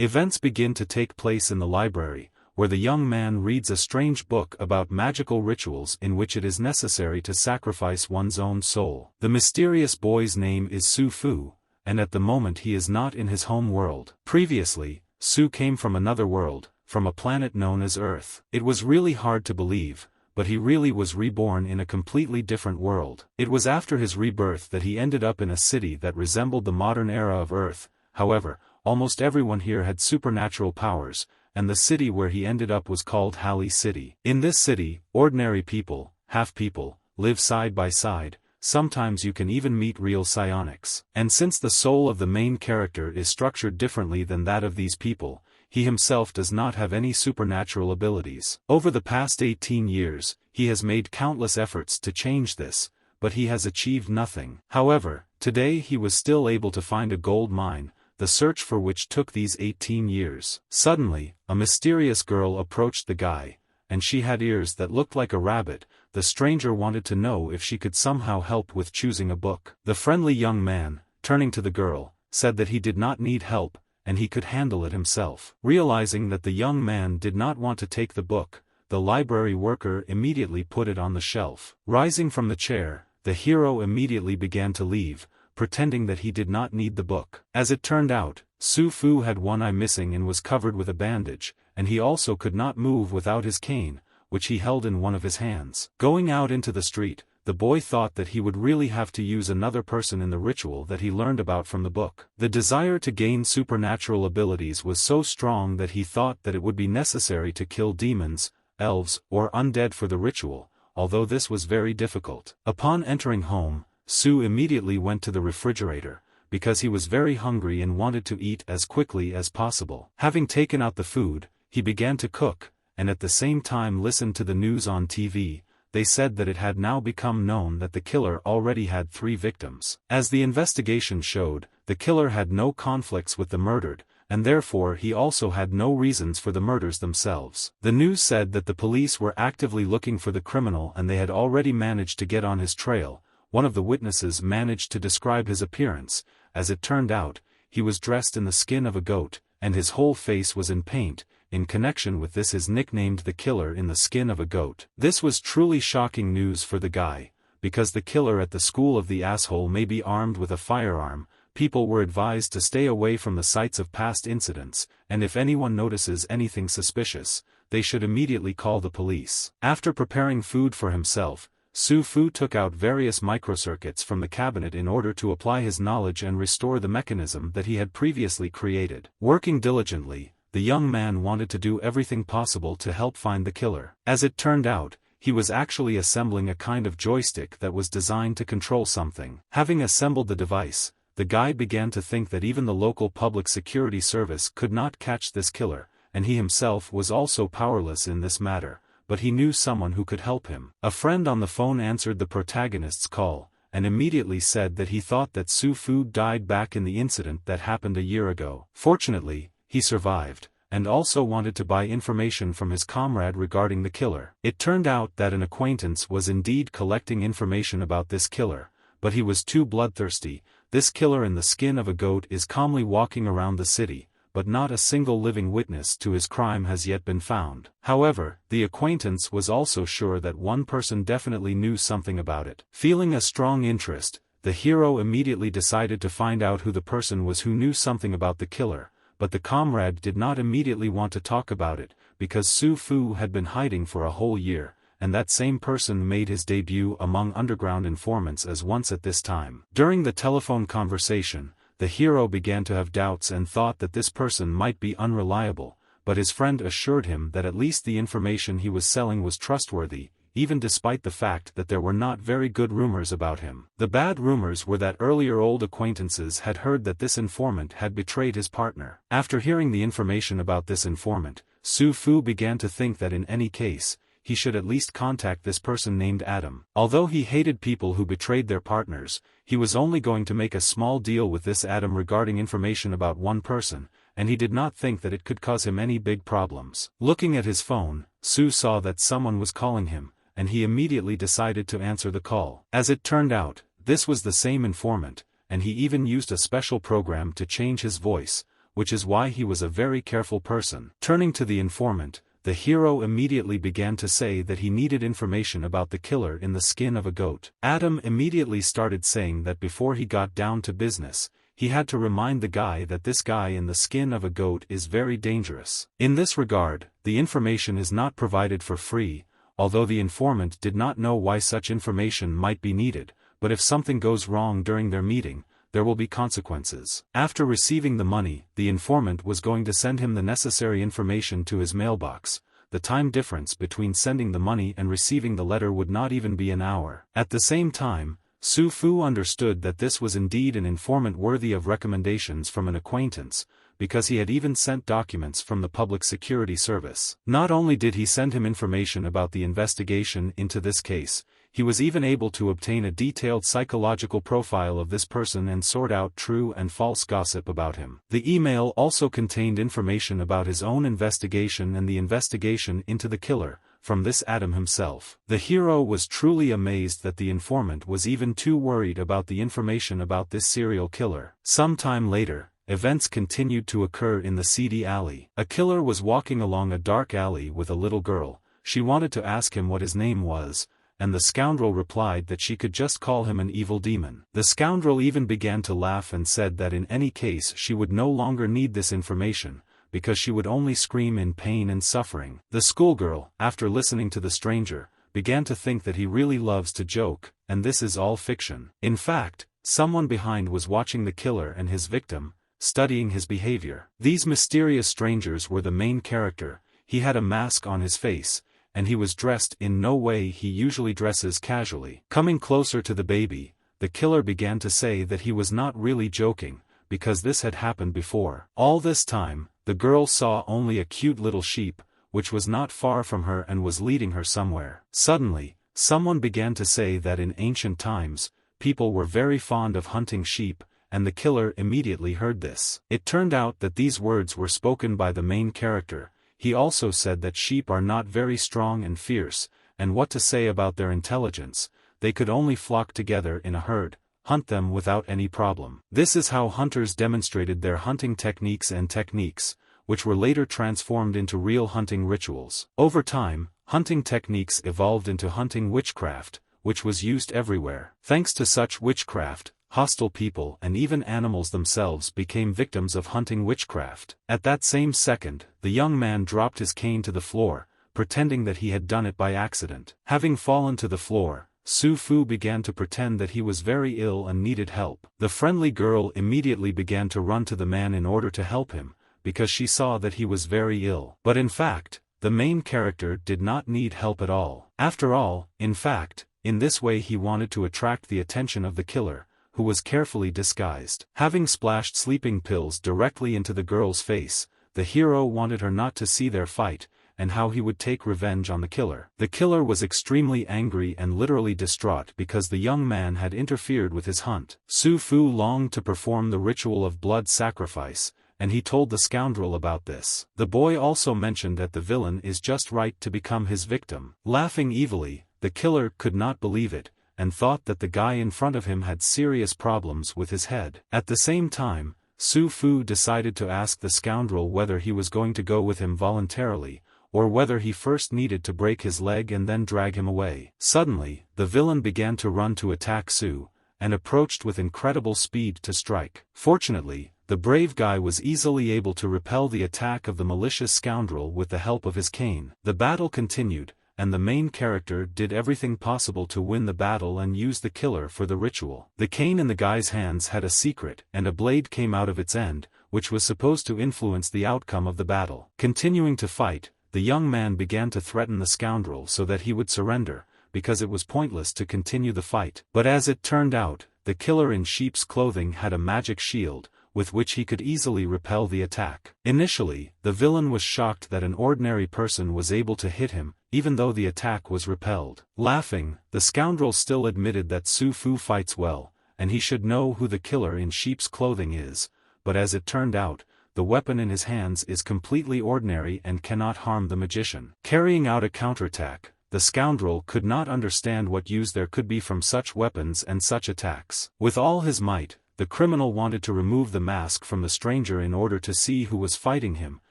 Events begin to take place in the library, where the young man reads a strange book about magical rituals in which it is necessary to sacrifice one's own soul. The mysterious boy's name is Su Fu, and at the moment he is not in his home world. Previously, Su came from another world, from a planet known as Earth. It was really hard to believe, but he really was reborn in a completely different world. It was after his rebirth that he ended up in a city that resembled the modern era of Earth. However, almost everyone here had supernatural powers, and the city where he ended up was called Halley City. In this city, ordinary people, half-people, live side by side. Sometimes you can even meet real psionics. And since the soul of the main character is structured differently than that of these people, he himself does not have any supernatural abilities. Over the past 18 years, he has made countless efforts to change this, but he has achieved nothing. However, today he was still able to find a gold mine, the search for which took these 18 years. Suddenly, a mysterious girl approached the guy, and she had ears that looked like a rabbit. The stranger wanted to know if she could somehow help with choosing a book. The friendly young man, turning to the girl, said that he did not need help, and he could handle it himself. Realizing that the young man did not want to take the book, the library worker immediately put it on the shelf. Rising from the chair, the hero immediately began to leave, pretending that he did not need the book. As it turned out, Su Fu had one eye missing and was covered with a bandage, and he also could not move without his cane, which he held in one of his hands. Going out into the street, the boy thought that he would really have to use another person in the ritual that he learned about from the book. The desire to gain supernatural abilities was so strong that he thought that it would be necessary to kill demons, elves, or undead for the ritual, although this was very difficult. Upon entering home, Su immediately went to the refrigerator, because he was very hungry and wanted to eat as quickly as possible. Having taken out the food, he began to cook, and at the same time listened to the news on TV. They said that it had now become known that the killer already had 3 victims. As the investigation showed, the killer had no conflicts with the murdered, and therefore he also had no reasons for the murders themselves. The news said that the police were actively looking for the criminal and they had already managed to get on his trail. One of the witnesses managed to describe his appearance. As it turned out, he was dressed in the skin of a goat, and his whole face was in paint. In connection with this is nicknamed the killer in the skin of a goat. This was truly shocking news for the guy, because the killer at the school of the asshole may be armed with a firearm. People were advised to stay away from the sites of past incidents, and if anyone notices anything suspicious, they should immediately call the police. After preparing food for himself, Su Fu took out various microcircuits from the cabinet in order to apply his knowledge and restore the mechanism that he had previously created. Working diligently, the young man wanted to do everything possible to help find the killer. As it turned out, he was actually assembling a kind of joystick that was designed to control something. Having assembled the device, the guy began to think that even the local public security service could not catch this killer, and he himself was also powerless in this matter. But he knew someone who could help him. A friend on the phone answered the protagonist's call, and immediately said that he thought that Su Fu died back in the incident that happened a year ago. Fortunately, he survived, and also wanted to buy information from his comrade regarding the killer. It turned out that an acquaintance was indeed collecting information about this killer, but he was too bloodthirsty. This killer in the skin of a goat is calmly walking around the city, but not a single living witness to his crime has yet been found. However, the acquaintance was also sure that one person definitely knew something about it. Feeling a strong interest, the hero immediately decided to find out who the person was who knew something about the killer, but the comrade did not immediately want to talk about it, because Su Fu had been hiding for a whole year, and that same person made his debut among underground informants as once at this time. During the telephone conversation, the hero began to have doubts and thought that this person might be unreliable, but his friend assured him that at least the information he was selling was trustworthy, even despite the fact that there were not very good rumors about him. The bad rumors were that earlier old acquaintances had heard that this informant had betrayed his partner. After hearing the information about this informant, Su Fu began to think that in any case, he should at least contact this person named Adam. Although he hated people who betrayed their partners, he was only going to make a small deal with this Adam regarding information about one person, and he did not think that it could cause him any big problems. Looking at his phone, Su saw that someone was calling him, and he immediately decided to answer the call. As it turned out, this was the same informant, and he even used a special program to change his voice, which is why he was a very careful person. Turning to the informant, the hero immediately began to say that he needed information about the killer in the skin of a goat. Adam immediately started saying that before he got down to business, he had to remind the guy that this guy in the skin of a goat is very dangerous. In this regard, the information is not provided for free, although the informant did not know why such information might be needed, but if something goes wrong during their meeting, there will be consequences. After receiving the money, the informant was going to send him the necessary information to his mailbox. The time difference between sending the money and receiving the letter would not even be an hour. At the same time, Su Fu understood that this was indeed an informant worthy of recommendations from an acquaintance, because he had even sent documents from the Public Security Service. Not only did he send him information about the investigation into this case, he was even able to obtain a detailed psychological profile of this person and sort out true and false gossip about him. The email also contained information about his own investigation and the investigation into the killer, from this Adam himself. The hero was truly amazed that the informant was even too worried about the information about this serial killer. Some time later, events continued to occur in the seedy alley. A killer was walking along a dark alley with a little girl. She wanted to ask him what his name was, and the scoundrel replied that she could just call him an evil demon. The scoundrel even began to laugh and said that in any case she would no longer need this information, because she would only scream in pain and suffering. The schoolgirl, after listening to the stranger, began to think that he really loves to joke, and this is all fiction. In fact, someone behind was watching the killer and his victim, studying his behavior. These mysterious strangers were the main character. He had a mask on his face, and he was dressed in no way he usually dresses casually. Coming closer to the baby, the killer began to say that he was not really joking, because this had happened before. All this time, the girl saw only a cute little sheep, which was not far from her and was leading her somewhere. Suddenly, someone began to say that in ancient times, people were very fond of hunting sheep, and the killer immediately heard this. It turned out that these words were spoken by the main character. He also said that sheep are not very strong and fierce, and what to say about their intelligence, they could only flock together in a herd, hunt them without any problem. This is how hunters demonstrated their hunting techniques, which were later transformed into real hunting rituals. Over time, hunting techniques evolved into hunting witchcraft, which was used everywhere. Thanks to such witchcraft, hostile people and even animals themselves became victims of hunting witchcraft. At that same second, the young man dropped his cane to the floor, pretending that he had done it by accident. Having fallen to the floor, Su Fu began to pretend that he was very ill and needed help. The friendly girl immediately began to run to the man in order to help him, because she saw that he was very ill. But in fact, the main character did not need help at all. After all, in fact, in this way he wanted to attract the attention of the killer, who was carefully disguised. Having splashed sleeping pills directly into the girl's face, the hero wanted her not to see their fight, and how he would take revenge on the killer. The killer was extremely angry and literally distraught because the young man had interfered with his hunt. Su Fu longed to perform the ritual of blood sacrifice, and he told the scoundrel about this. The boy also mentioned that the villain is just right to become his victim. Laughing evilly, the killer could not believe it, and thought that the guy in front of him had serious problems with his head. At the same time, Su Fu decided to ask the scoundrel whether he was going to go with him voluntarily, or whether he first needed to break his leg and then drag him away. Suddenly, the villain began to run to attack Su, and approached with incredible speed to strike. Fortunately, the brave guy was easily able to repel the attack of the malicious scoundrel with the help of his cane. The battle continued, and the main character did everything possible to win the battle and use the killer for the ritual. The cane in the guy's hands had a secret, and a blade came out of its end, which was supposed to influence the outcome of the battle. Continuing to fight, the young man began to threaten the scoundrel so that he would surrender, because it was pointless to continue the fight. But as it turned out, the killer in sheep's clothing had a magic shield, with which he could easily repel the attack. Initially, the villain was shocked that an ordinary person was able to hit him, even though the attack was repelled. Laughing, the scoundrel still admitted that Su Fu fights well, and he should know who the killer in sheep's clothing is, but as it turned out, the weapon in his hands is completely ordinary and cannot harm the magician. Carrying out a counterattack, the scoundrel could not understand what use there could be from such weapons and such attacks. With all his might, the criminal wanted to remove the mask from the stranger in order to see who was fighting him,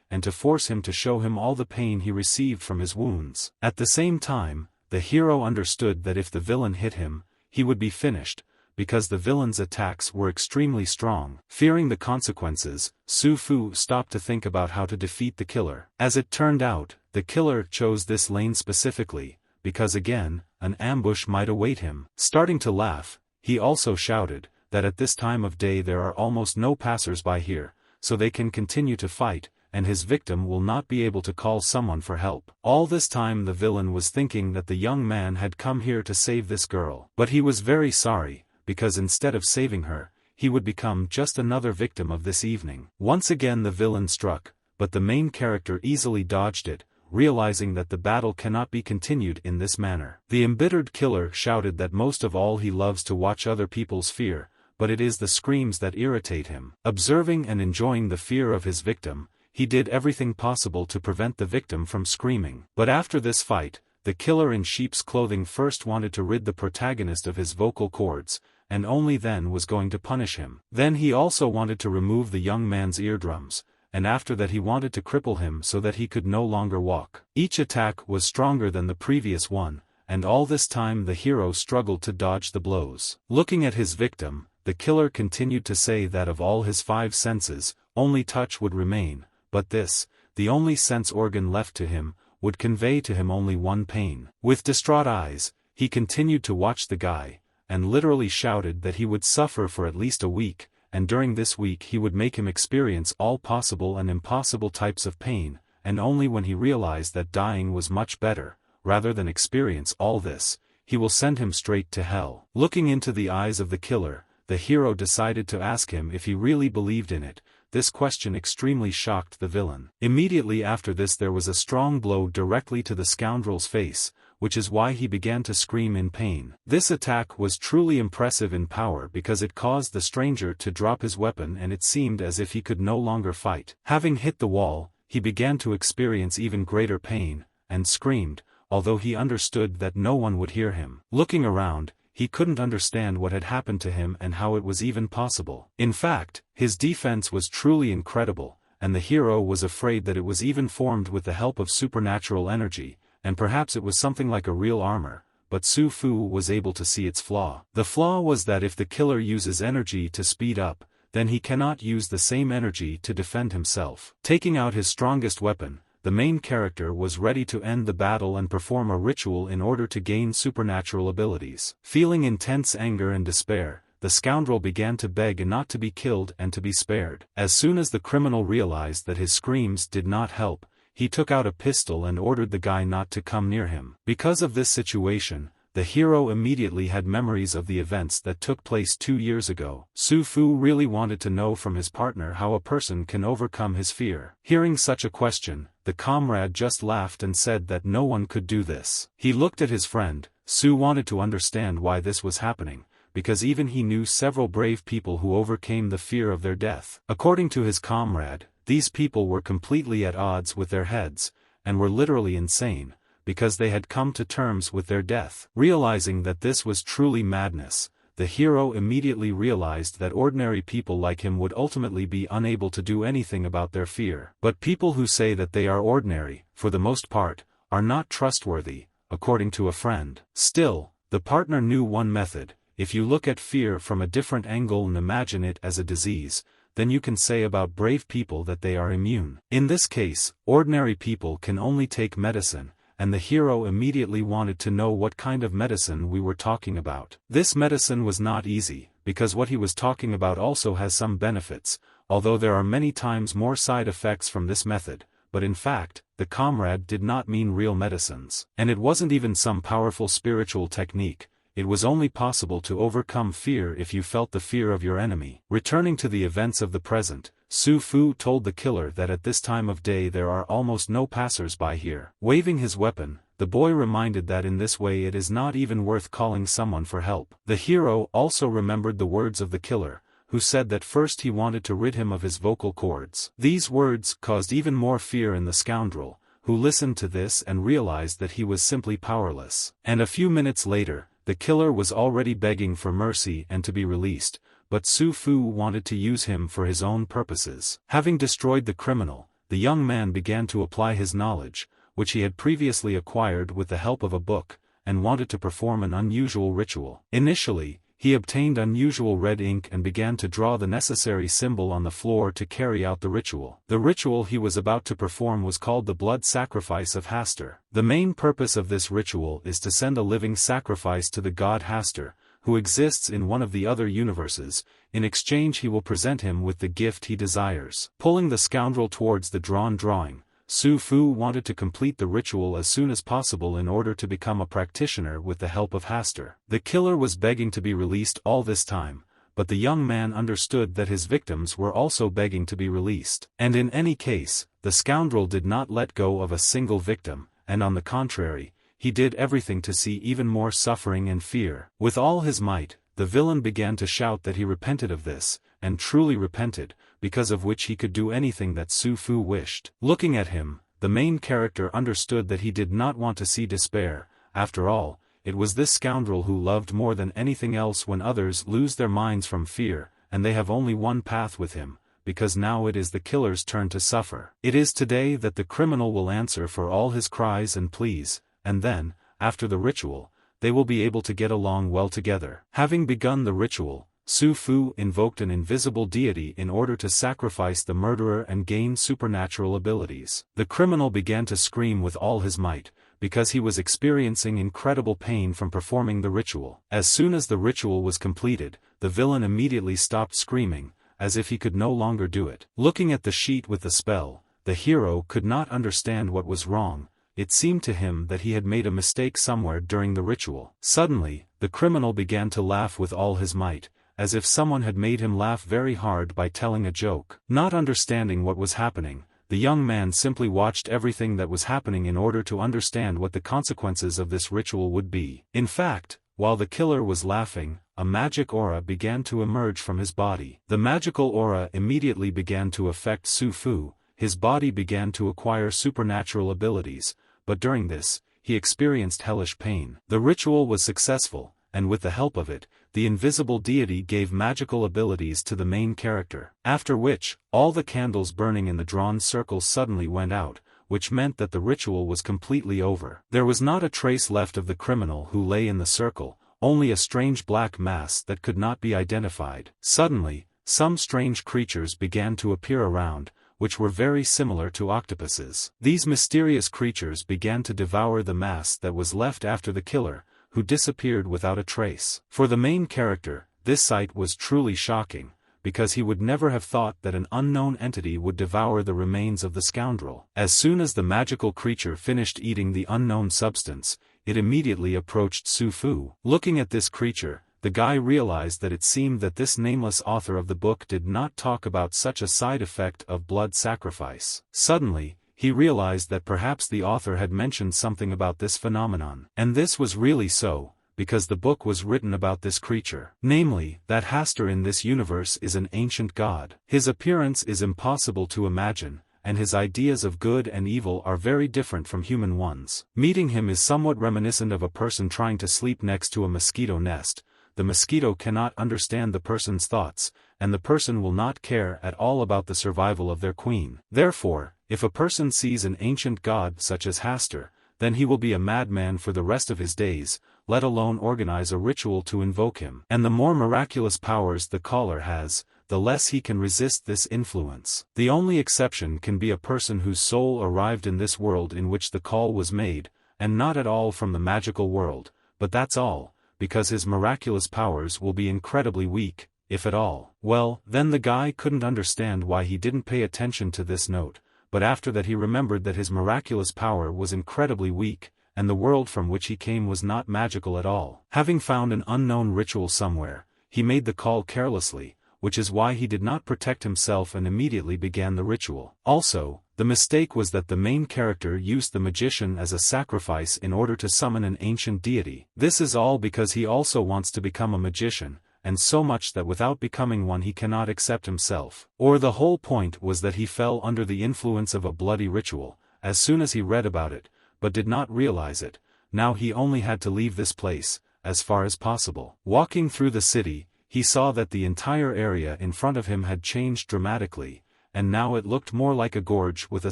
and to force him to show him all the pain he received from his wounds. At the same time, the hero understood that if the villain hit him, he would be finished, because the villain's attacks were extremely strong. Fearing the consequences, Su Fu stopped to think about how to defeat the killer. As it turned out, the killer chose this lane specifically, because again, an ambush might await him. Starting to laugh, he also shouted that at this time of day there are almost no passers-by here, so they can continue to fight, and his victim will not be able to call someone for help. All this time the villain was thinking that the young man had come here to save this girl. But he was very sorry, because instead of saving her, he would become just another victim of this evening. Once again the villain struck, but the main character easily dodged it, realizing that the battle cannot be continued in this manner. The embittered killer shouted that most of all he loves to watch other people's fear, but it is the screams that irritate him. Observing and enjoying the fear of his victim, he did everything possible to prevent the victim from screaming. But after this fight, the killer in sheep's clothing first wanted to rid the protagonist of his vocal cords, and only then was going to punish him. Then he also wanted to remove the young man's eardrums, and after that he wanted to cripple him so that he could no longer walk. Each attack was stronger than the previous one, and all this time the hero struggled to dodge the blows. Looking at his victim, the killer continued to say that of all his 5 senses, only touch would remain, but this, the only sense organ left to him, would convey to him only one pain. With distraught eyes, he continued to watch the guy, and literally shouted that he would suffer for at least a week, and during this week he would make him experience all possible and impossible types of pain, and only when he realized that dying was much better, rather than experience all this, he will send him straight to hell. Looking into the eyes of the killer, the hero decided to ask him if he really believed in it. This question extremely shocked the villain. Immediately after this there was a strong blow directly to the scoundrel's face, which is why he began to scream in pain. This attack was truly impressive in power because it caused the stranger to drop his weapon and it seemed as if he could no longer fight. Having hit the wall, he began to experience even greater pain, and screamed, although he understood that no one would hear him. Looking around, he couldn't understand what had happened to him and how it was even possible. In fact, his defense was truly incredible, and the hero was afraid that it was even formed with the help of supernatural energy, and perhaps it was something like a real armor, but Su Fu was able to see its flaw. The flaw was that if the killer uses energy to speed up, then he cannot use the same energy to defend himself. Taking out his strongest weapon, the main character was ready to end the battle and perform a ritual in order to gain supernatural abilities. Feeling intense anger and despair, the scoundrel began to beg not to be killed and to be spared. As soon as the criminal realized that his screams did not help, he took out a pistol and ordered the guy not to come near him. Because of this situation, the hero immediately had memories of the events that took place 2 years ago. Su Fu really wanted to know from his partner how a person can overcome his fear. Hearing such a question, the comrade just laughed and said that no one could do this. He looked at his friend. Su wanted to understand why this was happening, because even he knew several brave people who overcame the fear of their death. According to his comrade, these people were completely at odds with their heads, and were literally insane, because they had come to terms with their death. Realizing that this was truly madness, the hero immediately realized that ordinary people like him would ultimately be unable to do anything about their fear. But people who say that they are ordinary, for the most part, are not trustworthy, according to a friend. Still, the partner knew one method: if you look at fear from a different angle and imagine it as a disease, then you can say about brave people that they are immune. In this case, ordinary people can only take medicine, and the hero immediately wanted to know what kind of medicine we were talking about. This medicine was not easy, because what he was talking about also has some benefits, although there are many times more side effects from this method, but in fact, the comrade did not mean real medicines. And it wasn't even some powerful spiritual technique. It was only possible to overcome fear if you felt the fear of your enemy. Returning to the events of the present, Su Fu told the killer that at this time of day there are almost no passers-by here. Waving his weapon, the boy reminded that in this way it is not even worth calling someone for help. The hero also remembered the words of the killer, who said that first he wanted to rid him of his vocal cords. These words caused even more fear in the scoundrel, who listened to this and realized that he was simply powerless. And a few minutes later, the killer was already begging for mercy and to be released, but Su Fu wanted to use him for his own purposes. Having destroyed the criminal, the young man began to apply his knowledge, which he had previously acquired with the help of a book, and wanted to perform an unusual ritual. Initially, he obtained unusual red ink and began to draw the necessary symbol on the floor to carry out the ritual. The ritual he was about to perform was called the blood sacrifice of Hastur. The main purpose of this ritual is to send a living sacrifice to the god Hastur, who exists in one of the other universes. In exchange he will present him with the gift he desires. Pulling the scoundrel towards the drawn drawing, Su Fu wanted to complete the ritual as soon as possible in order to become a practitioner with the help of Hastur. The killer was begging to be released all this time, but the young man understood that his victims were also begging to be released. And in any case, the scoundrel did not let go of a single victim, and on the contrary, he did everything to see even more suffering and fear. With all his might, the villain began to shout that he repented of this, and truly repented, because of which he could do anything that Su Fu wished. Looking at him, the main character understood that he did not want to see despair. After all, it was this scoundrel who loved more than anything else when others lose their minds from fear, and they have only one path with him, because now it is the killer's turn to suffer. It is today that the criminal will answer for all his cries and pleas, and then, after the ritual, they will be able to get along well together. Having begun the ritual, Su Fu invoked an invisible deity in order to sacrifice the murderer and gain supernatural abilities. The criminal began to scream with all his might, because he was experiencing incredible pain from performing the ritual. As soon as the ritual was completed, the villain immediately stopped screaming, as if he could no longer do it. Looking at the sheet with the spell, the hero could not understand what was wrong. It seemed to him that he had made a mistake somewhere during the ritual. Suddenly, the criminal began to laugh with all his might, as if someone had made him laugh very hard by telling a joke. Not understanding what was happening, the young man simply watched everything that was happening in order to understand what the consequences of this ritual would be. In fact, while the killer was laughing, a magic aura began to emerge from his body. The magical aura immediately began to affect Su Fu. His body began to acquire supernatural abilities, but during this, he experienced hellish pain. The ritual was successful, and with the help of it, the invisible deity gave magical abilities to the main character. After which, all the candles burning in the drawn circle suddenly went out, which meant that the ritual was completely over. There was not a trace left of the criminal who lay in the circle, only a strange black mass that could not be identified. Suddenly, some strange creatures began to appear around, which were very similar to octopuses. These mysterious creatures began to devour the mass that was left after the killer, who disappeared without a trace. For the main character, this sight was truly shocking, because he would never have thought that an unknown entity would devour the remains of the scoundrel. As soon as the magical creature finished eating the unknown substance, it immediately approached Su Fu. Looking at this creature, the guy realized that it seemed that this nameless author of the book did not talk about such a side effect of blood sacrifice. Suddenly, he realized that perhaps the author had mentioned something about this phenomenon. And this was really so, because the book was written about this creature. Namely, that Hastur in this universe is an ancient god. His appearance is impossible to imagine, and his ideas of good and evil are very different from human ones. Meeting him is somewhat reminiscent of a person trying to sleep next to a mosquito nest. The mosquito cannot understand the person's thoughts, and the person will not care at all about the survival of their queen. Therefore, if a person sees an ancient god such as Hastur, then he will be a madman for the rest of his days, let alone organize a ritual to invoke him. And the more miraculous powers the caller has, the less he can resist this influence. The only exception can be a person whose soul arrived in this world in which the call was made, and not at all from the magical world, but that's all, because his miraculous powers will be incredibly weak, if at all. Well, then the guy couldn't understand why he didn't pay attention to this note, but after that he remembered that his miraculous power was incredibly weak, and the world from which he came was not magical at all. Having found an unknown ritual somewhere, he made the call carelessly, which is why he did not protect himself and immediately began the ritual. Also, the mistake was that the main character used the magician as a sacrifice in order to summon an ancient deity. This is all because he also wants to become a magician, and so much that without becoming one he cannot accept himself. Or the whole point was that he fell under the influence of a bloody ritual, as soon as he read about it, but did not realize it. Now he only had to leave this place, as far as possible. Walking through the city, he saw that the entire area in front of him had changed dramatically, and now it looked more like a gorge with a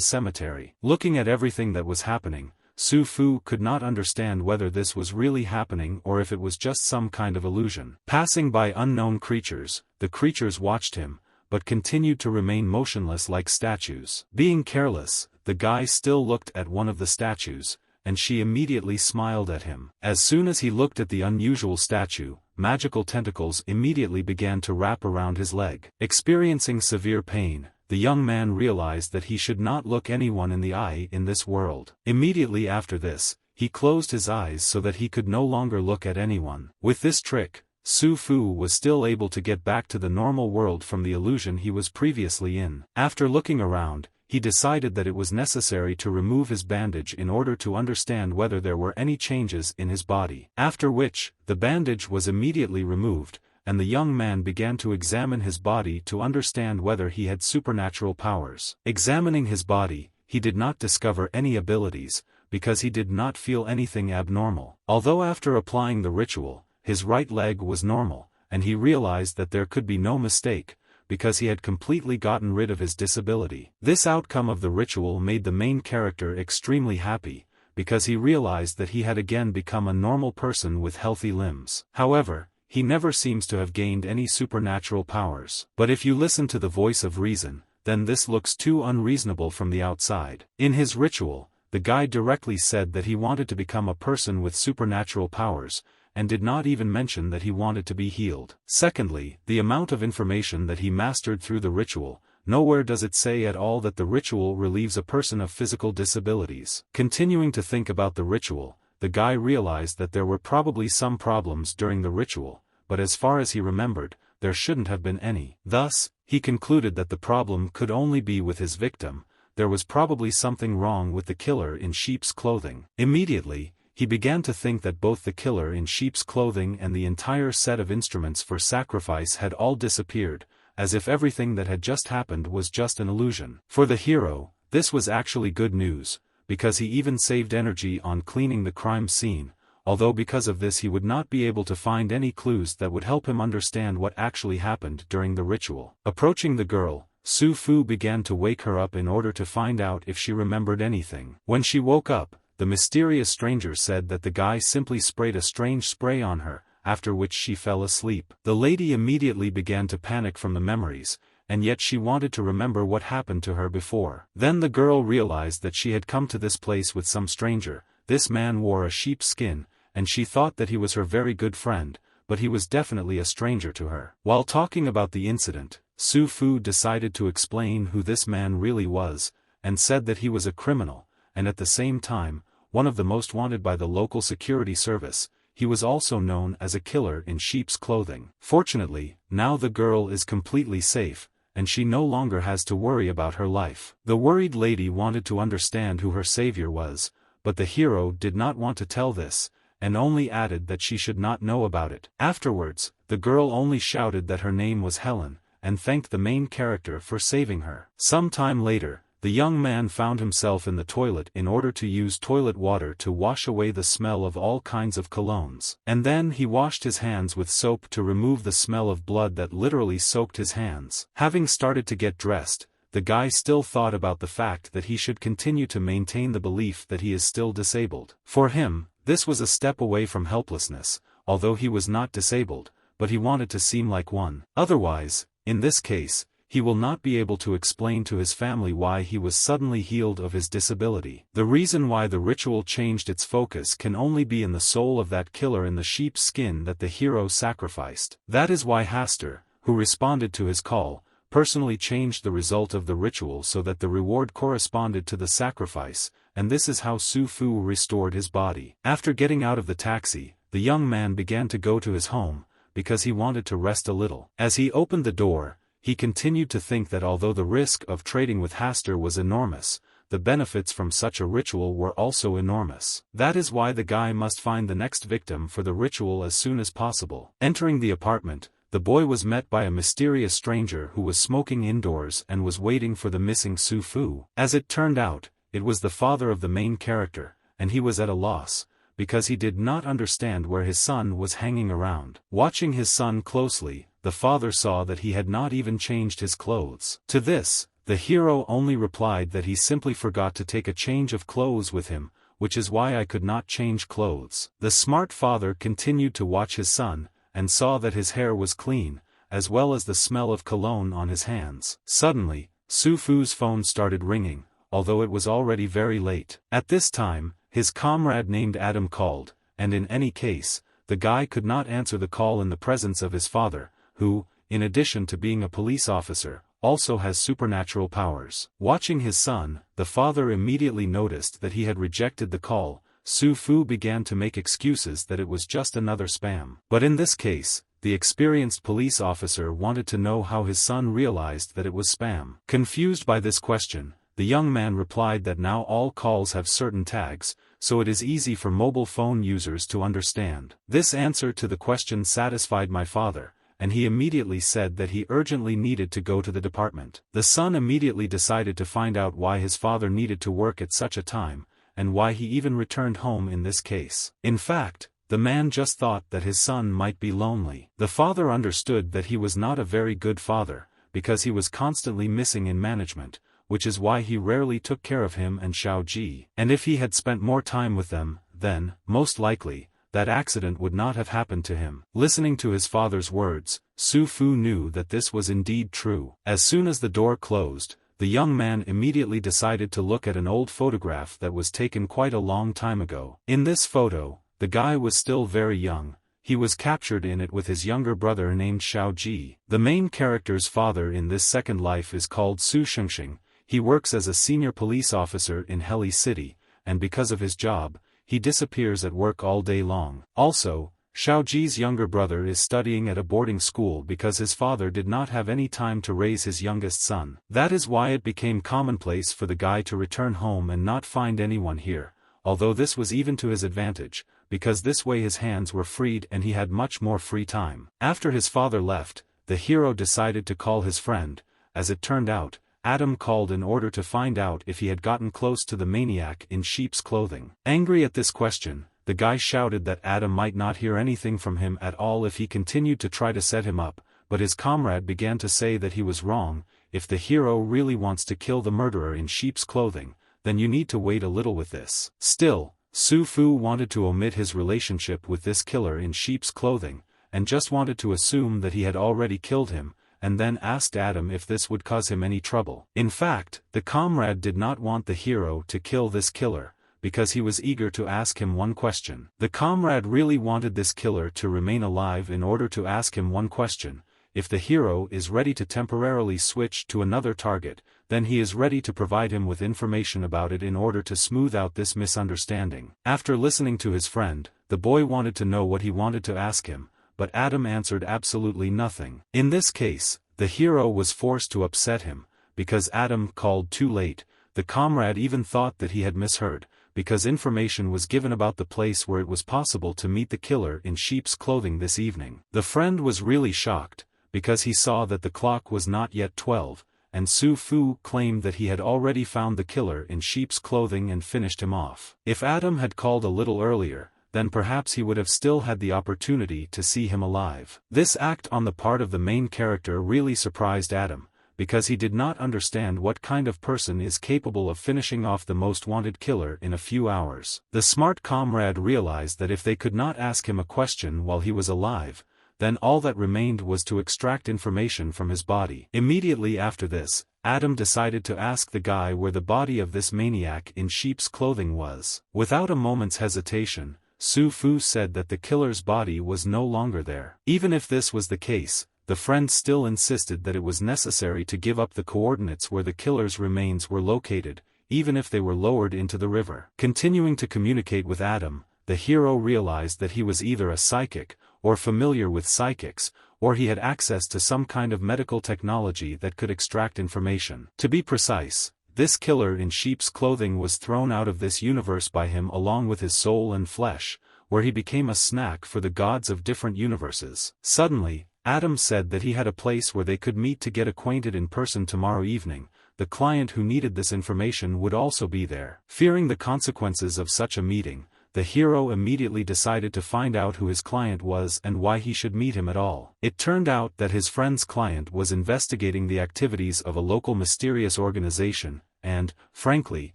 cemetery. Looking at everything that was happening, Su Fu could not understand whether this was really happening or if it was just some kind of illusion. Passing by unknown creatures, the creatures watched him, but continued to remain motionless like statues. Being careless, the guy still looked at one of the statues, and she immediately smiled at him. As soon as he looked at the unusual statue, magical tentacles immediately began to wrap around his leg. Experiencing severe pain, the young man realized that he should not look anyone in the eye in this world. Immediately after this, he closed his eyes so that he could no longer look at anyone. With this trick, Su Fu was still able to get back to the normal world from the illusion he was previously in. After looking around, he decided that it was necessary to remove his bandage in order to understand whether there were any changes in his body. After which, the bandage was immediately removed, and the young man began to examine his body to understand whether he had supernatural powers. Examining his body, he did not discover any abilities, because he did not feel anything abnormal. Although after applying the ritual, his right leg was normal, and he realized that there could be no mistake, because he had completely gotten rid of his disability. This outcome of the ritual made the main character extremely happy, because he realized that he had again become a normal person with healthy limbs. However, he never seems to have gained any supernatural powers. But if you listen to the voice of reason, then this looks too unreasonable from the outside. In his ritual, the guy directly said that he wanted to become a person with supernatural powers, and did not even mention that he wanted to be healed. Secondly, the amount of information that he mastered through the ritual, nowhere does it say at all that the ritual relieves a person of physical disabilities. Continuing to think about the ritual, the guy realized that there were probably some problems during the ritual, but as far as he remembered, there shouldn't have been any. Thus, he concluded that the problem could only be with his victim. There was probably something wrong with the killer in sheep's clothing. Immediately, he began to think that both the killer in sheep's clothing and the entire set of instruments for sacrifice had all disappeared, as if everything that had just happened was just an illusion. For the hero, this was actually good news, because he even saved energy on cleaning the crime scene, although because of this he would not be able to find any clues that would help him understand what actually happened during the ritual. Approaching the girl, Su Fu began to wake her up in order to find out if she remembered anything. When she woke up, the mysterious stranger said that the guy simply sprayed a strange spray on her, after which she fell asleep. The lady immediately began to panic from the memories, and yet she wanted to remember what happened to her before. Then the girl realized that she had come to this place with some stranger. This man wore a sheep's skin, and she thought that he was her very good friend, but he was definitely a stranger to her. While talking about the incident, Su Fu decided to explain who this man really was, and said that he was a criminal, and at the same time, one of the most wanted by the local security service. He was also known as a killer in sheep's clothing. Fortunately, now the girl is completely safe, and she no longer has to worry about her life. The worried lady wanted to understand who her savior was, but the hero did not want to tell this, and only added that she should not know about it. Afterwards, the girl only shouted that her name was Helen, and thanked the main character for saving her. Some time later, the young man found himself in the toilet in order to use toilet water to wash away the smell of all kinds of colognes. And then he washed his hands with soap to remove the smell of blood that literally soaked his hands. Having started to get dressed, the guy still thought about the fact that he should continue to maintain the belief that he is still disabled. For him, this was a step away from helplessness, although he was not disabled, but he wanted to seem like one. Otherwise, in this case, he will not be able to explain to his family why he was suddenly healed of his disability. The reason why the ritual changed its focus can only be in the soul of that killer in the sheep's skin that the hero sacrificed. That is why Haster, who responded to his call, personally changed the result of the ritual so that the reward corresponded to the sacrifice, and this is how Su Fu restored his body. After getting out of the taxi, the young man began to go to his home, because he wanted to rest a little. As he opened the door, he continued to think that although the risk of trading with Haster was enormous, the benefits from such a ritual were also enormous. That is why the guy must find the next victim for the ritual as soon as possible. Entering the apartment, the boy was met by a mysterious stranger who was smoking indoors and was waiting for the missing Su Fu. As it turned out, it was the father of the main character, and he was at a loss, because he did not understand where his son was hanging around. Watching his son closely, the father saw that he had not even changed his clothes. To this, the hero only replied that he simply forgot to take a change of clothes with him, which is why I could not change clothes. The smart father continued to watch his son, and saw that his hair was clean, as well as the smell of cologne on his hands. Suddenly, Su Fu's phone started ringing, although it was already very late. At this time, his comrade named Adam called, and in any case, the guy could not answer the call in the presence of his father, who, in addition to being a police officer, also has supernatural powers. Watching his son, the father immediately noticed that he had rejected the call. Su Fu began to make excuses that it was just another spam. But in this case, the experienced police officer wanted to know how his son realized that it was spam. Confused by this question, the young man replied that now all calls have certain tags, so it is easy for mobile phone users to understand. This answer to the question satisfied my father, and he immediately said that he urgently needed to go to the department. The son immediately decided to find out why his father needed to work at such a time, and why he even returned home in this case. In fact, the man just thought that his son might be lonely. The father understood that he was not a very good father, because he was constantly missing in management, which is why he rarely took care of him and Xiao Ji. And if he had spent more time with them, then, most likely, that accident would not have happened to him. Listening to his father's words, Su Fu knew that this was indeed true. As soon as the door closed, the young man immediately decided to look at an old photograph that was taken quite a long time ago. In this photo, the guy was still very young. He was captured in it with his younger brother named Xiao Ji. The main character's father in this second life is called Su Shengxing. He works as a senior police officer in Heli City, and because of his job, he disappears at work all day long. Also, Xiao Ji's younger brother is studying at a boarding school because his father did not have any time to raise his youngest son. That is why it became commonplace for the guy to return home and not find anyone here, although this was even to his advantage, because this way his hands were freed and he had much more free time. After his father left, the hero decided to call his friend. As it turned out, Adam called in order to find out if he had gotten close to the maniac in sheep's clothing. Angry at this question, the guy shouted that Adam might not hear anything from him at all if he continued to try to set him up, but his comrade began to say that he was wrong. If the hero really wants to kill the murderer in sheep's clothing, then you need to wait a little with this. Still, Su Fu wanted to omit his relationship with this killer in sheep's clothing, and just wanted to assume that he had already killed him, and then asked Adam if this would cause him any trouble. In fact, the comrade did not want the hero to kill this killer, because he was eager to ask him one question. The comrade really wanted this killer to remain alive in order to ask him one question. If the hero is ready to temporarily switch to another target, then he is ready to provide him with information about it in order to smooth out this misunderstanding. After listening to his friend, the boy wanted to know what he wanted to ask him, but Adam answered absolutely nothing. In this case, the hero was forced to upset him, because Adam called too late. The comrade even thought that he had misheard, because information was given about the place where it was possible to meet the killer in sheep's clothing this evening. The friend was really shocked, because he saw that the clock was not yet 12, and Su Fu claimed that he had already found the killer in sheep's clothing and finished him off. If Adam had called a little earlier, then perhaps he would have still had the opportunity to see him alive. This act on the part of the main character really surprised Adam, because he did not understand what kind of person is capable of finishing off the most wanted killer in a few hours. The smart comrade realized that if they could not ask him a question while he was alive, then all that remained was to extract information from his body. Immediately after this, Adam decided to ask the guy where the body of this maniac in sheep's clothing was. Without a moment's hesitation, Su Fu said that the killer's body was no longer there. Even if this was the case, the friend still insisted that it was necessary to give up the coordinates where the killer's remains were located, even if they were lowered into the river. Continuing to communicate with Adam, the hero realized that he was either a psychic, or familiar with psychics, or he had access to some kind of medical technology that could extract information. To be precise, this killer in sheep's clothing was thrown out of this universe by him along with his soul and flesh, where he became a snack for the gods of different universes. Suddenly, Adam said that he had a place where they could meet to get acquainted in person tomorrow evening. The client who needed this information would also be there. Fearing the consequences of such a meeting, the hero immediately decided to find out who his client was and why he should meet him at all. It turned out that his friend's client was investigating the activities of a local mysterious organization, and, frankly,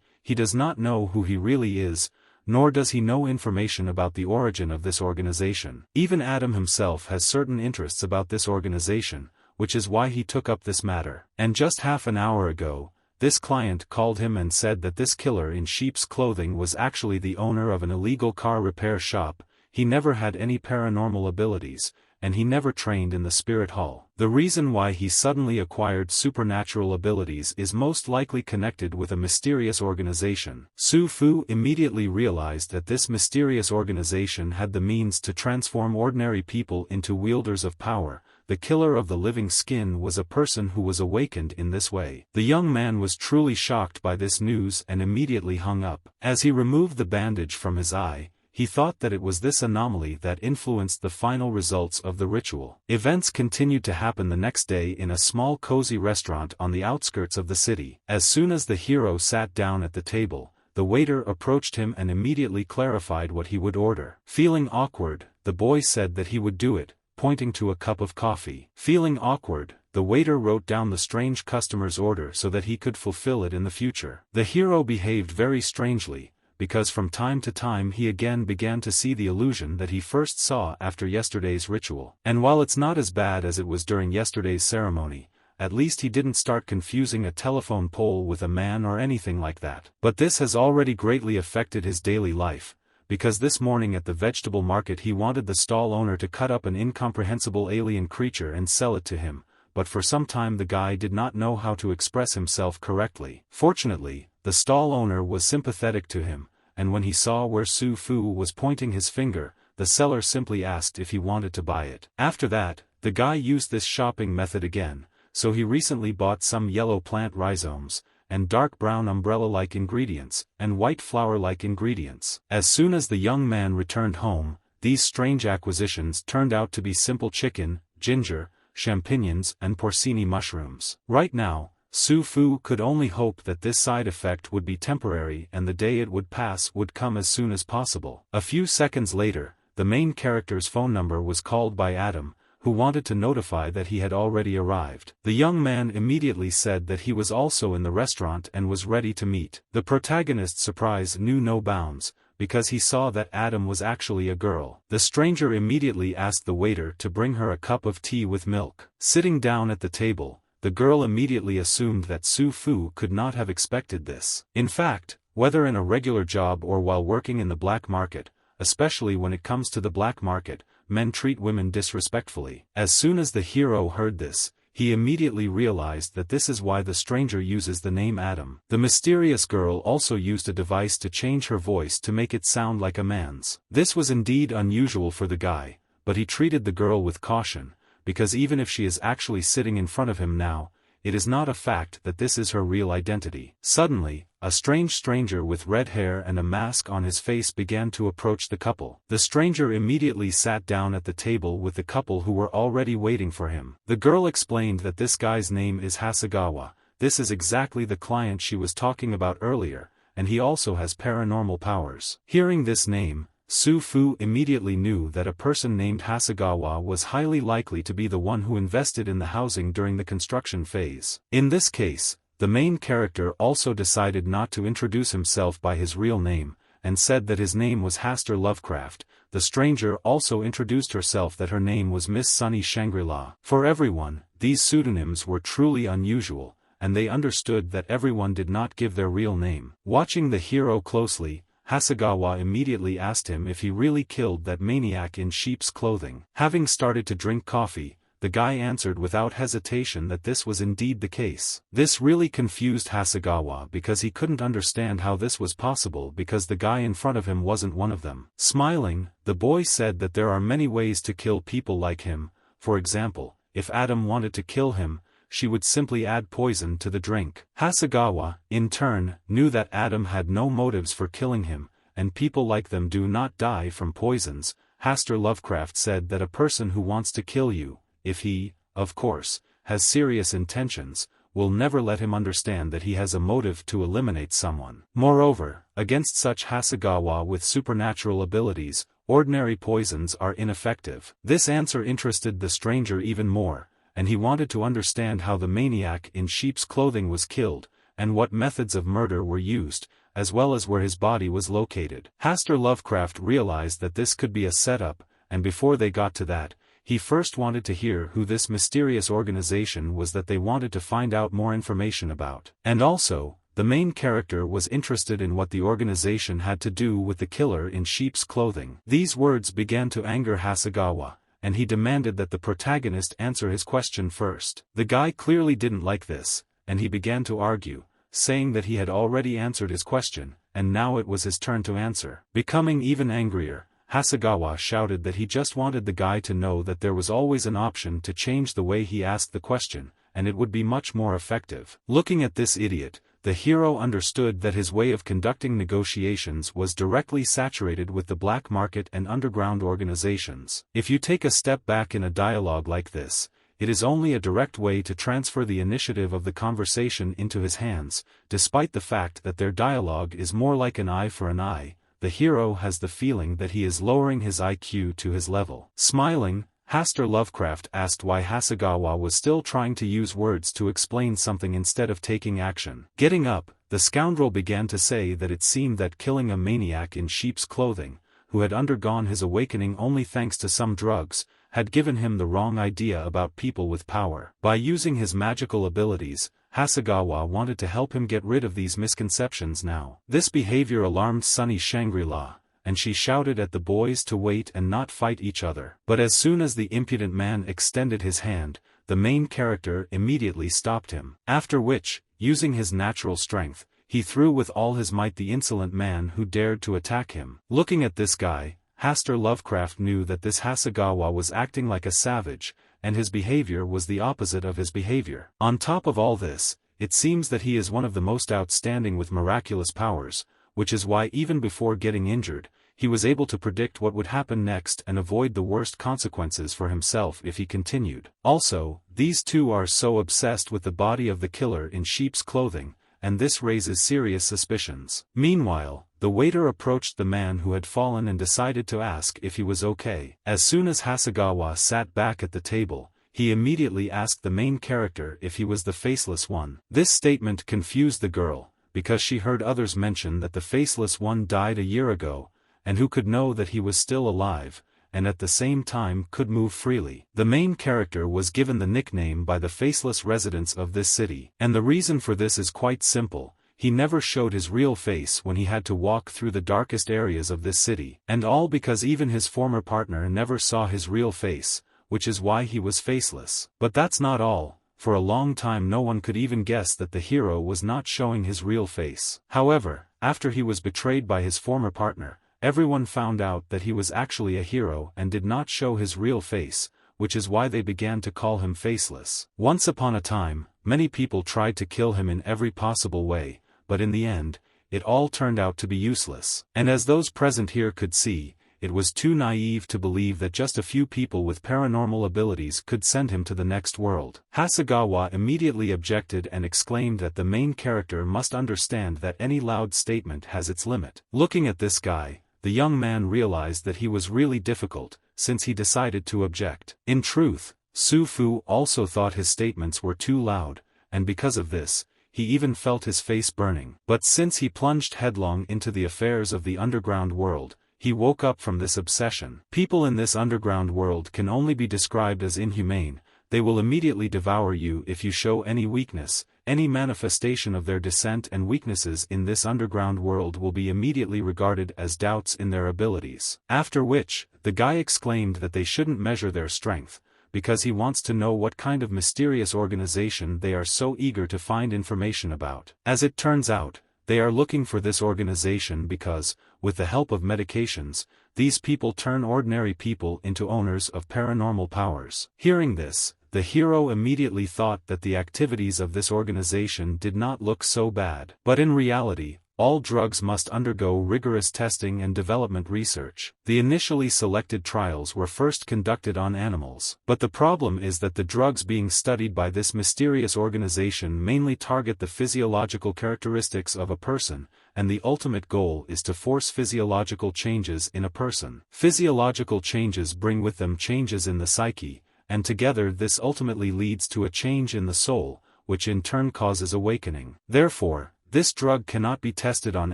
he does not know who he really is, nor does he know information about the origin of this organization. Even Adam himself has certain interests about this organization, which is why he took up this matter. And just half an hour ago, this client called him and said that this killer in sheep's clothing was actually the owner of an illegal car repair shop. He never had any paranormal abilities, and he never trained in the spirit hall. The reason why he suddenly acquired supernatural abilities is most likely connected with a mysterious organization. Su Fu immediately realized that this mysterious organization had the means to transform ordinary people into wielders of power. The killer of the living skin was a person who was awakened in this way. The young man was truly shocked by this news and immediately hung up. As he removed the bandage from his eye, he thought that it was this anomaly that influenced the final results of the ritual. Events continued to happen the next day in a small cozy restaurant on the outskirts of the city. As soon as the hero sat down at the table, the waiter approached him and immediately clarified what he would order. Feeling awkward, the boy said that he would do it, pointing to a cup of coffee. Feeling awkward, the waiter wrote down the strange customer's order so that he could fulfill it in the future. The hero behaved very strangely, because from time to time he again began to see the illusion that he first saw after yesterday's ritual. And while it's not as bad as it was during yesterday's ceremony, at least he didn't start confusing a telephone pole with a man or anything like that. But this has already greatly affected his daily life, because this morning at the vegetable market he wanted the stall owner to cut up an incomprehensible alien creature and sell it to him, but for some time the guy did not know how to express himself correctly. Fortunately, the stall owner was sympathetic to him, and when he saw where Su Fu was pointing his finger, the seller simply asked if he wanted to buy it. After that, the guy used this shopping method again, so he recently bought some yellow plant rhizomes, and dark brown umbrella-like ingredients, and white flower-like ingredients. As soon as the young man returned home, these strange acquisitions turned out to be simple chicken, ginger, champignons and porcini mushrooms. Right now, Su Fu could only hope that this side effect would be temporary and the day it would pass would come as soon as possible. A few seconds later, the main character's phone number was called by Adam, who wanted to notify that he had already arrived. The young man immediately said that he was also in the restaurant and was ready to meet. The protagonist's surprise knew no bounds, because he saw that Adam was actually a girl. The stranger immediately asked the waiter to bring her a cup of tea with milk. Sitting down at the table, the girl immediately assumed that Su Fu could not have expected this. In fact, whether in a regular job or while working in the black market, especially when it comes to the black market, men treat women disrespectfully. As soon as the hero heard this, he immediately realized that this is why the stranger uses the name Adam. The mysterious girl also used a device to change her voice to make it sound like a man's. This was indeed unusual for the guy, but he treated the girl with caution, because even if she is actually sitting in front of him now, it is not a fact that this is her real identity. Suddenly, a strange stranger with red hair and a mask on his face began to approach the couple. The stranger immediately sat down at the table with the couple who were already waiting for him. The girl explained that this guy's name is Hasegawa. This is exactly the client she was talking about earlier, and he also has paranormal powers. Hearing this name, Su Fu immediately knew that a person named Hasegawa was highly likely to be the one who invested in the housing during the construction phase. In this case, the main character also decided not to introduce himself by his real name, and said that his name was Haster Lovecraft. The stranger also introduced herself that her name was Miss Sunny Shangri-La. For everyone, these pseudonyms were truly unusual, and they understood that everyone did not give their real name. Watching the hero closely, Hasegawa immediately asked him if he really killed that maniac in sheep's clothing. Having started to drink coffee, the guy answered without hesitation that this was indeed the case. This really confused Hasegawa because he couldn't understand how this was possible because the guy in front of him wasn't one of them. Smiling, the boy said that there are many ways to kill people like him. For example, if Adam wanted to kill him, she would simply add poison to the drink. Hasegawa, in turn, knew that Adam had no motives for killing him, and people like them do not die from poisons. Haster Lovecraft said that a person who wants to kill you, if he, of course, has serious intentions, will never let him understand that he has a motive to eliminate someone. Moreover, against such Hasegawa with supernatural abilities, ordinary poisons are ineffective. This answer interested the stranger even more, and he wanted to understand how the maniac in sheep's clothing was killed, and what methods of murder were used, as well as where his body was located. Haster Lovecraft realized that this could be a setup, and before they got to that, he first wanted to hear who this mysterious organization was that they wanted to find out more information about. And also, the main character was interested in what the organization had to do with the killer in sheep's clothing. These words began to anger Hasegawa, and he demanded that the protagonist answer his question first. The guy clearly didn't like this, and he began to argue, saying that he had already answered his question, and now it was his turn to answer. Becoming even angrier, Hasegawa shouted that he just wanted the guy to know that there was always an option to change the way he asked the question, and it would be much more effective. Looking at this idiot, the hero understood that his way of conducting negotiations was directly saturated with the black market and underground organizations. If you take a step back in a dialogue like this, it is only a direct way to transfer the initiative of the conversation into his hands. Despite the fact that their dialogue is more like an eye for an eye, the hero has the feeling that he is lowering his IQ to his level. Smiling, Haster Lovecraft asked why Hasegawa was still trying to use words to explain something instead of taking action. Getting up, the scoundrel began to say that it seemed that killing a maniac in sheep's clothing, who had undergone his awakening only thanks to some drugs, had given him the wrong idea about people with power. By using his magical abilities, Hasegawa wanted to help him get rid of these misconceptions now. This behavior alarmed Sunny Shangri-La, and she shouted at the boys to wait and not fight each other. But as soon as the impudent man extended his hand, the main character immediately stopped him. After which, using his natural strength, he threw with all his might the insolent man who dared to attack him. Looking at this guy, Haster Lovecraft knew that this Hasegawa was acting like a savage, and his behavior was the opposite of his behavior. On top of all this, it seems that he is one of the most outstanding with miraculous powers, which is why even before getting injured, he was able to predict what would happen next and avoid the worst consequences for himself if he continued. Also, these two are so obsessed with the body of the killer in sheep's clothing, and this raises serious suspicions. Meanwhile, the waiter approached the man who had fallen and decided to ask if he was okay. As soon as Hasegawa sat back at the table, he immediately asked the main character if he was the faceless one. This statement confused the girl, because she heard others mention that the faceless one died a year ago, and who could know that he was still alive, and at the same time could move freely. The main character was given the nickname by the faceless residents of this city, and the reason for this is quite simple. He never showed his real face when he had to walk through the darkest areas of this city, and all because even his former partner never saw his real face, which is why he was faceless. But that's not all. For a long time no one could even guess that the hero was not showing his real face. However, after he was betrayed by his former partner, everyone found out that he was actually a hero and did not show his real face, which is why they began to call him Faceless. Once upon a time, many people tried to kill him in every possible way, but in the end, it all turned out to be useless. And as those present here could see, it was too naive to believe that just a few people with paranormal abilities could send him to the next world. Hasegawa immediately objected and exclaimed that the main character must understand that any loud statement has its limit. Looking at this guy, the young man realized that he was really difficult, since he decided to object. In truth, Su Fu also thought his statements were too loud, and because of this, he even felt his face burning. But since he plunged headlong into the affairs of the underground world, he woke up from this obsession. People in this underground world can only be described as inhumane. They will immediately devour you if you show any weakness. Any manifestation of their dissent and weaknesses in this underground world will be immediately regarded as doubts in their abilities. After which, the guy exclaimed that they shouldn't measure their strength, because he wants to know what kind of mysterious organization they are so eager to find information about. As it turns out, they are looking for this organization because, with the help of medications, these people turn ordinary people into owners of paranormal powers. Hearing this, the hero immediately thought that the activities of this organization did not look so bad. But in reality, all drugs must undergo rigorous testing and development research. The initially selected trials were first conducted on animals. But the problem is that the drugs being studied by this mysterious organization mainly target the physiological characteristics of a person, and the ultimate goal is to force physiological changes in a person. Physiological changes bring with them changes in the psyche, and together this ultimately leads to a change in the soul, which in turn causes awakening. Therefore, this drug cannot be tested on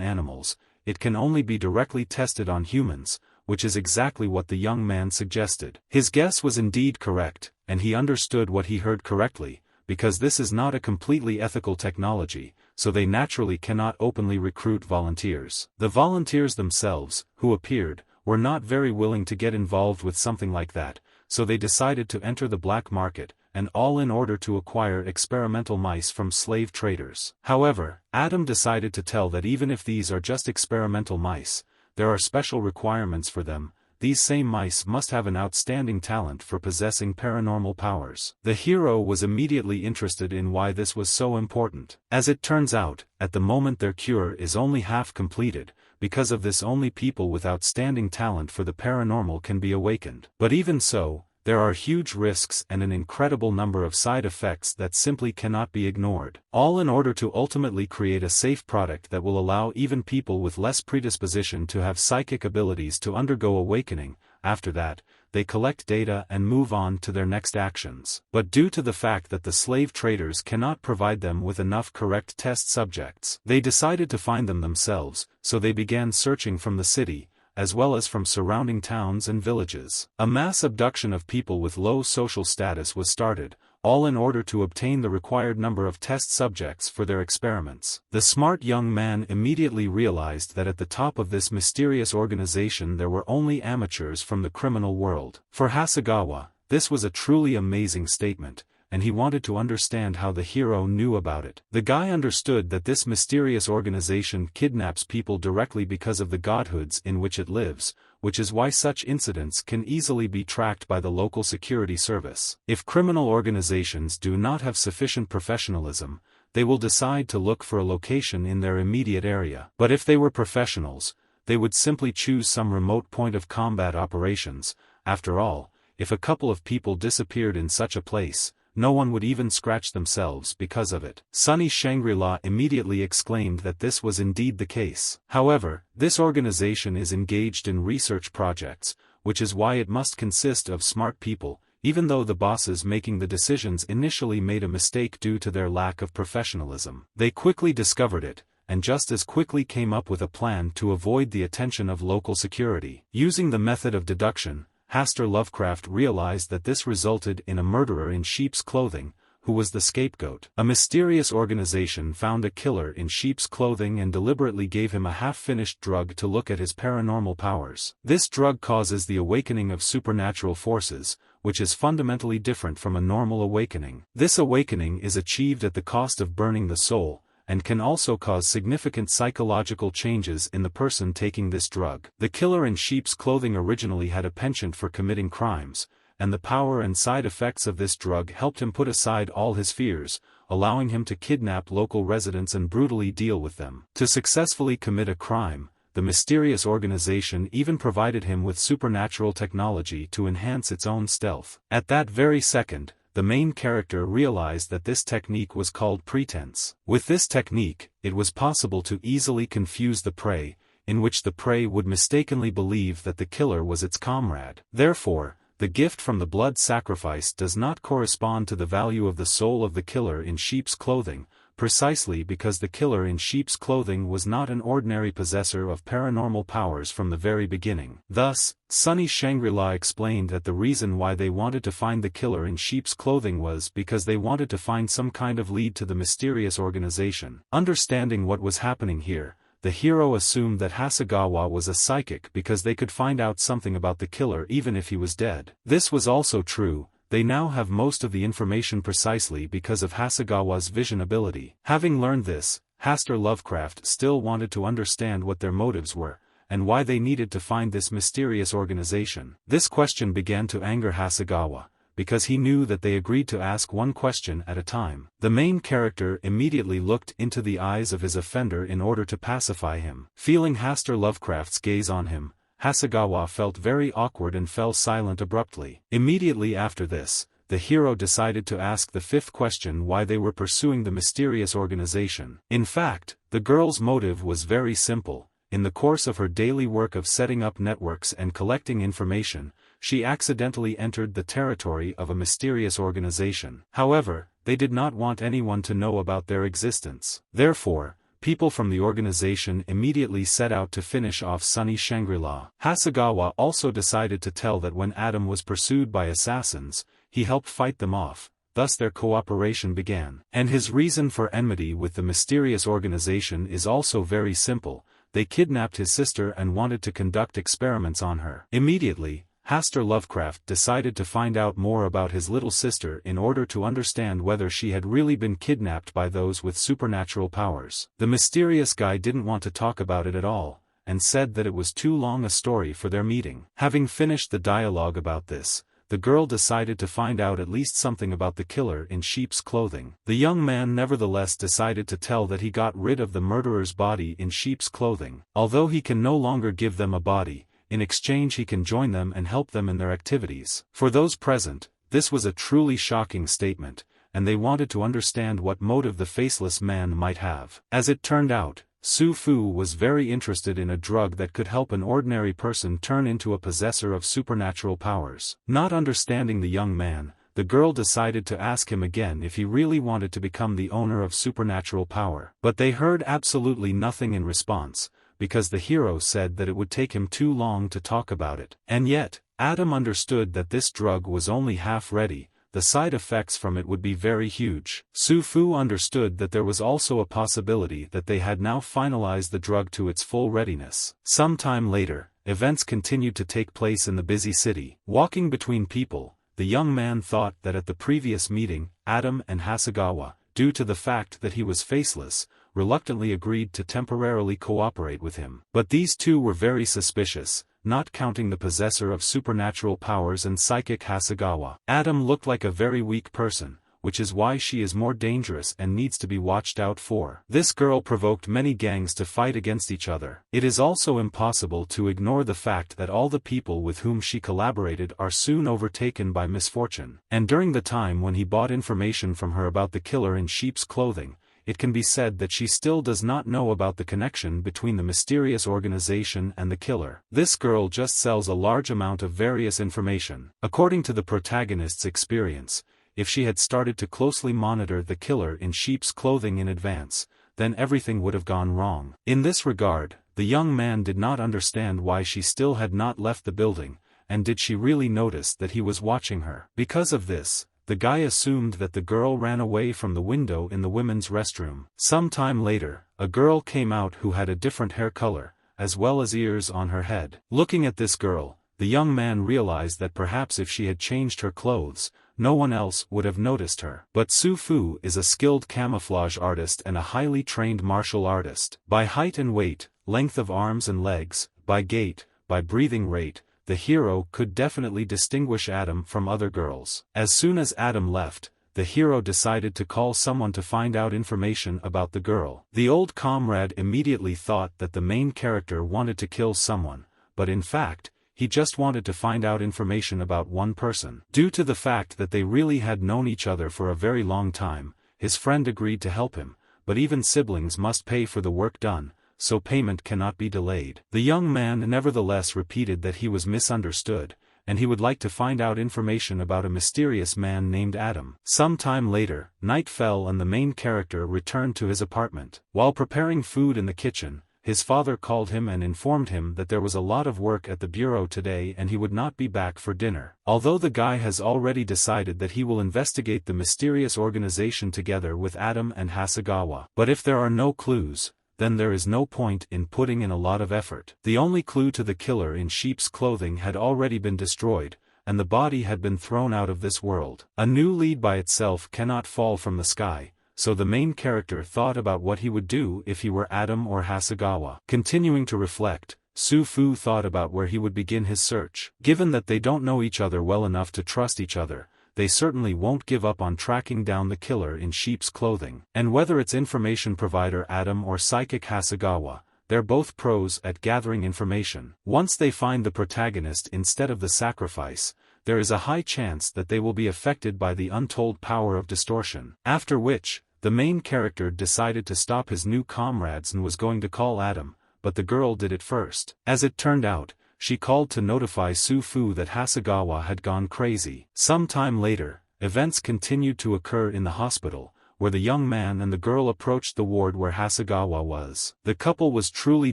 animals, it can only be directly tested on humans, which is exactly what the young man suggested. His guess was indeed correct, and he understood what he heard correctly, because this is not a completely ethical technology, so they naturally cannot openly recruit volunteers. The volunteers themselves, who appeared, were not very willing to get involved with something like that, so they decided to enter the black market, and all in order to acquire experimental mice from slave traders. However, Adam decided to tell that even if these are just experimental mice, there are special requirements for them. These same mice must have an outstanding talent for possessing paranormal powers. The hero was immediately interested in why this was so important. As it turns out, at the moment their cure is only half completed, because of this only people with outstanding talent for the paranormal can be awakened. But even so, there are huge risks and an incredible number of side effects that simply cannot be ignored. All in order to ultimately create a safe product that will allow even people with less predisposition to have psychic abilities to undergo awakening. After that, they collect data and move on to their next actions. But due to the fact that the slave traders cannot provide them with enough correct test subjects, they decided to find them themselves, so they began searching from the city, as well as from surrounding towns and villages. A mass abduction of people with low social status was started, all in order to obtain the required number of test subjects for their experiments. The smart young man immediately realized that at the top of this mysterious organization there were only amateurs from the criminal world. For Hasegawa, this was a truly amazing statement, and he wanted to understand how the hero knew about it. The guy understood that this mysterious organization kidnaps people directly because of the godhoods in which it lives, which is why such incidents can easily be tracked by the local security service. If criminal organizations do not have sufficient professionalism, they will decide to look for a location in their immediate area. But if they were professionals, they would simply choose some remote point of combat operations. After all, if a couple of people disappeared in such a place, no one would even scratch themselves because of it. Sunny Shangri-La immediately exclaimed that this was indeed the case. However, this organization is engaged in research projects, which is why it must consist of smart people, even though the bosses making the decisions initially made a mistake due to their lack of professionalism. They quickly discovered it, and just as quickly came up with a plan to avoid the attention of local security. Using the method of deduction, Haster Lovecraft realized that this resulted in a murderer in sheep's clothing, who was the scapegoat. A mysterious organization found a killer in sheep's clothing and deliberately gave him a half-finished drug to look at his paranormal powers. This drug causes the awakening of supernatural forces, which is fundamentally different from a normal awakening. This awakening is achieved at the cost of burning the soul, and can also cause significant psychological changes in the person taking this drug. The killer in sheep's clothing originally had a penchant for committing crimes, and the power and side effects of this drug helped him put aside all his fears, allowing him to kidnap local residents and brutally deal with them. To successfully commit a crime, the mysterious organization even provided him with supernatural technology to enhance its own stealth. At that very second, the main character realized that this technique was called pretense. With this technique, it was possible to easily confuse the prey, in which the prey would mistakenly believe that the killer was its comrade. Therefore, the gift from the blood sacrifice does not correspond to the value of the soul of the killer in sheep's clothing, precisely because the killer in sheep's clothing was not an ordinary possessor of paranormal powers from the very beginning. Thus, Sunny Shangri-La explained that the reason why they wanted to find the killer in sheep's clothing was because they wanted to find some kind of lead to the mysterious organization. Understanding what was happening here, the hero assumed that Hasegawa was a psychic because they could find out something about the killer even if he was dead. This was also true. They now have most of the information precisely because of Hasegawa's vision ability. Having learned this, Haster Lovecraft still wanted to understand what their motives were, and why they needed to find this mysterious organization. This question began to anger Hasegawa, because he knew that they agreed to ask one question at a time. The main character immediately looked into the eyes of his offender in order to pacify him. Feeling Haster Lovecraft's gaze on him, Hasegawa felt very awkward and fell silent abruptly. Immediately after this, the hero decided to ask the fifth question: why they were pursuing the mysterious organization. In fact, the girl's motive was very simple. In the course of her daily work of setting up networks and collecting information, she accidentally entered the territory of a mysterious organization. However, they did not want anyone to know about their existence. Therefore, people from the organization immediately set out to finish off sunny Shangri-La. Hasegawa also decided to tell that when Adam was pursued by assassins, he helped fight them off, thus their cooperation began. And his reason for enmity with the mysterious organization is also very simple: they kidnapped his sister and wanted to conduct experiments on her. Immediately, Haster Lovecraft decided to find out more about his little sister in order to understand whether she had really been kidnapped by those with supernatural powers. The mysterious guy didn't want to talk about it at all, and said that it was too long a story for their meeting. Having finished the dialogue about this, the girl decided to find out at least something about the killer in sheep's clothing. The young man nevertheless decided to tell that he got rid of the murderer's body in sheep's clothing. Although he can no longer give them a body, in exchange he can join them and help them in their activities. For those present, this was a truly shocking statement, and they wanted to understand what motive the faceless man might have. As it turned out, Su Fu was very interested in a drug that could help an ordinary person turn into a possessor of supernatural powers. Not understanding the young man, the girl decided to ask him again if he really wanted to become the owner of supernatural power. But they heard absolutely nothing in response, because the hero said that it would take him too long to talk about it. And yet, Adam understood that this drug was only half ready. The side effects from it would be very huge. Su Fu understood that there was also a possibility that they had now finalized the drug to its full readiness. Some time later, events continued to take place in the busy city. Walking between people, the young man thought that at the previous meeting, Adam and Hasegawa, due to the fact that he was faceless, reluctantly agreed to temporarily cooperate with him. But these two were very suspicious, not counting the possessor of supernatural powers and psychic Hasegawa. Adam looked like a very weak person, which is why she is more dangerous and needs to be watched out for. This girl provoked many gangs to fight against each other. It is also impossible to ignore the fact that all the people with whom she collaborated are soon overtaken by misfortune. And during the time when he bought information from her about the killer in sheep's clothing, it can be said that she still does not know about the connection between the mysterious organization and the killer. This girl just sells a large amount of various information. According to the protagonist's experience, if she had started to closely monitor the killer in sheep's clothing in advance, then everything would have gone wrong. In this regard, the young man did not understand why she still had not left the building, and did she really notice that he was watching her. Because of this, the guy assumed that the girl ran away from the window in the women's restroom. Some time later, a girl came out who had a different hair color, as well as ears on her head. Looking at this girl, the young man realized that perhaps if she had changed her clothes, no one else would have noticed her. But Su Fu is a skilled camouflage artist and a highly trained martial artist. By height and weight, length of arms and legs, by gait, by breathing rate, the hero could definitely distinguish Adam from other girls. As soon as Adam left, the hero decided to call someone to find out information about the girl. The old comrade immediately thought that the main character wanted to kill someone, but in fact, he just wanted to find out information about one person. Due to the fact that they really had known each other for a very long time, his friend agreed to help him, but even siblings must pay for the work done, so payment cannot be delayed. The young man nevertheless repeated that he was misunderstood, and he would like to find out information about a mysterious man named Adam. Some time later, night fell and the main character returned to his apartment. While preparing food in the kitchen, his father called him and informed him that there was a lot of work at the bureau today and he would not be back for dinner. Although the guy has already decided that he will investigate the mysterious organization together with Adam and Hasegawa. But if there are no clues, then there is no point in putting in a lot of effort. The only clue to the killer in sheep's clothing had already been destroyed, and the body had been thrown out of this world. A new lead by itself cannot fall from the sky, so the main character thought about what he would do if he were Adam or Hasegawa. Continuing to reflect, Su Fu thought about where he would begin his search. Given that they don't know each other well enough to trust each other, they certainly won't give up on tracking down the killer in sheep's clothing. And whether it's information provider Adam or psychic Hasegawa, they're both pros at gathering information. Once they find the protagonist instead of the sacrifice, there is a high chance that they will be affected by the untold power of distortion. After which, the main character decided to stop his new comrades and was going to call Adam, but the girl did it first. As it turned out, she called to notify Su-fu that Hasegawa had gone crazy. Some time later, events continued to occur in the hospital, where the young man and the girl approached the ward where Hasegawa was. The couple was truly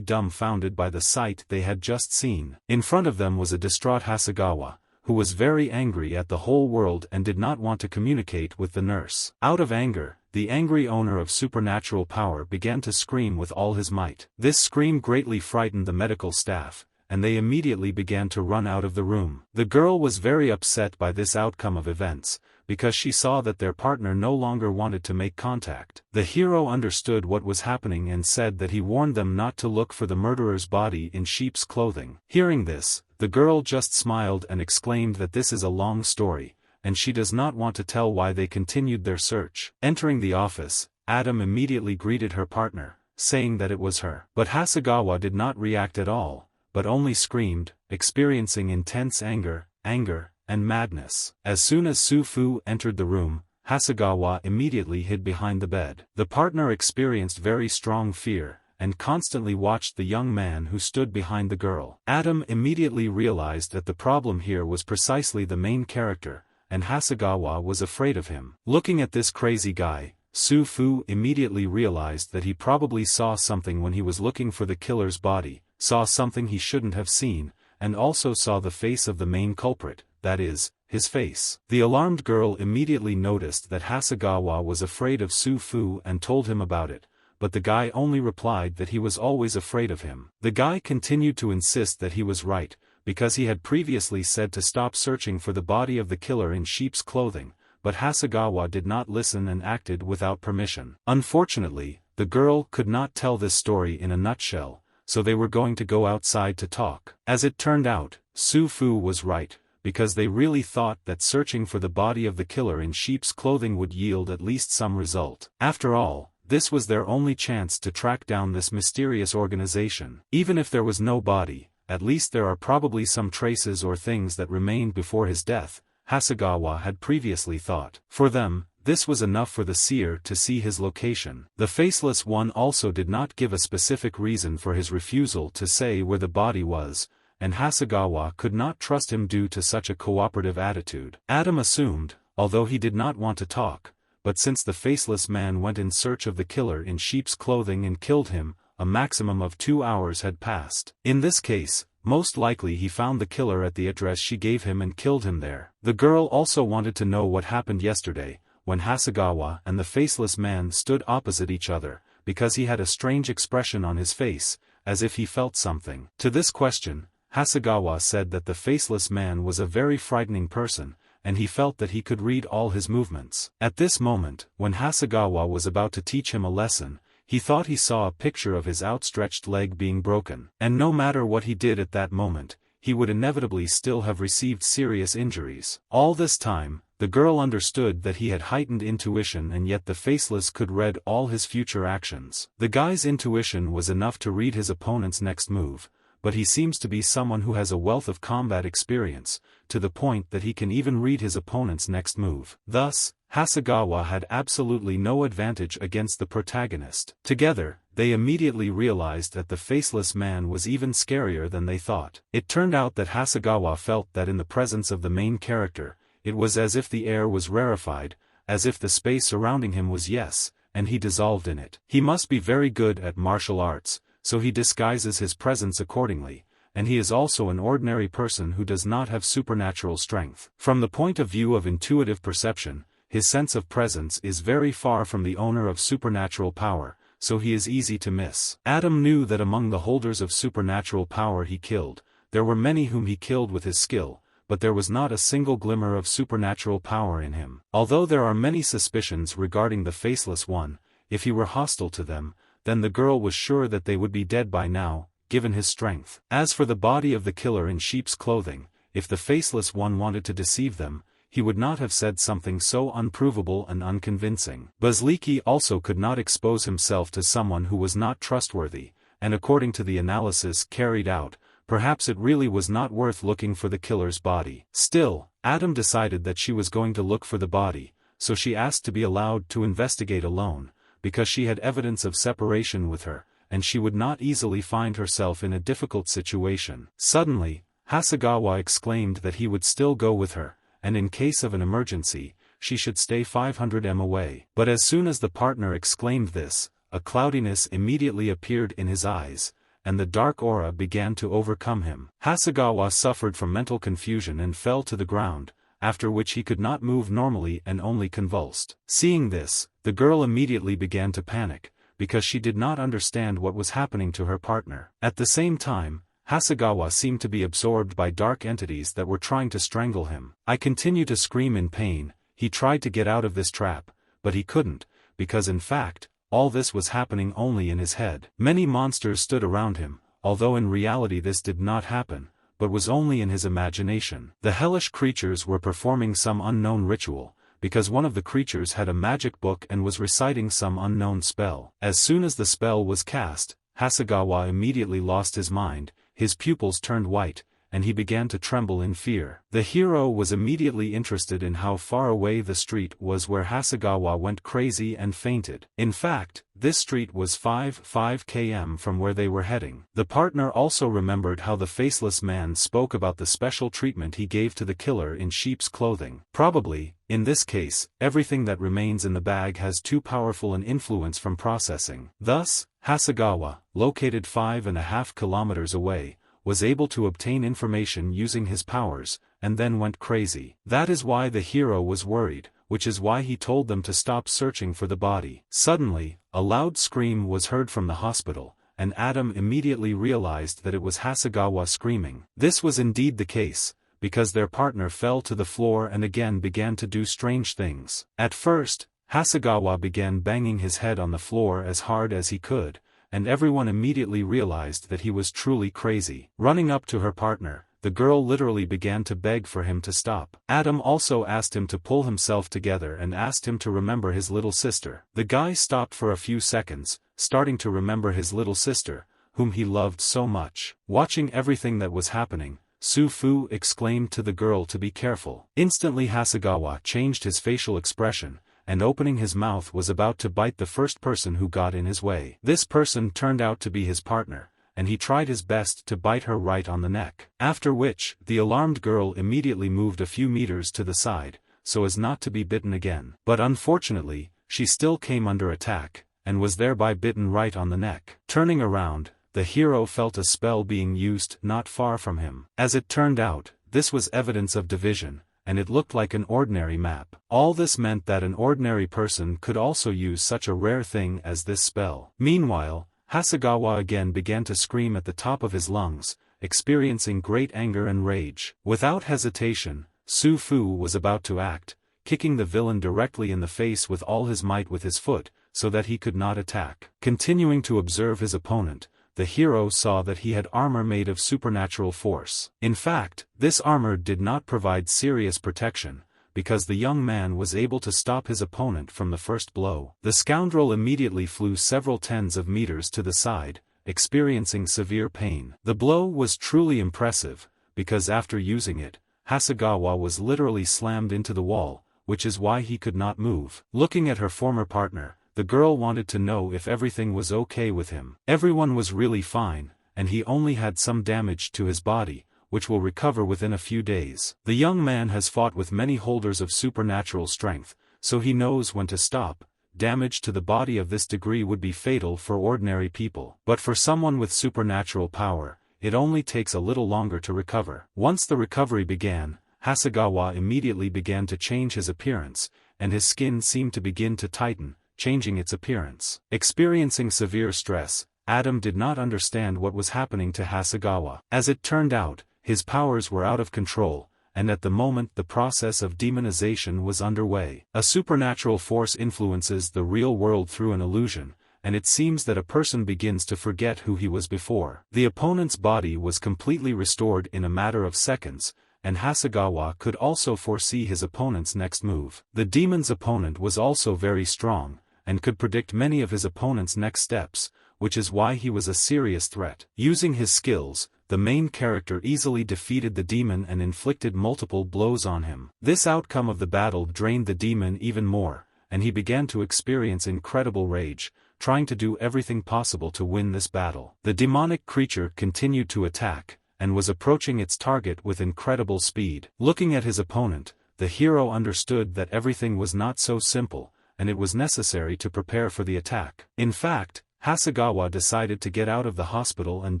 dumbfounded by the sight they had just seen. In front of them was a distraught Hasegawa, who was very angry at the whole world and did not want to communicate with the nurse. Out of anger, the angry owner of supernatural power began to scream with all his might. This scream greatly frightened the medical staff, and they immediately began to run out of the room. The girl was very upset by this outcome of events, because she saw that their partner no longer wanted to make contact. The hero understood what was happening and said that he warned them not to look for the murderer's body in sheep's clothing. Hearing this, the girl just smiled and exclaimed that this is a long story, and she does not want to tell why they continued their search. Entering the office, Adam immediately greeted her partner, saying that it was her. But Hasegawa did not react at all, but only screamed, experiencing intense anger, and madness. As soon as Su-fu entered the room, Hasegawa immediately hid behind the bed. The partner experienced very strong fear, and constantly watched the young man who stood behind the girl. Adam immediately realized that the problem here was precisely the main character, and Hasegawa was afraid of him. Looking at this crazy guy, Su-fu immediately realized that he probably saw something when he was looking for the killer's body, saw something he shouldn't have seen, and also saw the face of the main culprit, that is, his face. The alarmed girl immediately noticed that Hasegawa was afraid of Su-fu and told him about it, but the guy only replied that he was always afraid of him. The guy continued to insist that he was right, because he had previously said to stop searching for the body of the killer in sheep's clothing, but Hasegawa did not listen and acted without permission. Unfortunately, the girl could not tell this story in a nutshell, so they were going to go outside to talk. As it turned out, Su-fu was right, because they really thought that searching for the body of the killer in sheep's clothing would yield at least some result. After all, this was their only chance to track down this mysterious organization. Even if there was no body, at least there are probably some traces or things that remained before his death, Hasegawa had previously thought. For them, this was enough for the seer to see his location. The Faceless One also did not give a specific reason for his refusal to say where the body was, and Hasegawa could not trust him due to such a cooperative attitude. Adam assumed, although he did not want to talk, but since the faceless man went in search of the killer in sheep's clothing and killed him, a maximum of 2 hours had passed. In this case, most likely he found the killer at the address she gave him and killed him there. The girl also wanted to know what happened yesterday, when Hasegawa and the faceless man stood opposite each other, because he had a strange expression on his face, as if he felt something. To this question, Hasegawa said that the faceless man was a very frightening person, and he felt that he could read all his movements. At this moment, when Hasegawa was about to teach him a lesson, he thought he saw a picture of his outstretched leg being broken, and no matter what he did at that moment, he would inevitably still have received serious injuries. All this time, the girl understood that he had heightened intuition, and yet the faceless could read all his future actions. The guy's intuition was enough to read his opponent's next move, but he seems to be someone who has a wealth of combat experience, to the point that he can even read his opponent's next move. Thus, Hasegawa had absolutely no advantage against the protagonist. Together, they immediately realized that the faceless man was even scarier than they thought. It turned out that Hasegawa felt that in the presence of the main character, it was as if the air was rarefied, as if the space surrounding him was yes, and he dissolved in it. He must be very good at martial arts, so he disguises his presence accordingly, and he is also an ordinary person who does not have supernatural strength. From the point of view of intuitive perception, his sense of presence is very far from the owner of supernatural power, so he is easy to miss. Adam knew that among the holders of supernatural power he killed, there were many whom he killed with his skill, but there was not a single glimmer of supernatural power in him. Although there are many suspicions regarding the Faceless One, if he were hostile to them, then the girl was sure that they would be dead by now, given his strength. As for the body of the killer in sheep's clothing, if the Faceless One wanted to deceive them, he would not have said something so unprovable and unconvincing. Bazliki also could not expose himself to someone who was not trustworthy, and according to the analysis carried out, perhaps it really was not worth looking for the killer's body. Still, Adam decided that she was going to look for the body, so she asked to be allowed to investigate alone, because she had evidence of separation with her, and she would not easily find herself in a difficult situation. Suddenly, Hasegawa exclaimed that he would still go with her, and in case of an emergency, she should stay 500 m away. But as soon as the partner exclaimed this, a cloudiness immediately appeared in his eyes, and the dark aura began to overcome him. Hasegawa suffered from mental confusion and fell to the ground, after which he could not move normally and only convulsed. Seeing this, the girl immediately began to panic, because she did not understand what was happening to her partner. At the same time, Hasegawa seemed to be absorbed by dark entities that were trying to strangle him. I continue to scream in pain. He tried to get out of this trap, but he couldn't, because in fact, all this was happening only in his head. Many monsters stood around him, although in reality this did not happen, but was only in his imagination. The hellish creatures were performing some unknown ritual, because one of the creatures had a magic book and was reciting some unknown spell. As soon as the spell was cast, Hasegawa immediately lost his mind, his pupils turned white, and he began to tremble in fear. The hero was immediately interested in how far away the street was where Hasegawa went crazy and fainted. In fact, this street was 5 km from where they were heading. The partner also remembered how the faceless man spoke about the special treatment he gave to the killer in sheep's clothing. Probably, in this case, everything that remains in the bag has too powerful an influence from processing. Thus, Hasegawa, located 5.5 kilometers away, was able to obtain information using his powers, and then went crazy. That is why the hero was worried, which is why he told them to stop searching for the body. Suddenly, a loud scream was heard from the hospital, and Adam immediately realized that it was Hasegawa screaming. This was indeed the case, because their partner fell to the floor and again began to do strange things. At first, Hasegawa began banging his head on the floor as hard as he could, and everyone immediately realized that he was truly crazy. Running up to her partner, the girl literally began to beg for him to stop. Adam also asked him to pull himself together and asked him to remember his little sister. The guy stopped for a few seconds, starting to remember his little sister, whom he loved so much. Watching everything that was happening, Su-fu exclaimed to the girl to be careful. Instantly Hasegawa changed his facial expression, and opening his mouth was about to bite the first person who got in his way. This person turned out to be his partner, and he tried his best to bite her right on the neck. After which, the alarmed girl immediately moved a few meters to the side, so as not to be bitten again. But unfortunately, she still came under attack, and was thereby bitten right on the neck. Turning around, the hero felt a spell being used not far from him. As it turned out, this was evidence of division, and it looked like an ordinary map. All this meant that an ordinary person could also use such a rare thing as this spell. Meanwhile, Hasegawa again began to scream at the top of his lungs, experiencing great anger and rage. Without hesitation, Su-fu was about to act, kicking the villain directly in the face with all his might with his foot, so that he could not attack. Continuing to observe his opponent, the hero saw that he had armor made of supernatural force. In fact, this armor did not provide serious protection, because the young man was able to stop his opponent from the first blow. The scoundrel immediately flew several tens of meters to the side, experiencing severe pain. The blow was truly impressive, because after using it, Hasegawa was literally slammed into the wall, which is why he could not move. Looking at her former partner, the girl wanted to know if everything was okay with him. Everyone was really fine, and he only had some damage to his body, which will recover within a few days. The young man has fought with many holders of supernatural strength, so he knows when to stop. Damage to the body of this degree would be fatal for ordinary people. But for someone with supernatural power, it only takes a little longer to recover. Once the recovery began, Hasegawa immediately began to change his appearance, and his skin seemed to begin to tighten, changing its appearance. Experiencing severe stress, Adam did not understand what was happening to Hasegawa. As it turned out, his powers were out of control, and at the moment the process of demonization was underway. A supernatural force influences the real world through an illusion, and it seems that a person begins to forget who he was before. The opponent's body was completely restored in a matter of seconds, and Hasegawa could also foresee his opponent's next move. The demon's opponent was also very strong, and could predict many of his opponent's next steps, which is why he was a serious threat. Using his skills, the main character easily defeated the demon and inflicted multiple blows on him. This outcome of the battle drained the demon even more, and he began to experience incredible rage, trying to do everything possible to win this battle. The demonic creature continued to attack, and was approaching its target with incredible speed. Looking at his opponent, the hero understood that everything was not so simple, and it was necessary to prepare for the attack. In fact, Hasegawa decided to get out of the hospital and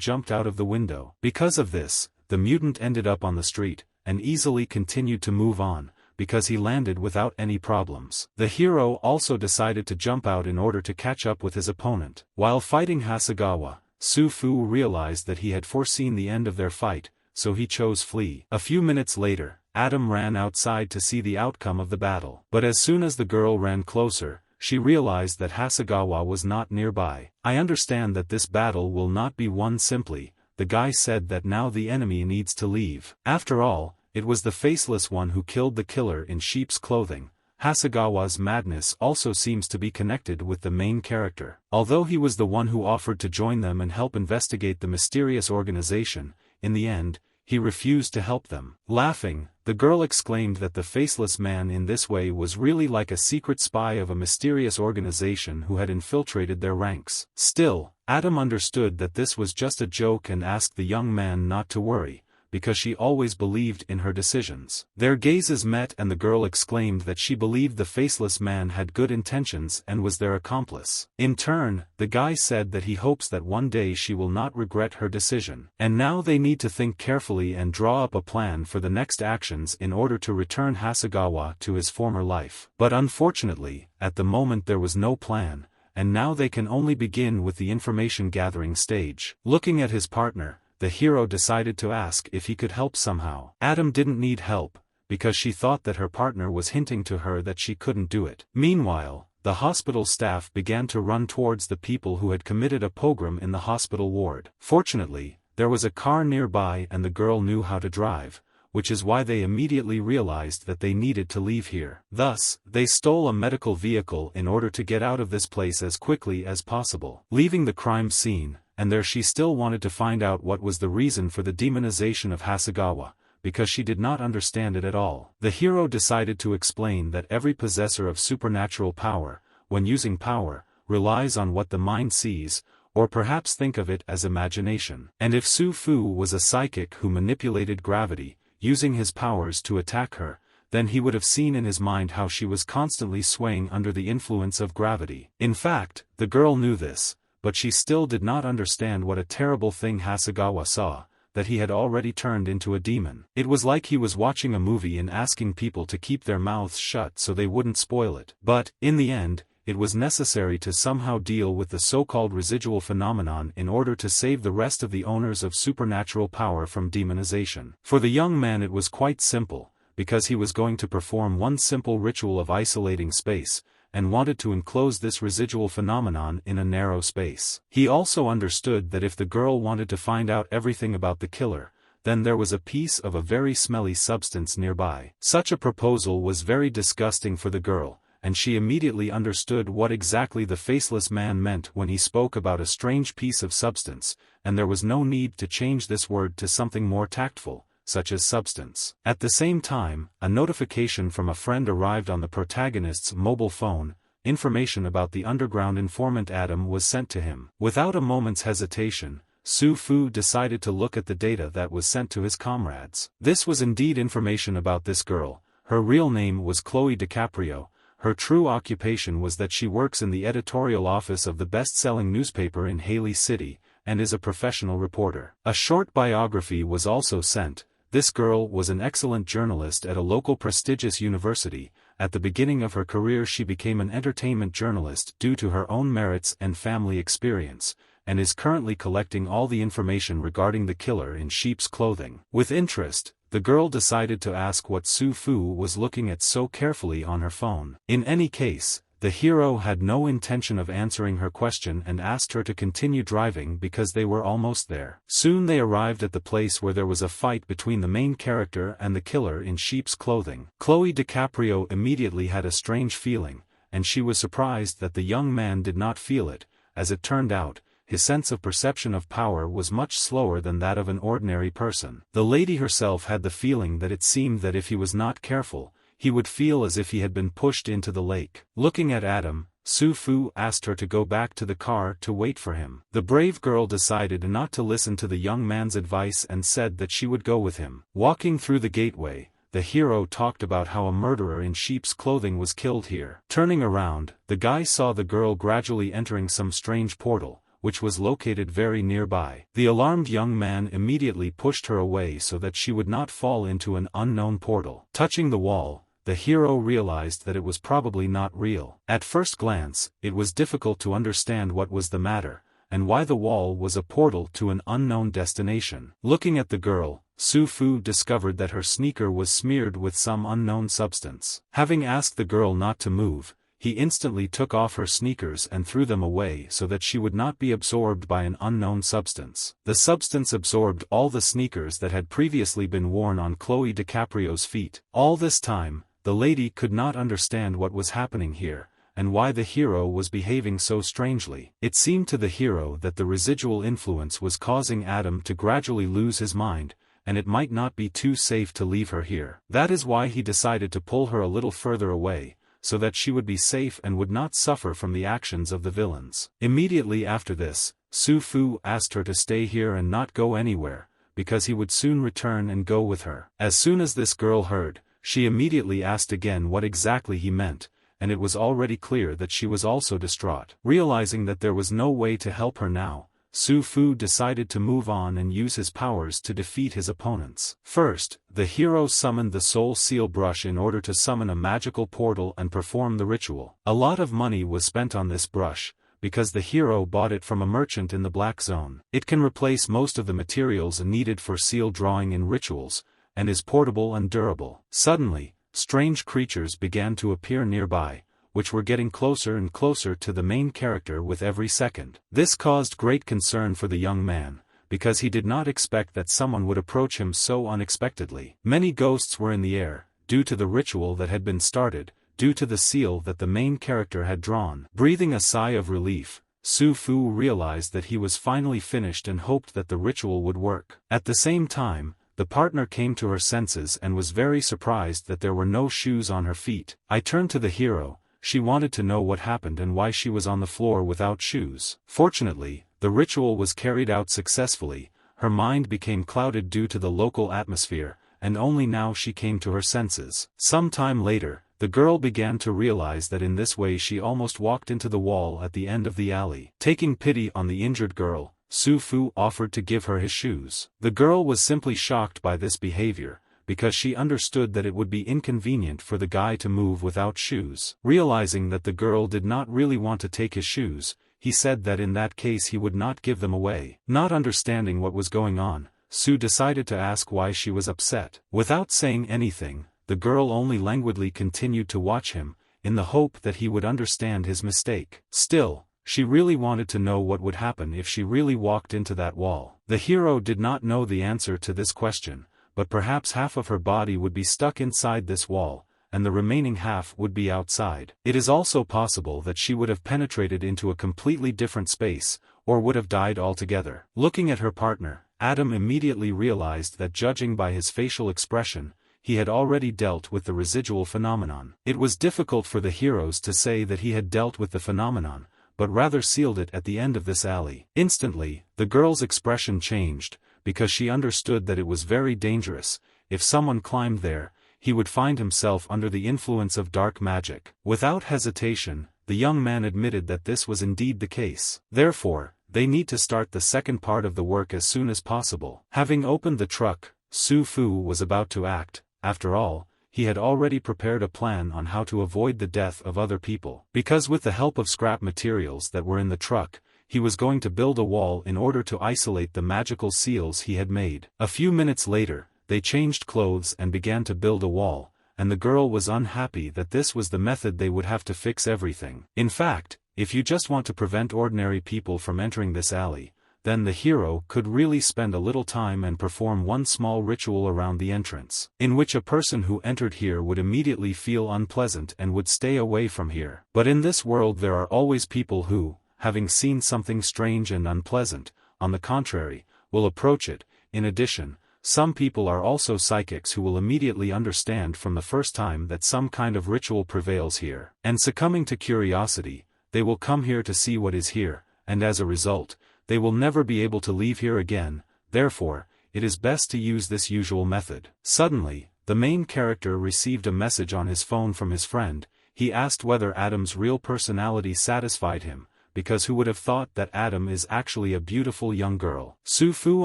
jumped out of the window. Because of this, the mutant ended up on the street, and easily continued to move on, because he landed without any problems. The hero also decided to jump out in order to catch up with his opponent. While fighting Hasegawa, Su-fu realized that he had foreseen the end of their fight, so he chose flee. A few minutes later, Adam ran outside to see the outcome of the battle. But as soon as the girl ran closer, she realized that Hasegawa was not nearby. "I understand that this battle will not be won simply," the guy said. "That now the enemy needs to leave. After all, it was the faceless one who killed the killer in sheep's clothing." Hasegawa's madness also seems to be connected with the main character. Although he was the one who offered to join them and help investigate the mysterious organization, in the end, he refused to help them. Laughing, the girl exclaimed that the faceless man in this way was really like a secret spy of a mysterious organization who had infiltrated their ranks. Still, Adam understood that this was just a joke and asked the young man not to worry, because she always believed in her decisions. Their gazes met and the girl exclaimed that she believed the faceless man had good intentions and was their accomplice. In turn, the guy said that he hopes that one day she will not regret her decision. And now they need to think carefully and draw up a plan for the next actions in order to return Hasegawa to his former life. But unfortunately, at the moment there was no plan, and now they can only begin with the information gathering stage. Looking at his partner, the hero decided to ask if he could help somehow. Adam didn't need help, because she thought that her partner was hinting to her that she couldn't do it. Meanwhile, the hospital staff began to run towards the people who had committed a pogrom in the hospital ward. Fortunately, there was a car nearby and the girl knew how to drive, which is why they immediately realized that they needed to leave here. Thus, they stole a medical vehicle in order to get out of this place as quickly as possible. Leaving the crime scene, and there she still wanted to find out what was the reason for the demonization of Hasegawa, because she did not understand it at all. The hero decided to explain that every possessor of supernatural power, when using power, relies on what the mind sees, or perhaps think of it as imagination. And if Su-fu was a psychic who manipulated gravity, using his powers to attack her, then he would have seen in his mind how she was constantly swaying under the influence of gravity. In fact, the girl knew this, but she still did not understand what a terrible thing Hasegawa saw, that he had already turned into a demon. It was like he was watching a movie and asking people to keep their mouths shut so they wouldn't spoil it. But, in the end, it was necessary to somehow deal with the so-called residual phenomenon in order to save the rest of the owners of supernatural power from demonization. For the young man it was quite simple, because he was going to perform one simple ritual of isolating space, and wanted to enclose this residual phenomenon in a narrow space. He also understood that if the girl wanted to find out everything about the killer, then there was a piece of a very smelly substance nearby. Such a proposal was very disgusting for the girl, and she immediately understood what exactly the faceless man meant when he spoke about a strange piece of substance, and there was no need to change this word to something more tactful, such as substance. At the same time, a notification from a friend arrived on the protagonist's mobile phone. Information about the underground informant Adam was sent to him. Without a moment's hesitation, Su-fu decided to look at the data that was sent to his comrades. This was indeed information about this girl. Her real name was Chloe DiCaprio. Her true occupation was that she works in the editorial office of the best-selling newspaper in Haley City, and is a professional reporter. A short biography was also sent. This girl was an excellent journalist at a local prestigious university. At the beginning of her career she became an entertainment journalist due to her own merits and family experience, and is currently collecting all the information regarding the killer in sheep's clothing. With interest, the girl decided to ask what Su-fu was looking at so carefully on her phone. In any case, The hero had no intention of answering her question and asked her to continue driving because they were almost there. Soon they arrived at the place where there was a fight between the main character and the killer in sheep's clothing. Chloe DiCaprio immediately had a strange feeling, and she was surprised that the young man did not feel it. As it turned out, his sense of perception of power was much slower than that of an ordinary person. The lady herself had the feeling that it seemed that if he was not careful, he would feel as if he had been pushed into the lake. Looking at Adam, Su-fu asked her to go back to the car to wait for him. The brave girl decided not to listen to the young man's advice and said that she would go with him. Walking through the gateway, the hero talked about how a murderer in sheep's clothing was killed here. Turning around, the guy saw the girl gradually entering some strange portal, which was located very nearby. The alarmed young man immediately pushed her away so that she would not fall into an unknown portal. Touching the wall, the hero realized that it was probably not real. At first glance, it was difficult to understand what was the matter, and why the wall was a portal to an unknown destination. Looking at the girl, Su-fu discovered that her sneaker was smeared with some unknown substance. Having asked the girl not to move, he instantly took off her sneakers and threw them away so that she would not be absorbed by an unknown substance. The substance absorbed all the sneakers that had previously been worn on Chloe DiCaprio's feet. All this time, the lady could not understand what was happening here, and why the hero was behaving so strangely. It seemed to the hero that the residual influence was causing Adam to gradually lose his mind, and it might not be too safe to leave her here. That is why he decided to pull her a little further away, so that she would be safe and would not suffer from the actions of the villains. Immediately after this, Su-fu asked her to stay here and not go anywhere, because he would soon return and go with her. As soon as this girl heard, she immediately asked again what exactly he meant, and it was already clear that she was also distraught. Realizing that there was no way to help her now, Su-fu decided to move on and use his powers to defeat his opponents. First, the hero summoned the Soul Seal brush in order to summon a magical portal and perform the ritual. A lot of money was spent on this brush, because the hero bought it from a merchant in the Black Zone. It can replace most of the materials needed for seal drawing in rituals, and is portable and durable. Suddenly, strange creatures began to appear nearby, which were getting closer and closer to the main character with every second. This caused great concern for the young man, because he did not expect that someone would approach him so unexpectedly. Many ghosts were in the air, due to the ritual that had been started, due to the seal that the main character had drawn. Breathing a sigh of relief, Su-fu realized that he was finally finished and hoped that the ritual would work. At the same time, the partner came to her senses and was very surprised that there were no shoes on her feet. I turned to the hero. She wanted to know what happened and why she was on the floor without shoes. Fortunately, the ritual was carried out successfully. Her mind became clouded due to the local atmosphere, and only now she came to her senses. Some time later, the girl began to realize that in this way she almost walked into the wall at the end of the alley. Taking pity on the injured girl, Su-fu offered to give her his shoes. The girl was simply shocked by this behavior, because she understood that it would be inconvenient for the guy to move without shoes. Realizing that the girl did not really want to take his shoes, he said that in that case he would not give them away. Not understanding what was going on, Su decided to ask why she was upset. Without saying anything, the girl only languidly continued to watch him, in the hope that he would understand his mistake. Still, she really wanted to know what would happen if she really walked into that wall. The hero did not know the answer to this question, but perhaps half of her body would be stuck inside this wall, and the remaining half would be outside. It is also possible that she would have penetrated into a completely different space, or would have died altogether. Looking at her partner, Adam immediately realized that judging by his facial expression, he had already dealt with the residual phenomenon. It was difficult for the heroes to say that he had dealt with the phenomenon, but rather sealed it at the end of this alley. Instantly, the girl's expression changed, because she understood that it was very dangerous. If someone climbed there, he would find himself under the influence of dark magic. Without hesitation, the young man admitted that this was indeed the case. Therefore, they need to start the second part of the work as soon as possible. Having opened the truck, Su-fu was about to act. After all, he had already prepared a plan on how to avoid the death of other people. Because with the help of scrap materials that were in the truck, he was going to build a wall in order to isolate the magical seals he had made. A few minutes later, they changed clothes and began to build a wall, and the girl was unhappy that this was the method they would have to fix everything. In fact, if you just want to prevent ordinary people from entering this alley, then the hero could really spend a little time and perform one small ritual around the entrance, in which a person who entered here would immediately feel unpleasant and would stay away from here. But in this world there are always people who, having seen something strange and unpleasant, on the contrary, will approach it. In addition, some people are also psychics who will immediately understand from the first time that some kind of ritual prevails here, and succumbing to curiosity, they will come here to see what is here, and as a result, they will never be able to leave here again. Therefore, it is best to use this usual method. Suddenly, the main character received a message on his phone from his friend. He asked whether Adam's real personality satisfied him, because who would have thought that Adam is actually a beautiful young girl. Su-fu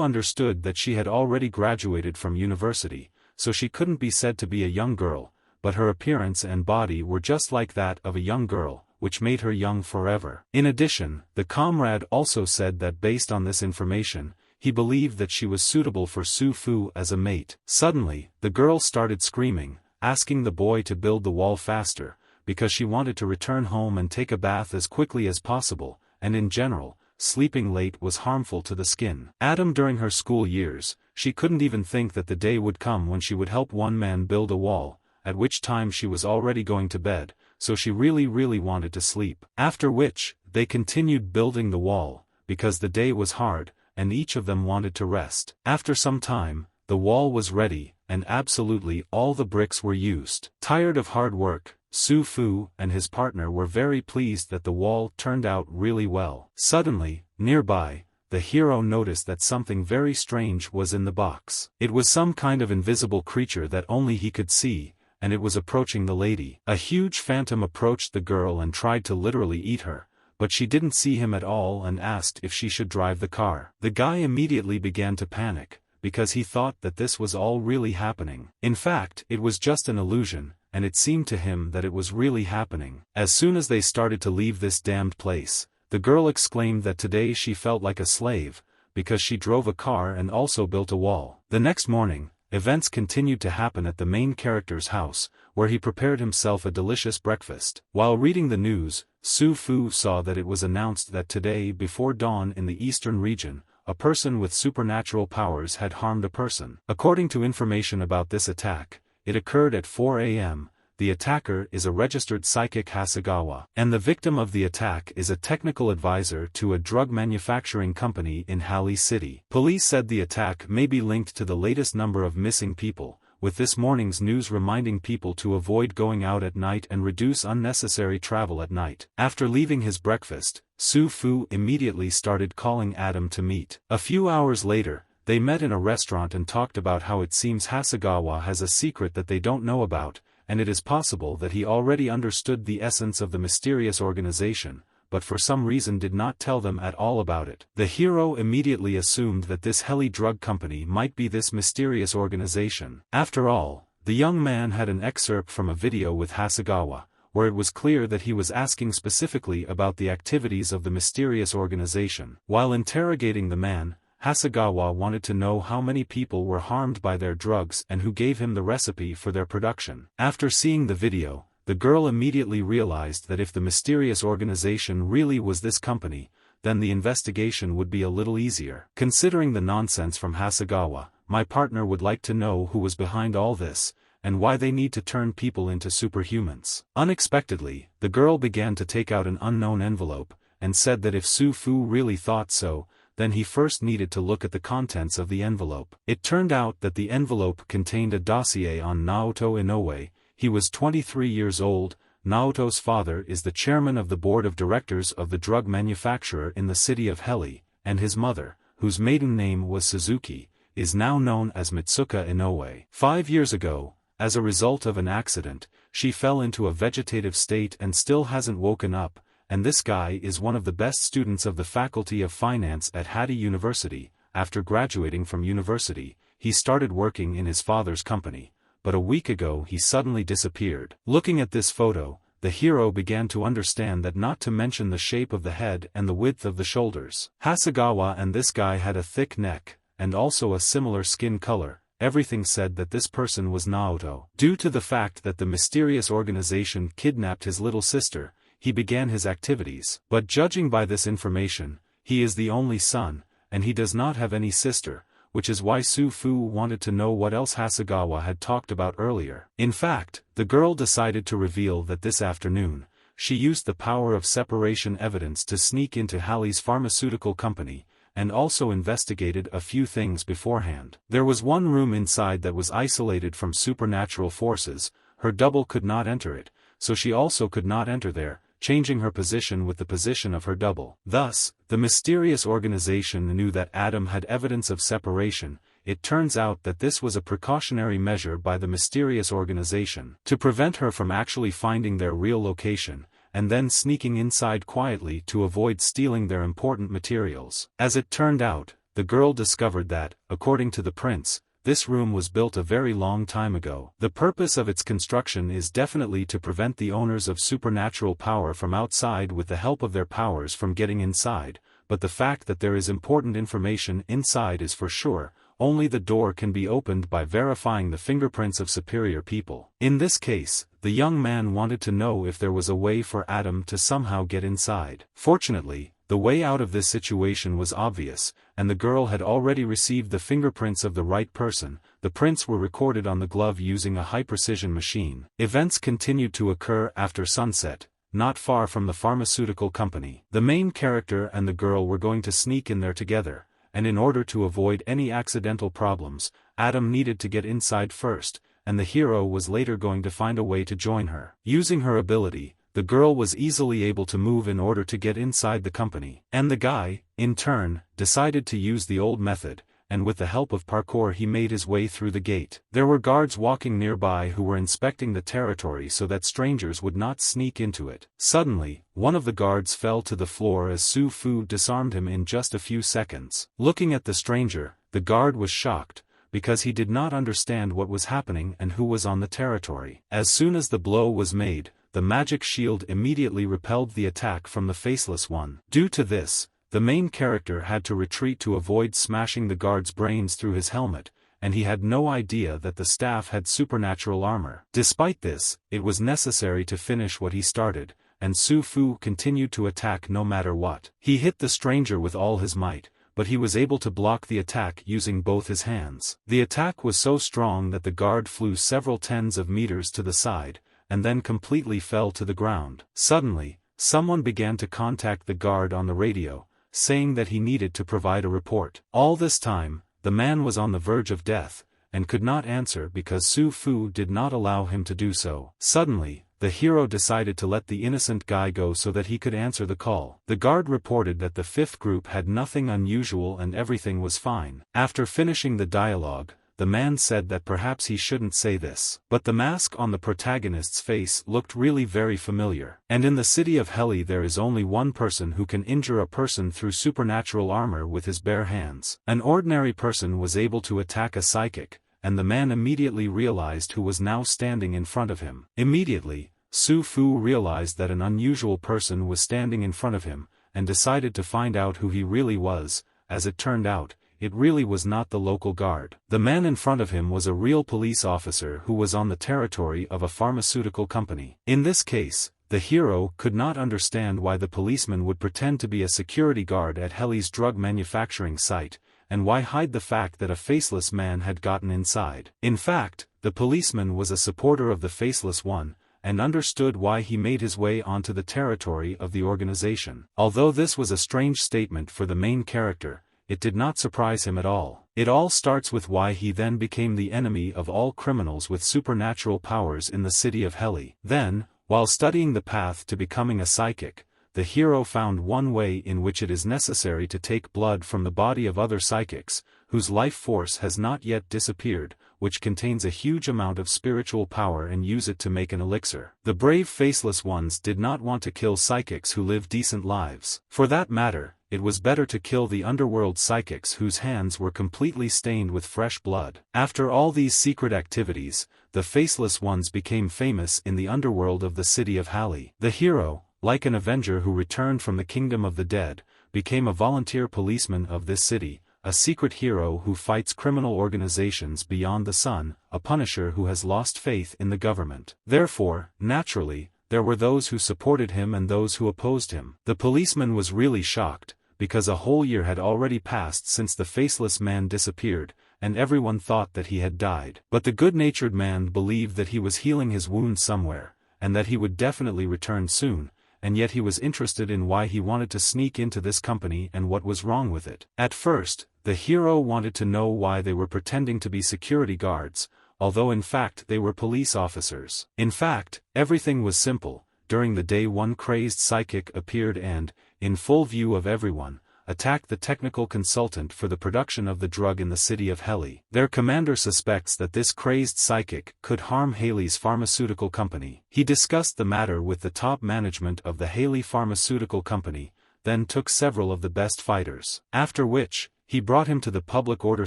understood that she had already graduated from university, so she couldn't be said to be a young girl, but her appearance and body were just like that of a young girl, which made her young forever. In addition, the comrade also said that based on this information, he believed that she was suitable for Su-fu as a mate. Suddenly, the girl started screaming, asking the boy to build the wall faster, because she wanted to return home and take a bath as quickly as possible, and in general, sleeping late was harmful to the skin. Adam during her school years, she couldn't even think that the day would come when she would help one man build a wall, at which time she was already going to bed, so she really wanted to sleep. After which, they continued building the wall, because the day was hard, and each of them wanted to rest. After some time, the wall was ready, and absolutely all the bricks were used. Tired of hard work, Su-fu and his partner were very pleased that the wall turned out really well. Suddenly, nearby, the hero noticed that something very strange was in the box. It was some kind of invisible creature that only he could see, and it was approaching the lady. A huge phantom approached the girl and tried to literally eat her, but she didn't see him at all and asked if she should drive the car. The guy immediately began to panic, because he thought that this was all really happening. In fact, it was just an illusion, and it seemed to him that it was really happening. As soon as they started to leave this damned place, the girl exclaimed that today she felt like a slave, because she drove a car and also built a wall. The next morning, events continued to happen at the main character's house, where he prepared himself a delicious breakfast. While reading the news, Su-fu saw that it was announced that today before dawn in the eastern region, a person with supernatural powers had harmed a person. According to information about this attack, it occurred at 4 a.m., the attacker is a registered psychic Hasegawa, and the victim of the attack is a technical advisor to a drug manufacturing company in Halley City. Police said the attack may be linked to the latest number of missing people, with this morning's news reminding people to avoid going out at night and reduce unnecessary travel at night. After leaving his breakfast, Su-fu immediately started calling Adam to meet. A few hours later, they met in a restaurant and talked about how it seems Hasegawa has a secret that they don't know about, and it is possible that he already understood the essence of the mysterious organization, but for some reason did not tell them at all about it. The hero immediately assumed that this Heli drug company might be this mysterious organization. After all, the young man had an excerpt from a video with Hasegawa, where it was clear that he was asking specifically about the activities of the mysterious organization. While interrogating the man, Hasegawa wanted to know how many people were harmed by their drugs and who gave him the recipe for their production. After seeing the video, the girl immediately realized that if the mysterious organization really was this company, then the investigation would be a little easier. Considering the nonsense from Hasegawa, my partner would like to know who was behind all this, and why they need to turn people into superhumans. Unexpectedly, the girl began to take out an unknown envelope, and said that if Su-fu really thought so, then he first needed to look at the contents of the envelope. It turned out that the envelope contained a dossier on Naoto Inoue. He was 23 years old. Naoto's father is the chairman of the board of directors of the drug manufacturer in the city of Heli, and his mother, whose maiden name was Suzuki, is now known as Mitsuka Inoue. 5 years ago, as a result of an accident, she fell into a vegetative state and still hasn't woken up, and this guy is one of the best students of the Faculty of Finance at Hadi University. After graduating from university, he started working in his father's company, but a week ago he suddenly disappeared. Looking at this photo, the hero began to understand that not to mention the shape of the head and the width of the shoulders. Hasegawa and this guy had a thick neck, and also a similar skin color, everything said that this person was Naoto. Due to the fact that the mysterious organization kidnapped his little sister, he began his activities. But judging by this information, he is the only son, and he does not have any sister, which is why Su-fu wanted to know what else Hasegawa had talked about earlier. In fact, the girl decided to reveal that this afternoon, she used the power of separation evidence to sneak into Hallie's pharmaceutical company, and also investigated a few things beforehand. There was one room inside that was isolated from supernatural forces, her double could not enter it, so she also could not enter there, changing her position with the position of her double. Thus, the mysterious organization knew that Adam had evidence of separation. It turns out that this was a precautionary measure by the mysterious organization to prevent her from actually finding their real location, and then sneaking inside quietly to avoid stealing their important materials. As it turned out, the girl discovered that, according to the prince, this room was built a very long time ago. The purpose of its construction is definitely to prevent the owners of supernatural power from outside with the help of their powers from getting inside, but the fact that there is important information inside is for sure. Only the door can be opened by verifying the fingerprints of superior people. In this case, the young man wanted to know if there was a way for Adam to somehow get inside. Fortunately, the way out of this situation was obvious, and the girl had already received the fingerprints of the right person. The prints were recorded on the glove using a high-precision machine. Events continued to occur after sunset, not far from the pharmaceutical company. The main character and the girl were going to sneak in there together, and in order to avoid any accidental problems, Adam needed to get inside first, and the hero was later going to find a way to join her. Using her ability, the girl was easily able to move in order to get inside the company. And the guy, in turn, decided to use the old method, and with the help of parkour he made his way through the gate. There were guards walking nearby who were inspecting the territory so that strangers would not sneak into it. Suddenly, one of the guards fell to the floor as Su-fu disarmed him in just a few seconds. Looking at the stranger, the guard was shocked, because he did not understand what was happening and who was on the territory. As soon as the blow was made, the magic shield immediately repelled the attack from the faceless one. Due to this, the main character had to retreat to avoid smashing the guard's brains through his helmet, and he had no idea that the staff had supernatural armor. Despite this, it was necessary to finish what he started, and Su-fu continued to attack no matter what. He hit the stranger with all his might, but he was able to block the attack using both his hands. The attack was so strong that the guard flew several tens of meters to the side, and then completely fell to the ground. Suddenly, someone began to contact the guard on the radio, saying that he needed to provide a report. All this time, the man was on the verge of death, and could not answer because Su-fu did not allow him to do so. Suddenly, the hero decided to let the innocent guy go so that he could answer the call. The guard reported that the fifth group had nothing unusual and everything was fine. After finishing the dialogue, the man said that perhaps he shouldn't say this. But the mask on the protagonist's face looked really very familiar. And in the city of Heli there is only one person who can injure a person through supernatural armor with his bare hands. An ordinary person was able to attack a psychic, and the man immediately realized who was now standing in front of him. Immediately, Su-fu realized that an unusual person was standing in front of him, and decided to find out who he really was. As it turned out, it really was not the local guard. The man in front of him was a real police officer who was on the territory of a pharmaceutical company. In this case, the hero could not understand why the policeman would pretend to be a security guard at Heli's drug manufacturing site, and why hide the fact that a faceless man had gotten inside. In fact, the policeman was a supporter of the faceless one, and understood why he made his way onto the territory of the organization. Although this was a strange statement for the main character, it did not surprise him at all. It all starts with why he then became the enemy of all criminals with supernatural powers in the city of Heli. Then, while studying the path to becoming a psychic, the hero found one way in which it is necessary to take blood from the body of other psychics, whose life force has not yet disappeared, which contains a huge amount of spiritual power, and use it to make an elixir. The brave faceless ones did not want to kill psychics who live decent lives. For that matter, it was better to kill the underworld psychics whose hands were completely stained with fresh blood. After all these secret activities, the faceless ones became famous in the underworld of the city of Hali. The hero, like an avenger who returned from the kingdom of the dead, became a volunteer policeman of this city, a secret hero who fights criminal organizations beyond the sun, a punisher who has lost faith in the government. Therefore, naturally, there were those who supported him and those who opposed him. The policeman was really shocked, because a whole year had already passed since the faceless man disappeared, and everyone thought that he had died. But the good-natured man believed that he was healing his wound somewhere, and that he would definitely return soon, and yet he was interested in why he wanted to sneak into this company and what was wrong with it. At first, the hero wanted to know why they were pretending to be security guards, although in fact they were police officers. In fact, everything was simple. During the day one crazed psychic appeared and, in full view of everyone, attacked the technical consultant for the production of the drug in the city of Heli. Their commander suspects that this crazed psychic could harm Haley's pharmaceutical company. He discussed the matter with the top management of the Haley pharmaceutical company, then took several of the best fighters. After which, he brought him to the public order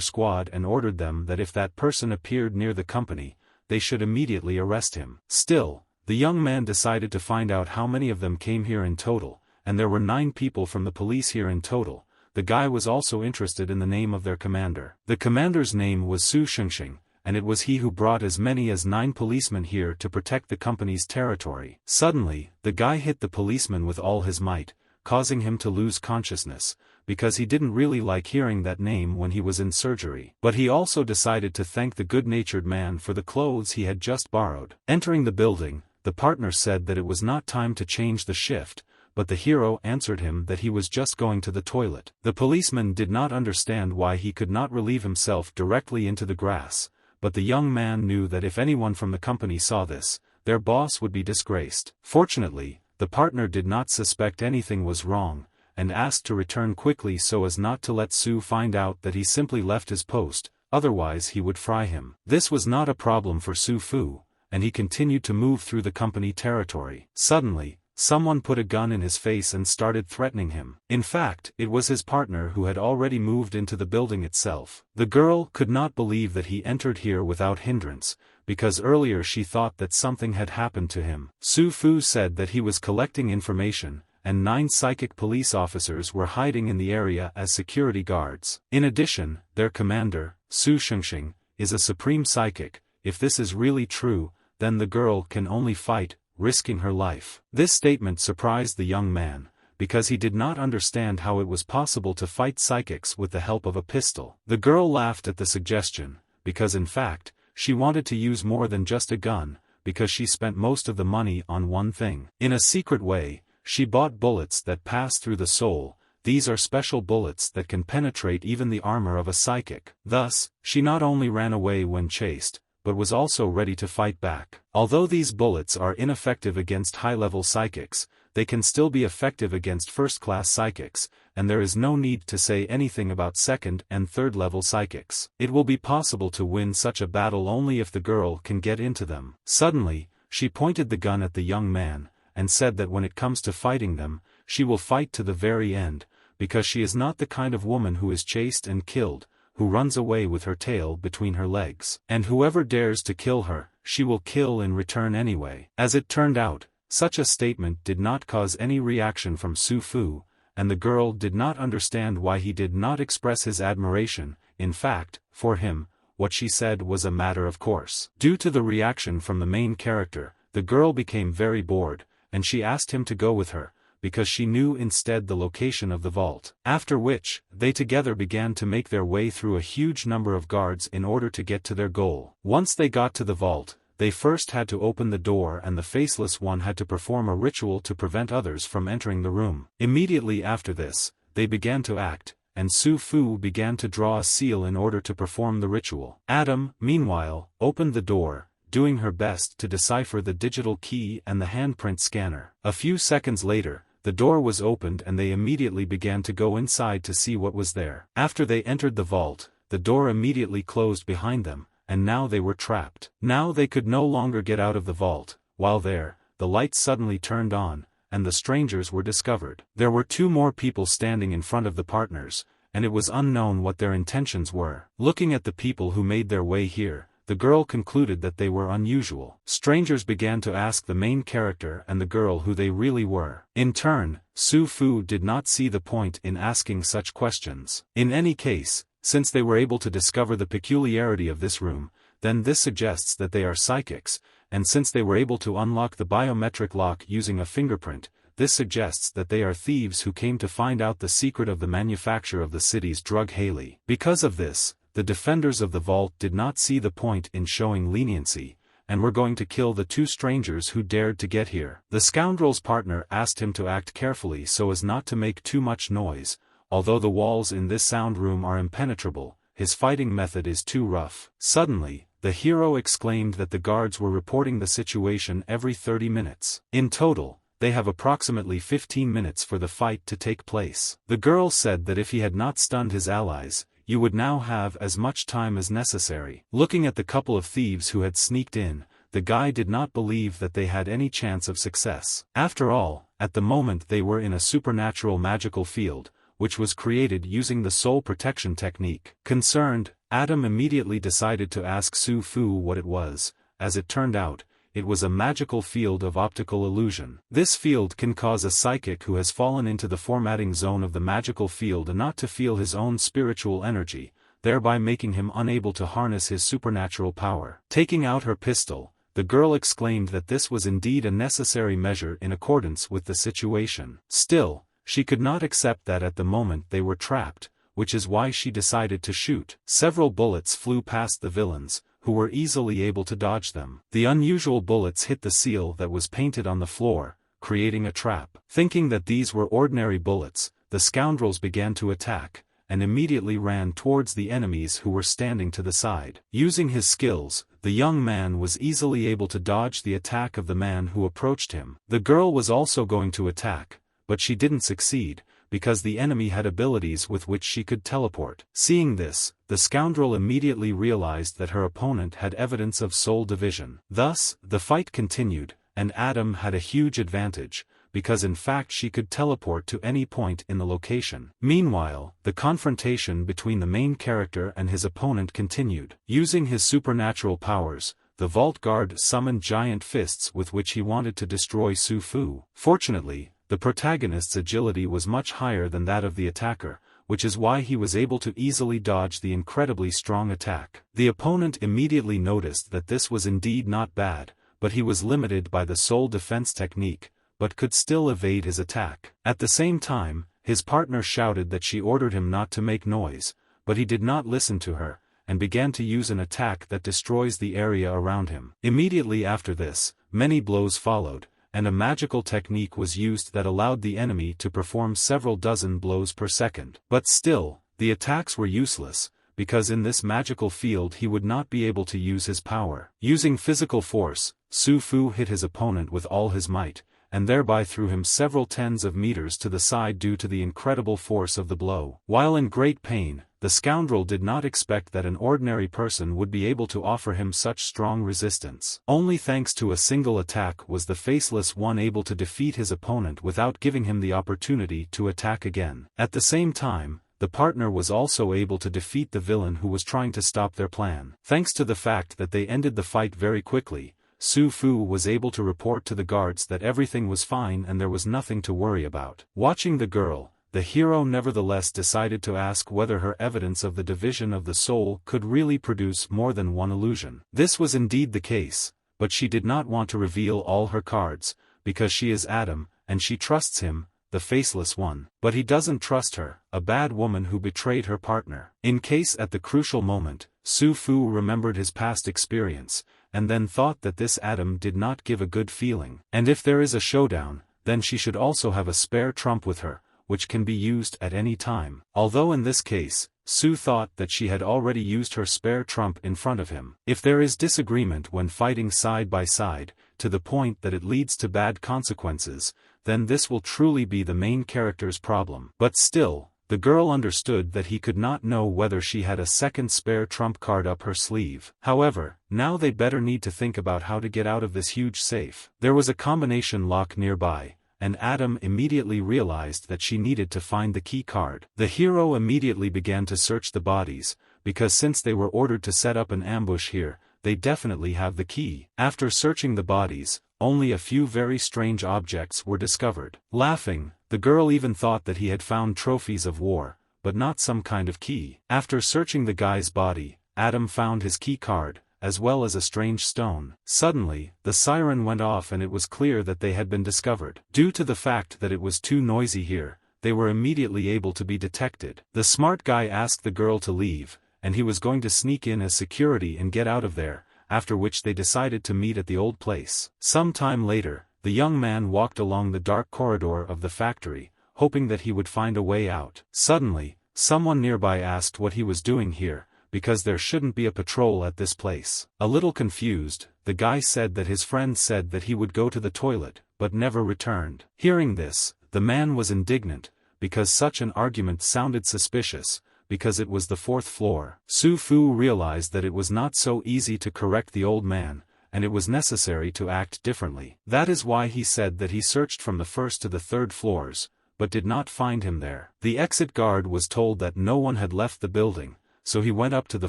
squad and ordered them that if that person appeared near the company, they should immediately arrest him. Still, the young man decided to find out how many of them came here in total, and there were 9 people from the police here in total. The guy was also interested in the name of their commander. The commander's name was Su Shengxing, and it was he who brought as many as 9 policemen here to protect the company's territory. Suddenly, the guy hit the policeman with all his might, causing him to lose consciousness, because he didn't really like hearing that name when he was in surgery. But he also decided to thank the good-natured man for the clothes he had just borrowed. Entering the building, the partner said that it was not time to change the shift, but the hero answered him that he was just going to the toilet. The policeman did not understand why he could not relieve himself directly into the grass, but the young man knew that if anyone from the company saw this, their boss would be disgraced. Fortunately, the partner did not suspect anything was wrong, and asked to return quickly so as not to let Su find out that he simply left his post, otherwise he would fry him. This was not a problem for Su Fu, and he continued to move through the company territory. Suddenly, someone put a gun in his face and started threatening him. In fact, it was his partner who had already moved into the building itself. The girl could not believe that he entered here without hindrance, because earlier she thought that something had happened to him. Su Fu said that he was collecting information, and 9 psychic police officers were hiding in the area as security guards. In addition, their commander, Su Shengxing, is a supreme psychic. If this is really true, then the girl can only fight, risking her life. This statement surprised the young man, because he did not understand how it was possible to fight psychics with the help of a pistol. The girl laughed at the suggestion, because in fact, she wanted to use more than just a gun, because she spent most of the money on one thing. In a secret way, she bought bullets that pass through the soul. These are special bullets that can penetrate even the armor of a psychic. Thus, she not only ran away when chased, but was also ready to fight back. Although these bullets are ineffective against high-level psychics, they can still be effective against first-class psychics, and there is no need to say anything about second- and third-level psychics. It will be possible to win such a battle only if the girl can get into them. Suddenly, she pointed the gun at the young man, and said that when it comes to fighting them, she will fight to the very end, because she is not the kind of woman who is chased and killed, who runs away with her tail between her legs. And whoever dares to kill her, she will kill in return anyway. As it turned out, such a statement did not cause any reaction from Su Fu, and the girl did not understand why he did not express his admiration. In fact, for him, what she said was a matter of course. Due to the reaction from the main character, the girl became very bored, and she asked him to go with her, because she knew instead the location of the vault. After which, they together began to make their way through a huge number of guards in order to get to their goal. Once they got to the vault, they first had to open the door and the faceless one had to perform a ritual to prevent others from entering the room. Immediately after this, they began to act, and Su Fu began to draw a seal in order to perform the ritual. Adam, meanwhile, opened the door, doing her best to decipher the digital key and the handprint scanner. A few seconds later, the door was opened and they immediately began to go inside to see what was there. After they entered the vault, the door immediately closed behind them, and now they were trapped. Now they could no longer get out of the vault. While there, the lights suddenly turned on, and the strangers were discovered. There were 2 more people standing in front of the partners, and it was unknown what their intentions were. Looking at the people who made their way here, the the girl concluded that they were unusual. Strangers began to ask the main character and the girl who they really were. In turn, Su Fu did not see the point in asking such questions. In any case, since they were able to discover the peculiarity of this room, then this suggests that they are psychics, and since they were able to unlock the biometric lock using a fingerprint, this suggests that they are thieves who came to find out the secret of the manufacture of the city's drug Haley. Because of this, the defenders of the vault did not see the point in showing leniency, and were going to kill the two strangers who dared to get here. The scoundrel's partner asked him to act carefully so as not to make too much noise. Although the walls in this sound room are impenetrable, his fighting method is too rough. Suddenly, the hero exclaimed that the guards were reporting the situation every 30 minutes. In total, they have approximately 15 minutes for the fight to take place. The girl said that if he had not stunned his allies, you would now have as much time as necessary. Looking at the couple of thieves who had sneaked in, the guy did not believe that they had any chance of success. After all, at the moment they were in a supernatural magical field, which was created using the soul protection technique. Concerned, Adam immediately decided to ask Su Fu what it was. As it turned out, it was a magical field of optical illusion. This field can cause a psychic who has fallen into the formatting zone of the magical field not to feel his own spiritual energy, thereby making him unable to harness his supernatural power. Taking out her pistol, the girl exclaimed that this was indeed a necessary measure in accordance with the situation. Still, she could not accept that at the moment they were trapped, which is why she decided to shoot. Several bullets flew past the villains, who were easily able to dodge them. The unusual bullets hit the seal that was painted on the floor, creating a trap. Thinking that these were ordinary bullets, the scoundrels began to attack, and immediately ran towards the enemies who were standing to the side. Using his skills, the young man was easily able to dodge the attack of the man who approached him. The girl was also going to attack, but she didn't succeed, because the enemy had abilities with which she could teleport. Seeing this, the scoundrel immediately realized that her opponent had evidence of soul division. Thus, the fight continued, and Adam had a huge advantage, because in fact she could teleport to any point in the location. Meanwhile, the confrontation between the main character and his opponent continued. Using his supernatural powers, the vault guard summoned giant fists with which he wanted to destroy Su Fu. Fortunately, the protagonist's agility was much higher than that of the attacker, which is why he was able to easily dodge the incredibly strong attack. The opponent immediately noticed that this was indeed not bad, but he was limited by the soul defense technique, but could still evade his attack. At the same time, his partner shouted that she ordered him not to make noise, but he did not listen to her, and began to use an attack that destroys the area around him. Immediately after this, many blows followed, and a magical technique was used that allowed the enemy to perform several dozen blows per second. But still, the attacks were useless, because in this magical field he would not be able to use his power. Using physical force, Su Fu hit his opponent with all his might, and thereby threw him several tens of meters to the side due to the incredible force of the blow. While in great pain, the scoundrel did not expect that an ordinary person would be able to offer him such strong resistance. Only thanks to a single attack was the faceless one able to defeat his opponent without giving him the opportunity to attack again. At the same time, the partner was also able to defeat the villain who was trying to stop their plan. Thanks to the fact that they ended the fight very quickly, Su Fu was able to report to the guards that everything was fine and there was nothing to worry about. Watching the girl, the hero nevertheless decided to ask whether her evidence of the division of the soul could really produce more than one illusion. This was indeed the case, but she did not want to reveal all her cards, because she is Adam, and she trusts him, the faceless one. But he doesn't trust her, a bad woman who betrayed her partner. In case at the crucial moment, Su Fu remembered his past experience, and then thought that this Adam did not give a good feeling. And if there is a showdown, then she should also have a spare trump with her, which can be used at any time. Although in this case, Su thought that she had already used her spare trump in front of him. If there is disagreement when fighting side by side, to the point that it leads to bad consequences, then this will truly be the main character's problem. But still, the girl understood that he could not know whether she had a second spare trump card up her sleeve. However, now they better need to think about how to get out of this huge safe. There was a combination lock nearby, and Adam immediately realized that she needed to find the key card. The hero immediately began to search the bodies, because since they were ordered to set up an ambush here, they definitely have the key. After searching the bodies, only a few very strange objects were discovered. Laughing, the girl even thought that he had found trophies of war, but not some kind of key. After searching the guy's body, Adam found his key card, as well as a strange stone. Suddenly, the siren went off and it was clear that they had been discovered. Due to the fact that it was too noisy here, they were immediately able to be detected. The smart guy asked the girl to leave, and he was going to sneak in as security and get out of there, after which they decided to meet at the old place. Some time later, the young man walked along the dark corridor of the factory, hoping that he would find a way out. Suddenly, someone nearby asked what he was doing here, because there shouldn't be a patrol at this place. A little confused, the guy said that his friend said that he would go to the toilet, but never returned. Hearing this, the man was indignant, because such an argument sounded suspicious, because it was the 4th floor. Su Fu realized that it was not so easy to correct the old man, and it was necessary to act differently. That is why he said that he searched from the 1st to the 3rd floors, but did not find him there. The exit guard was told that no one had left the building, so he went up to the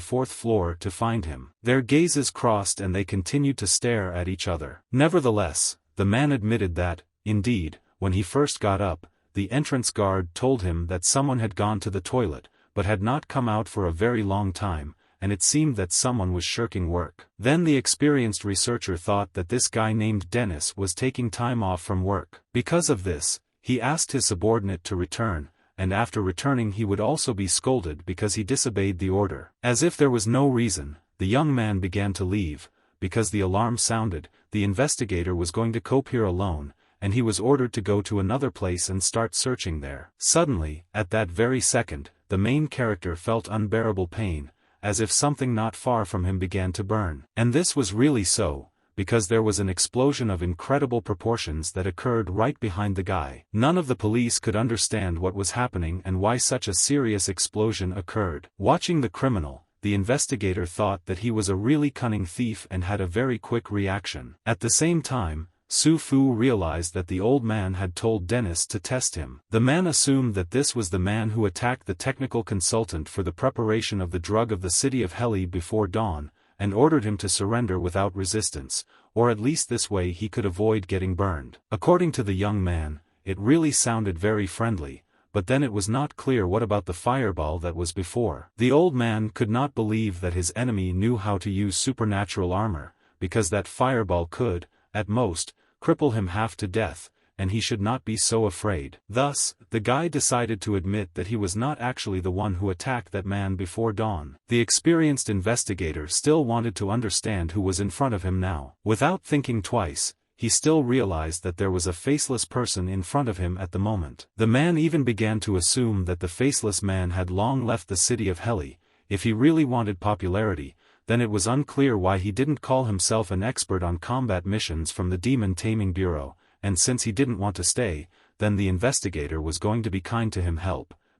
4th floor to find him. Their gazes crossed and they continued to stare at each other. Nevertheless, the man admitted that, indeed, when he first got up, the entrance guard told him that someone had gone to the toilet, but had not come out for a very long time, and it seemed that someone was shirking work. Then the experienced researcher thought that this guy named Dennis was taking time off from work. Because of this, he asked his subordinate to return, and after returning he would also be scolded because he disobeyed the order. As if there was no reason, the young man began to leave. Because the alarm sounded, the investigator was going to cope here alone, and he was ordered to go to another place and start searching there. Suddenly, at that very second, the main character felt unbearable pain, as if something not far from him began to burn. And this was really so, because there was an explosion of incredible proportions that occurred right behind the guy. None of the police could understand what was happening and why such a serious explosion occurred. Watching the criminal, the investigator thought that he was a really cunning thief and had a very quick reaction. At the same time, Su Fu realized that the old man had told Dennis to test him. The man assumed that this was the man who attacked the technical consultant for the preparation of the drug of the city of Heli before dawn, and ordered him to surrender without resistance, or at least this way he could avoid getting burned. According to the young man, it really sounded very friendly, but then it was not clear what about the fireball that was before. The old man could not believe that his enemy knew how to use supernatural armor, because that fireball could, at most, cripple him half to death, and he should not be so afraid. Thus, the guy decided to admit that he was not actually the one who attacked that man before dawn. The experienced investigator still wanted to understand who was in front of him now. Without thinking twice, he still realized that there was a faceless person in front of him at the moment. The man even began to assume that the faceless man had long left the city of Heli. If he really wanted popularity, then it was unclear why he didn't call himself an expert on combat missions from the Demon Taming Bureau, and since he didn't want to stay, then the investigator was going to be kind to him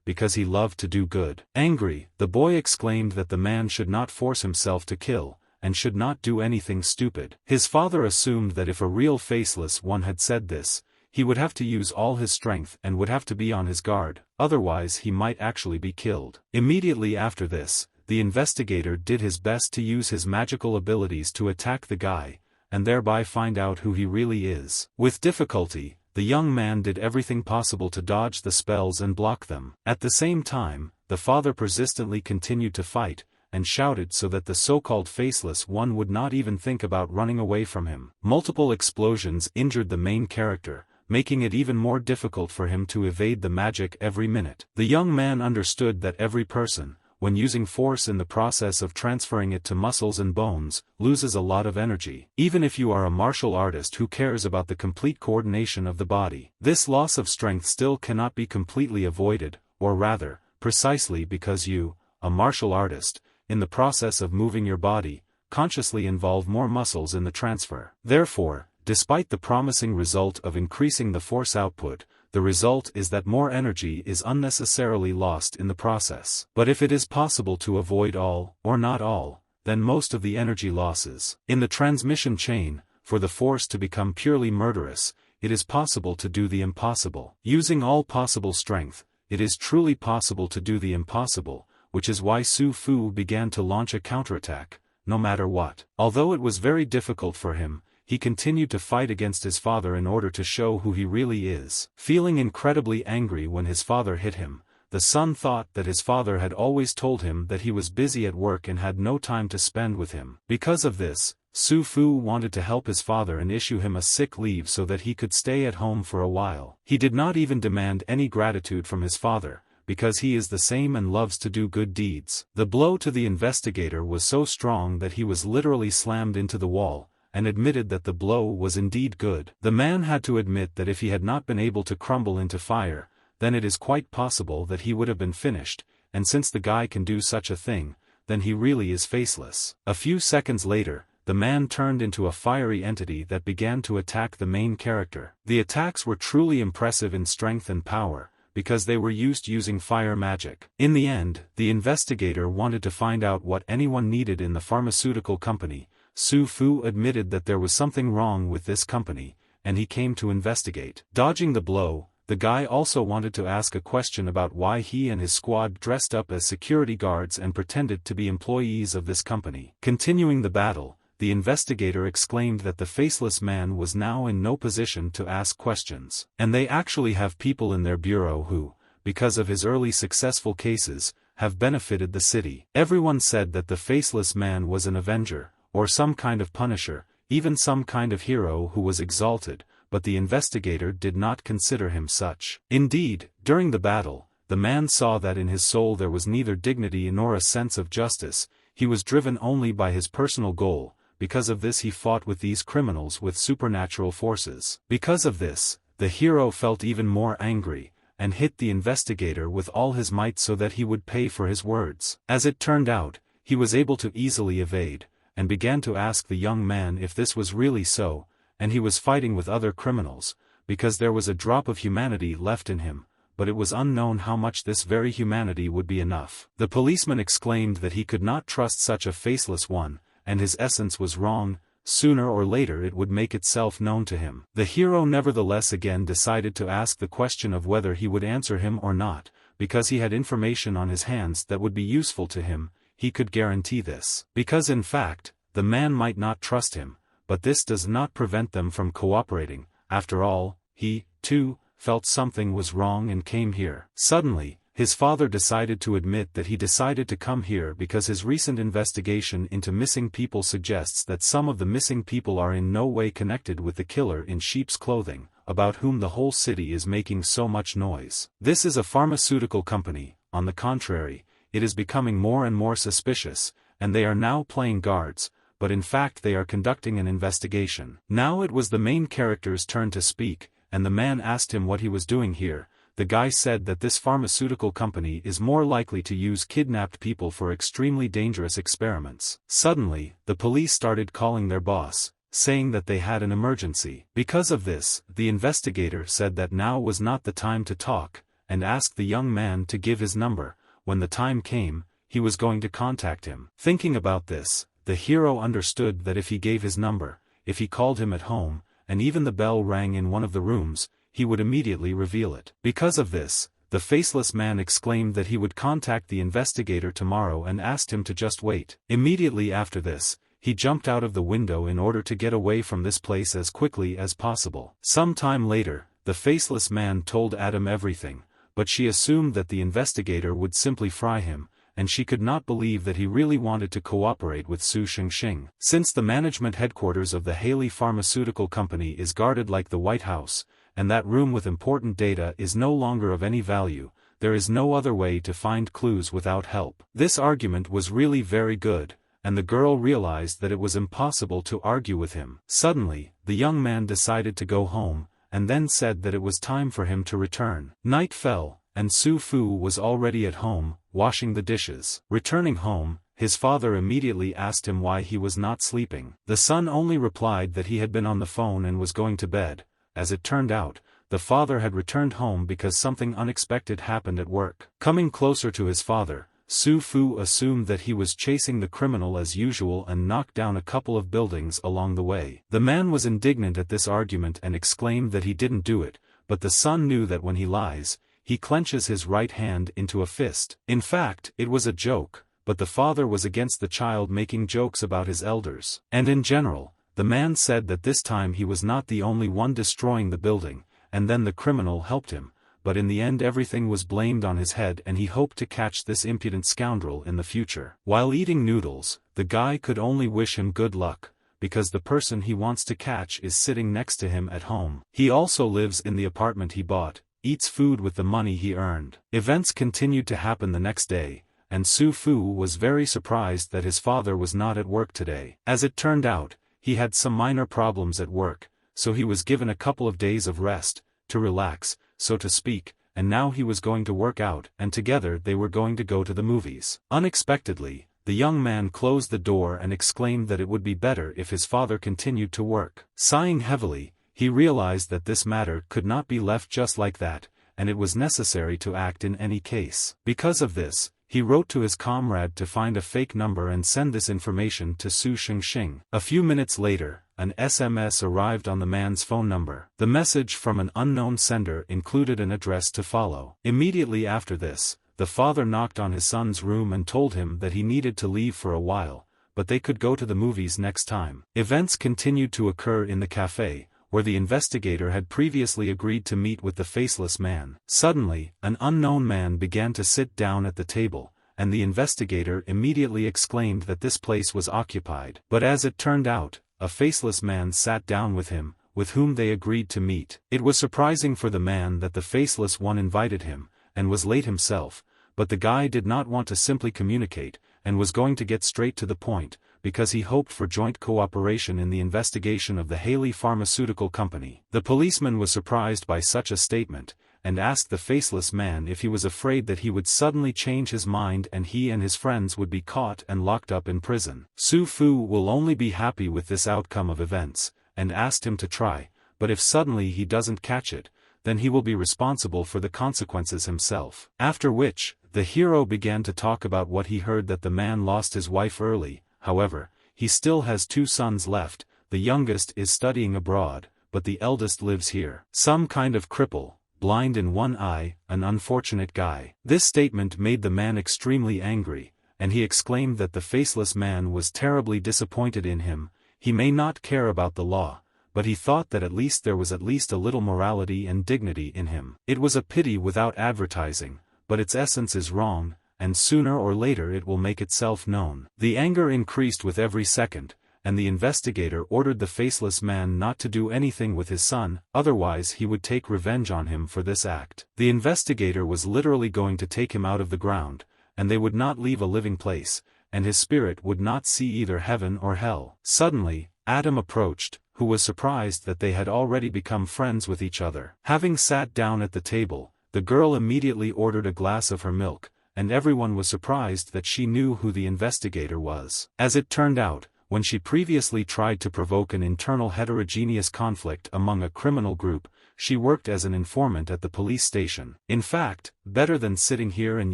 because he loved to do good. Angry, the boy exclaimed that the man should not force himself to kill, and should not do anything stupid. His father assumed that if a real faceless one had said this, he would have to use all his strength and would have to be on his guard, otherwise he might actually be killed. Immediately after this, the investigator did his best to use his magical abilities to attack the guy, and thereby find out who he really is. With difficulty, the young man did everything possible to dodge the spells and block them. At the same time, the father persistently continued to fight, and shouted so that the so-called faceless one would not even think about running away from him. Multiple explosions injured the main character, making it even more difficult for him to evade the magic every minute. The young man understood that every person, when using force in the process of transferring it to muscles and bones, loses a lot of energy. Even if you are a martial artist who cares about the complete coordination of the body, this loss of strength still cannot be completely avoided, or rather, precisely because you, a martial artist, in the process of moving your body, consciously involve more muscles in the transfer. Therefore, despite the promising result of increasing the force output, the result is that more energy is unnecessarily lost in the process. But if it is possible to avoid all, or not all, then most of the energy losses. In the transmission chain, for the force to become purely murderous, it is possible to do the impossible. Using all possible strength, it is truly possible to do the impossible, which is why Su Fu began to launch a counterattack, no matter what. Although it was very difficult for him, he continued to fight against his father in order to show who he really is. Feeling incredibly angry when his father hit him, the son thought that his father had always told him that he was busy at work and had no time to spend with him. Because of this, Su Fu wanted to help his father and issue him a sick leave so that he could stay at home for a while. He did not even demand any gratitude from his father, because he is the same and loves to do good deeds. The blow to the investigator was so strong that he was literally slammed into the wall, and admitted that the blow was indeed good. The man had to admit that if he had not been able to crumble into fire, then it is quite possible that he would have been finished, and since the guy can do such a thing, then he really is faceless. A few seconds later, the man turned into a fiery entity that began to attack the main character. The attacks were truly impressive in strength and power, because they were using fire magic. In the end, the investigator wanted to find out what anyone needed in the pharmaceutical company. Su Fu admitted that there was something wrong with this company, and he came to investigate. Dodging the blow, the guy also wanted to ask a question about why he and his squad dressed up as security guards and pretended to be employees of this company. Continuing the battle, the investigator exclaimed that the faceless man was now in no position to ask questions. And they actually have people in their bureau who, because of his early successful cases, have benefited the city. Everyone said that the faceless man was an avenger, or some kind of punisher, even some kind of hero who was exalted, but the investigator did not consider him such. Indeed, during the battle, the man saw that in his soul there was neither dignity nor a sense of justice. He was driven only by his personal goal. Because of this he fought with these criminals with supernatural forces. Because of this, the hero felt even more angry, and hit the investigator with all his might so that he would pay for his words. As it turned out, he was able to easily evade, and began to ask the young man if this was really so, and he was fighting with other criminals, because there was a drop of humanity left in him, but it was unknown how much this very humanity would be enough. The policeman exclaimed that he could not trust such a faceless one, and his essence was wrong. Sooner or later it would make itself known to him. The hero nevertheless again decided to ask the question of whether he would answer him or not, because he had information on his hands that would be useful to him. He could guarantee this. Because in fact, the man might not trust him, but this does not prevent them from cooperating. After all, he, too, felt something was wrong and came here. Suddenly, his father decided to admit that he decided to come here because his recent investigation into missing people suggests that some of the missing people are in no way connected with the killer in sheep's clothing, about whom the whole city is making so much noise. This is a pharmaceutical company. On the contrary, it is becoming more and more suspicious, and they are now playing guards, but in fact they are conducting an investigation. Now it was the main character's turn to speak, and the man asked him what he was doing here. The guy said that this pharmaceutical company is more likely to use kidnapped people for extremely dangerous experiments. Suddenly, the police started calling their boss, saying that they had an emergency. Because of this, the investigator said that now was not the time to talk, and asked the young man to give his number. When the time came, he was going to contact him. Thinking about this, the hero understood that if he gave his number, if he called him at home, and even the bell rang in one of the rooms, he would immediately reveal it. Because of this, the faceless man exclaimed that he would contact the investigator tomorrow and asked him to just wait. Immediately after this, he jumped out of the window in order to get away from this place as quickly as possible. Some time later, the faceless man told Adam everything, but she assumed that the investigator would simply fry him, and she could not believe that he really wanted to cooperate with Su Xingxing. Since the management headquarters of the Haley Pharmaceutical Company is guarded like the White House, and that room with important data is no longer of any value, there is no other way to find clues without help. This argument was really very good, and the girl realized that it was impossible to argue with him. Suddenly, the young man decided to go home, and then said that it was time for him to return. Night fell, and Su Fu was already at home, washing the dishes. Returning home, his father immediately asked him why he was not sleeping. The son only replied that he had been on the phone and was going to bed. As it turned out, the father had returned home because something unexpected happened at work. Coming closer to his father, Su Fu assumed that he was chasing the criminal as usual and knocked down a couple of buildings along the way. The man was indignant at this argument and exclaimed that he didn't do it, but the son knew that when he lies, he clenches his right hand into a fist. In fact, it was a joke, but the father was against the child making jokes about his elders. And in general, the man said that this time he was not the only one destroying the building, and then the criminal helped him, but in the end everything was blamed on his head and he hoped to catch this impudent scoundrel in the future. While eating noodles, the guy could only wish him good luck, because the person he wants to catch is sitting next to him at home. He also lives in the apartment he bought, eats food with the money he earned. Events continued to happen the next day, and Su Fu was very surprised that his father was not at work today. As it turned out, he had some minor problems at work, so he was given a couple of days of rest, to relax, so to speak, and now he was going to work out and together they were going to go to the movies. Unexpectedly, the young man closed the door and exclaimed that it would be better if his father continued to work. Sighing heavily, he realized that this matter could not be left just like that, and it was necessary to act in any case. Because of this, he wrote to his comrade to find a fake number and send this information to Su Shengxing. A few minutes later, an SMS arrived on the man's phone number. The message from an unknown sender included an address to follow. Immediately after this, the father knocked on his son's room and told him that he needed to leave for a while, but they could go to the movies next time. Events continued to occur in the cafe, where the investigator had previously agreed to meet with the faceless man. Suddenly, an unknown man began to sit down at the table, and the investigator immediately exclaimed that this place was occupied. But as it turned out, a faceless man sat down with him, with whom they agreed to meet. It was surprising for the man that the faceless one invited him, and was late himself, but the guy did not want to simply communicate, and was going to get straight to the point, because he hoped for joint cooperation in the investigation of the Haley Pharmaceutical Company. The policeman was surprised by such a statement, and asked the faceless man if he was afraid that he would suddenly change his mind and he and his friends would be caught and locked up in prison. Su Fu will only be happy with this outcome of events, and asked him to try, but if suddenly he doesn't catch it, then he will be responsible for the consequences himself. After which, the hero began to talk about what he heard that the man lost his wife early. However, he still has 2 sons left, the youngest is studying abroad, but the eldest lives here. Some kind of cripple, blind in one eye, an unfortunate guy. This statement made the man extremely angry, and he exclaimed that the faceless man was terribly disappointed in him. He may not care about the law, but he thought that at least there was at least a little morality and dignity in him. It was a pity without advertising, but its essence is wrong, and sooner or later it will make itself known. The anger increased with every second, and the investigator ordered the faceless man not to do anything with his son, otherwise he would take revenge on him for this act. The investigator was literally going to take him out of the ground, and they would not leave a living place, and his spirit would not see either heaven or hell. Suddenly, Adam approached, who was surprised that they had already become friends with each other. Having sat down at the table, the girl immediately ordered a glass of her milk, and everyone was surprised that she knew who the investigator was. As it turned out, when she previously tried to provoke an internal heterogeneous conflict among a criminal group, she worked as an informant at the police station. In fact, better than sitting here and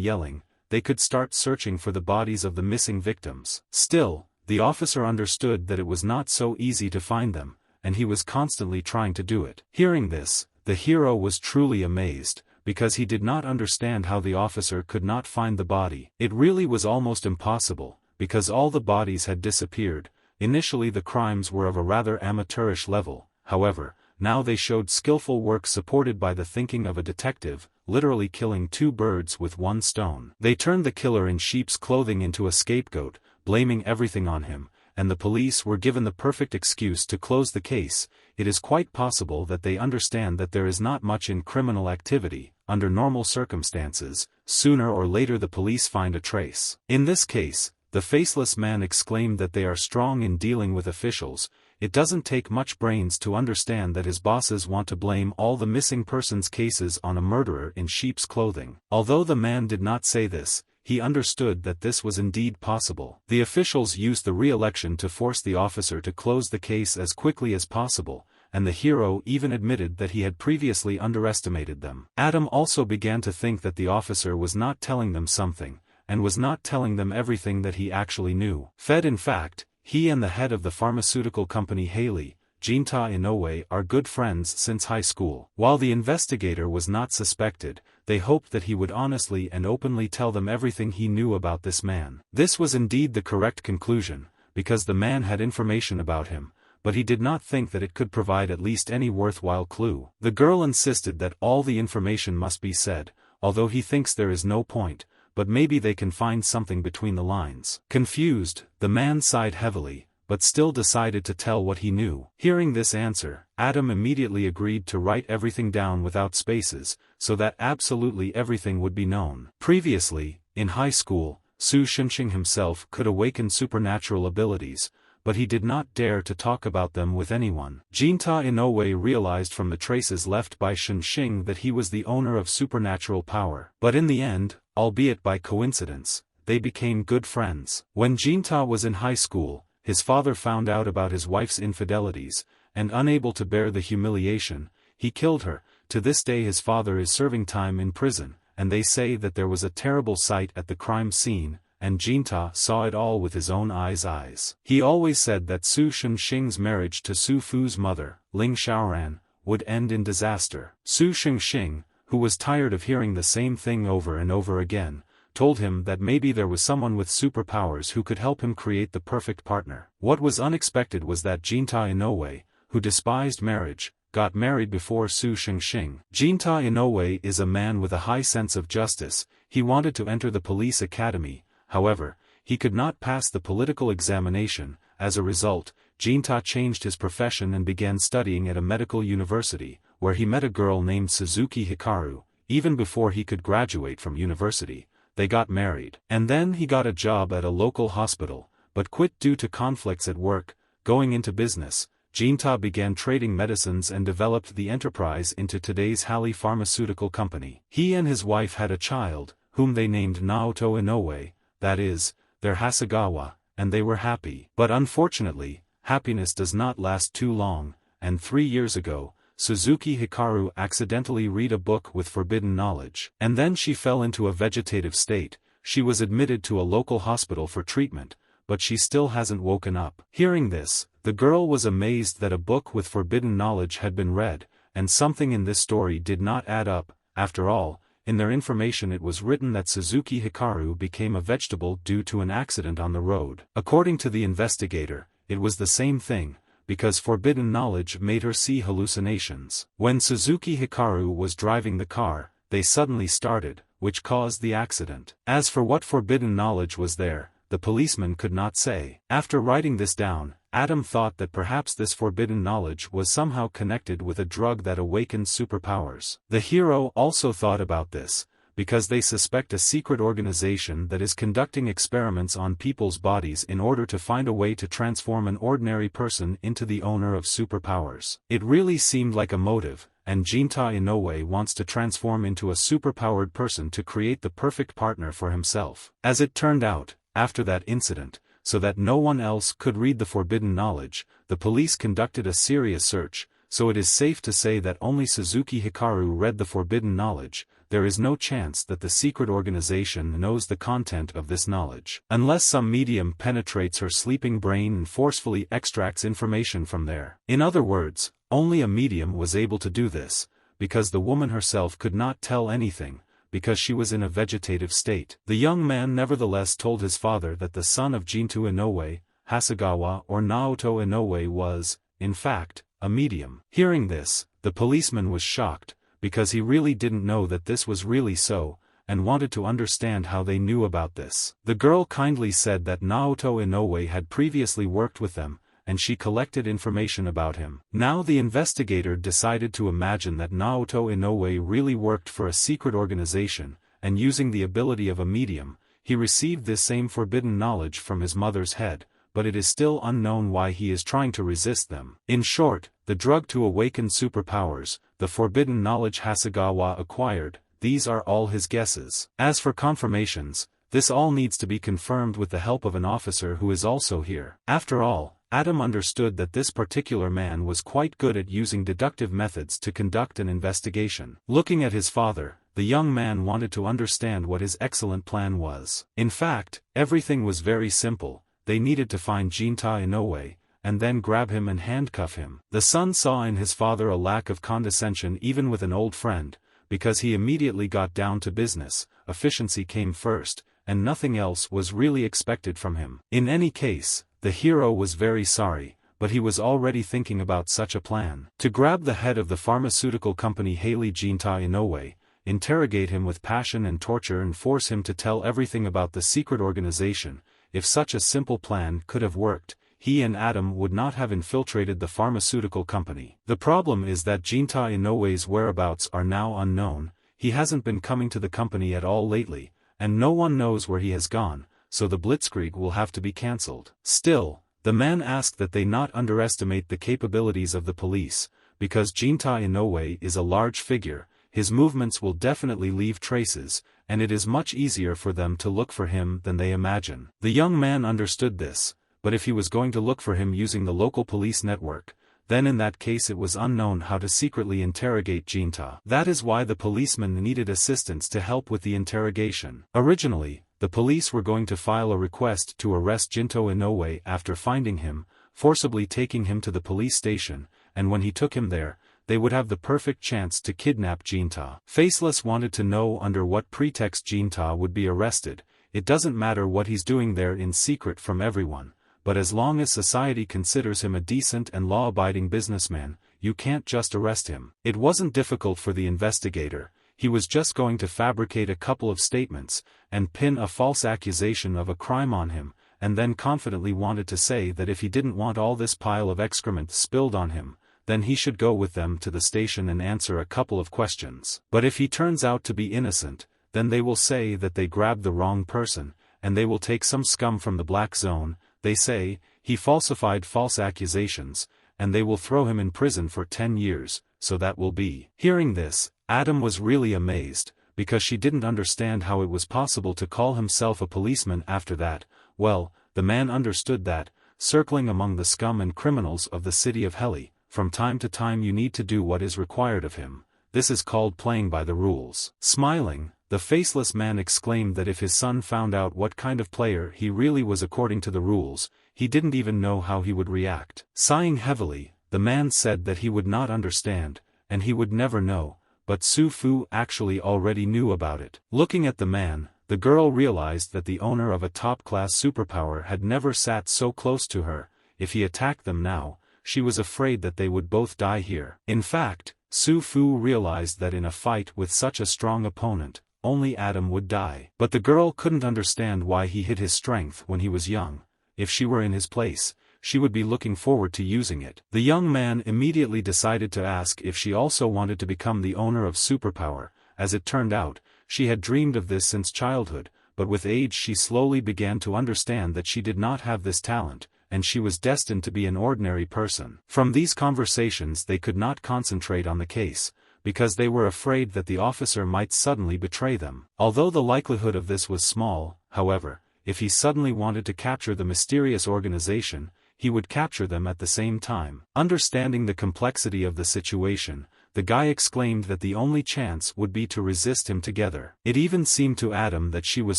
yelling, they could start searching for the bodies of the missing victims. Still, the officer understood that it was not so easy to find them, and he was constantly trying to do it. Hearing this, the hero was truly amazed, because he did not understand how the officer could not find the body. It really was almost impossible, because all the bodies had disappeared. Initially the crimes were of a rather amateurish level, however, now they showed skillful work supported by the thinking of a detective, literally killing 2 birds with 1 stone. They turned the killer in sheep's clothing into a scapegoat, blaming everything on him, and the police were given the perfect excuse to close the case. It is quite possible that they understand that there is not much in criminal activity. Under normal circumstances, sooner or later the police find a trace. In this case, the faceless man exclaimed that they are strong in dealing with officials. It doesn't take much brains to understand that his bosses want to blame all the missing persons cases on a murderer in sheep's clothing. Although the man did not say this, he understood that this was indeed possible. The officials used the re-election to force the officer to close the case as quickly as possible, and the hero even admitted that he had previously underestimated them. Adam also began to think that the officer was not telling them something, and was not telling them everything that he actually knew. In fact, he and the head of the pharmaceutical company Haley, Jinta Inoue, are good friends since high school. While the investigator was not suspected, they hoped that he would honestly and openly tell them everything he knew about this man. This was indeed the correct conclusion, because the man had information about him, but he did not think that it could provide at least any worthwhile clue. The girl insisted that all the information must be said, although he thinks there is no point, but maybe they can find something between the lines. Confused, the man sighed heavily, but still decided to tell what he knew. Hearing this answer, Adam immediately agreed to write everything down without spaces, so that absolutely everything would be known. Previously, in high school, Su Shunxing himself could awaken supernatural abilities, but he did not dare to talk about them with anyone. Jinta Inoue realized from the traces left by Shunxing that he was the owner of supernatural power. But in the end, albeit by coincidence, they became good friends. When Jinta was in high school, his father found out about his wife's infidelities, and unable to bear the humiliation, he killed her. To this day his father is serving time in prison, and they say that there was a terrible sight at the crime scene, and Jinta saw it all with his own eyes. He always said that Su Shunxing's marriage to Su Fu's mother, Ling Xiaoran, would end in disaster. Su Shunxing, who was tired of hearing the same thing over and over again, told him that maybe there was someone with superpowers who could help him create the perfect partner. What was unexpected was that Jinta Inoue, who despised marriage, got married before Su Shunxing. Jinta Inoue is a man with a high sense of justice. He wanted to enter the police academy, however, he could not pass the political examination. As a result, Jinta changed his profession and began studying at a medical university, where he met a girl named Suzuki Hikaru. Even before he could graduate from university, they got married. And then he got a job at a local hospital, but quit due to conflicts at work. Going into business, Jinta began trading medicines and developed the enterprise into today's Halley Pharmaceutical Company. He and his wife had a child, whom they named Naoto Inoue, that is, their Hasegawa, and they were happy. But unfortunately, happiness does not last too long, and 3 years ago, Suzuki Hikaru accidentally read a book with forbidden knowledge. And then she fell into a vegetative state. She was admitted to a local hospital for treatment, but she still hasn't woken up. Hearing this, the girl was amazed that a book with forbidden knowledge had been read, and something in this story did not add up. After all, in their information it was written that Suzuki Hikaru became a vegetable due to an accident on the road. According to the investigator, it was the same thing, because forbidden knowledge made her see hallucinations. When Suzuki Hikaru was driving the car, they suddenly started, which caused the accident. As for what forbidden knowledge was there, the policeman could not say. After writing this down, Adam thought that perhaps this forbidden knowledge was somehow connected with a drug that awakened superpowers. The hero also thought about this, because they suspect a secret organization that is conducting experiments on people's bodies in order to find a way to transform an ordinary person into the owner of superpowers. It really seemed like a motive, and Jinta Inoue wants to transform into a superpowered person to create the perfect partner for himself. As it turned out, after that incident, so that no one else could read the forbidden knowledge, the police conducted a serious search, so it is safe to say that only Suzuki Hikaru read the forbidden knowledge. There is no chance that the secret organization knows the content of this knowledge. Unless some medium penetrates her sleeping brain and forcefully extracts information from there. In other words, only a medium was able to do this, because the woman herself could not tell anything, because she was in a vegetative state. The young man nevertheless told his father that the son of Jinta Inoue, Hasegawa or Naoto Inoue was, in fact, a medium. Hearing this, the policeman was shocked, because he really didn't know that this was really so, and wanted to understand how they knew about this. The girl kindly said that Naoto Inoue had previously worked with them, and she collected information about him. Now the investigator decided to imagine that Naoto Inoue really worked for a secret organization, and using the ability of a medium, he received this same forbidden knowledge from his mother's head, but it is still unknown why he is trying to resist them. In short, the drug to awaken superpowers, the forbidden knowledge Hasegawa acquired, these are all his guesses. As for confirmations, this all needs to be confirmed with the help of an officer who is also here. After all, Adam understood that this particular man was quite good at using deductive methods to conduct an investigation. Looking at his father, the young man wanted to understand what his excellent plan was. In fact, everything was very simple. They needed to find Jinta Inoue, and then grab him and handcuff him. The son saw in his father a lack of condescension even with an old friend, because he immediately got down to business. Efficiency came first, and nothing else was really expected from him. In any case, the hero was very sorry, but he was already thinking about such a plan. To grab the head of the pharmaceutical company Haley Jinta Inoue, interrogate him with passion and torture and force him to tell everything about the secret organization. If such a simple plan could have worked, he and Adam would not have infiltrated the pharmaceutical company. The problem is that Jinta Inoue's whereabouts are now unknown. He hasn't been coming to the company at all lately, and no one knows where he has gone, so the blitzkrieg will have to be cancelled. Still, the man asked that they not underestimate the capabilities of the police, because Jinta Inoue is a large figure. His movements will definitely leave traces, and it is much easier for them to look for him than they imagine. The young man understood this, but if he was going to look for him using the local police network, then in that case it was unknown how to secretly interrogate Jinta. That is why the policeman needed assistance to help with the interrogation. Originally, the police were going to file a request to arrest Jinto Inoue after finding him, forcibly taking him to the police station, and when he took him there, they would have the perfect chance to kidnap Jinta. Faceless wanted to know under what pretext Jinta would be arrested. It doesn't matter what he's doing there in secret from everyone, but as long as society considers him a decent and law-abiding businessman, you can't just arrest him. It wasn't difficult for the investigator. He was just going to fabricate a couple of statements, and pin a false accusation of a crime on him, and then confidently wanted to say that if he didn't want all this pile of excrement spilled on him, then he should go with them to the station and answer a couple of questions. But if he turns out to be innocent, then they will say that they grabbed the wrong person, and they will take some scum from the black zone. They say, he falsified false accusations, and they will throw him in prison for 10 years, so that will be. Hearing this, Adam was really amazed, because she didn't understand how it was possible to call himself a policeman after that. Well, the man understood that, circling among the scum and criminals of the city of Heli, from time to time you need to do what is required of him. This is called playing by the rules. Smiling, the faceless man exclaimed that if his son found out what kind of player he really was according to the rules, he didn't even know how he would react. Sighing heavily, the man said that he would not understand, and he would never know, but Su Fu actually already knew about it. Looking at the man, the girl realized that the owner of a top-class superpower had never sat so close to her. If he attacked them now, she was afraid that they would both die here. In fact, Su Fu realized that in a fight with such a strong opponent, only Adam would die. But the girl couldn't understand why he hid his strength when he was young. If she were in his place, she would be looking forward to using it. The young man immediately decided to ask if she also wanted to become the owner of superpower. As it turned out, she had dreamed of this since childhood, but with age she slowly began to understand that she did not have this talent, and she was destined to be an ordinary person. From these conversations they could not concentrate on the case, because they were afraid that the officer might suddenly betray them. Although the likelihood of this was small, however, if he suddenly wanted to capture the mysterious organization, he would capture them at the same time. Understanding the complexity of the situation, the guy exclaimed that the only chance would be to resist him together. It even seemed to Adam that she was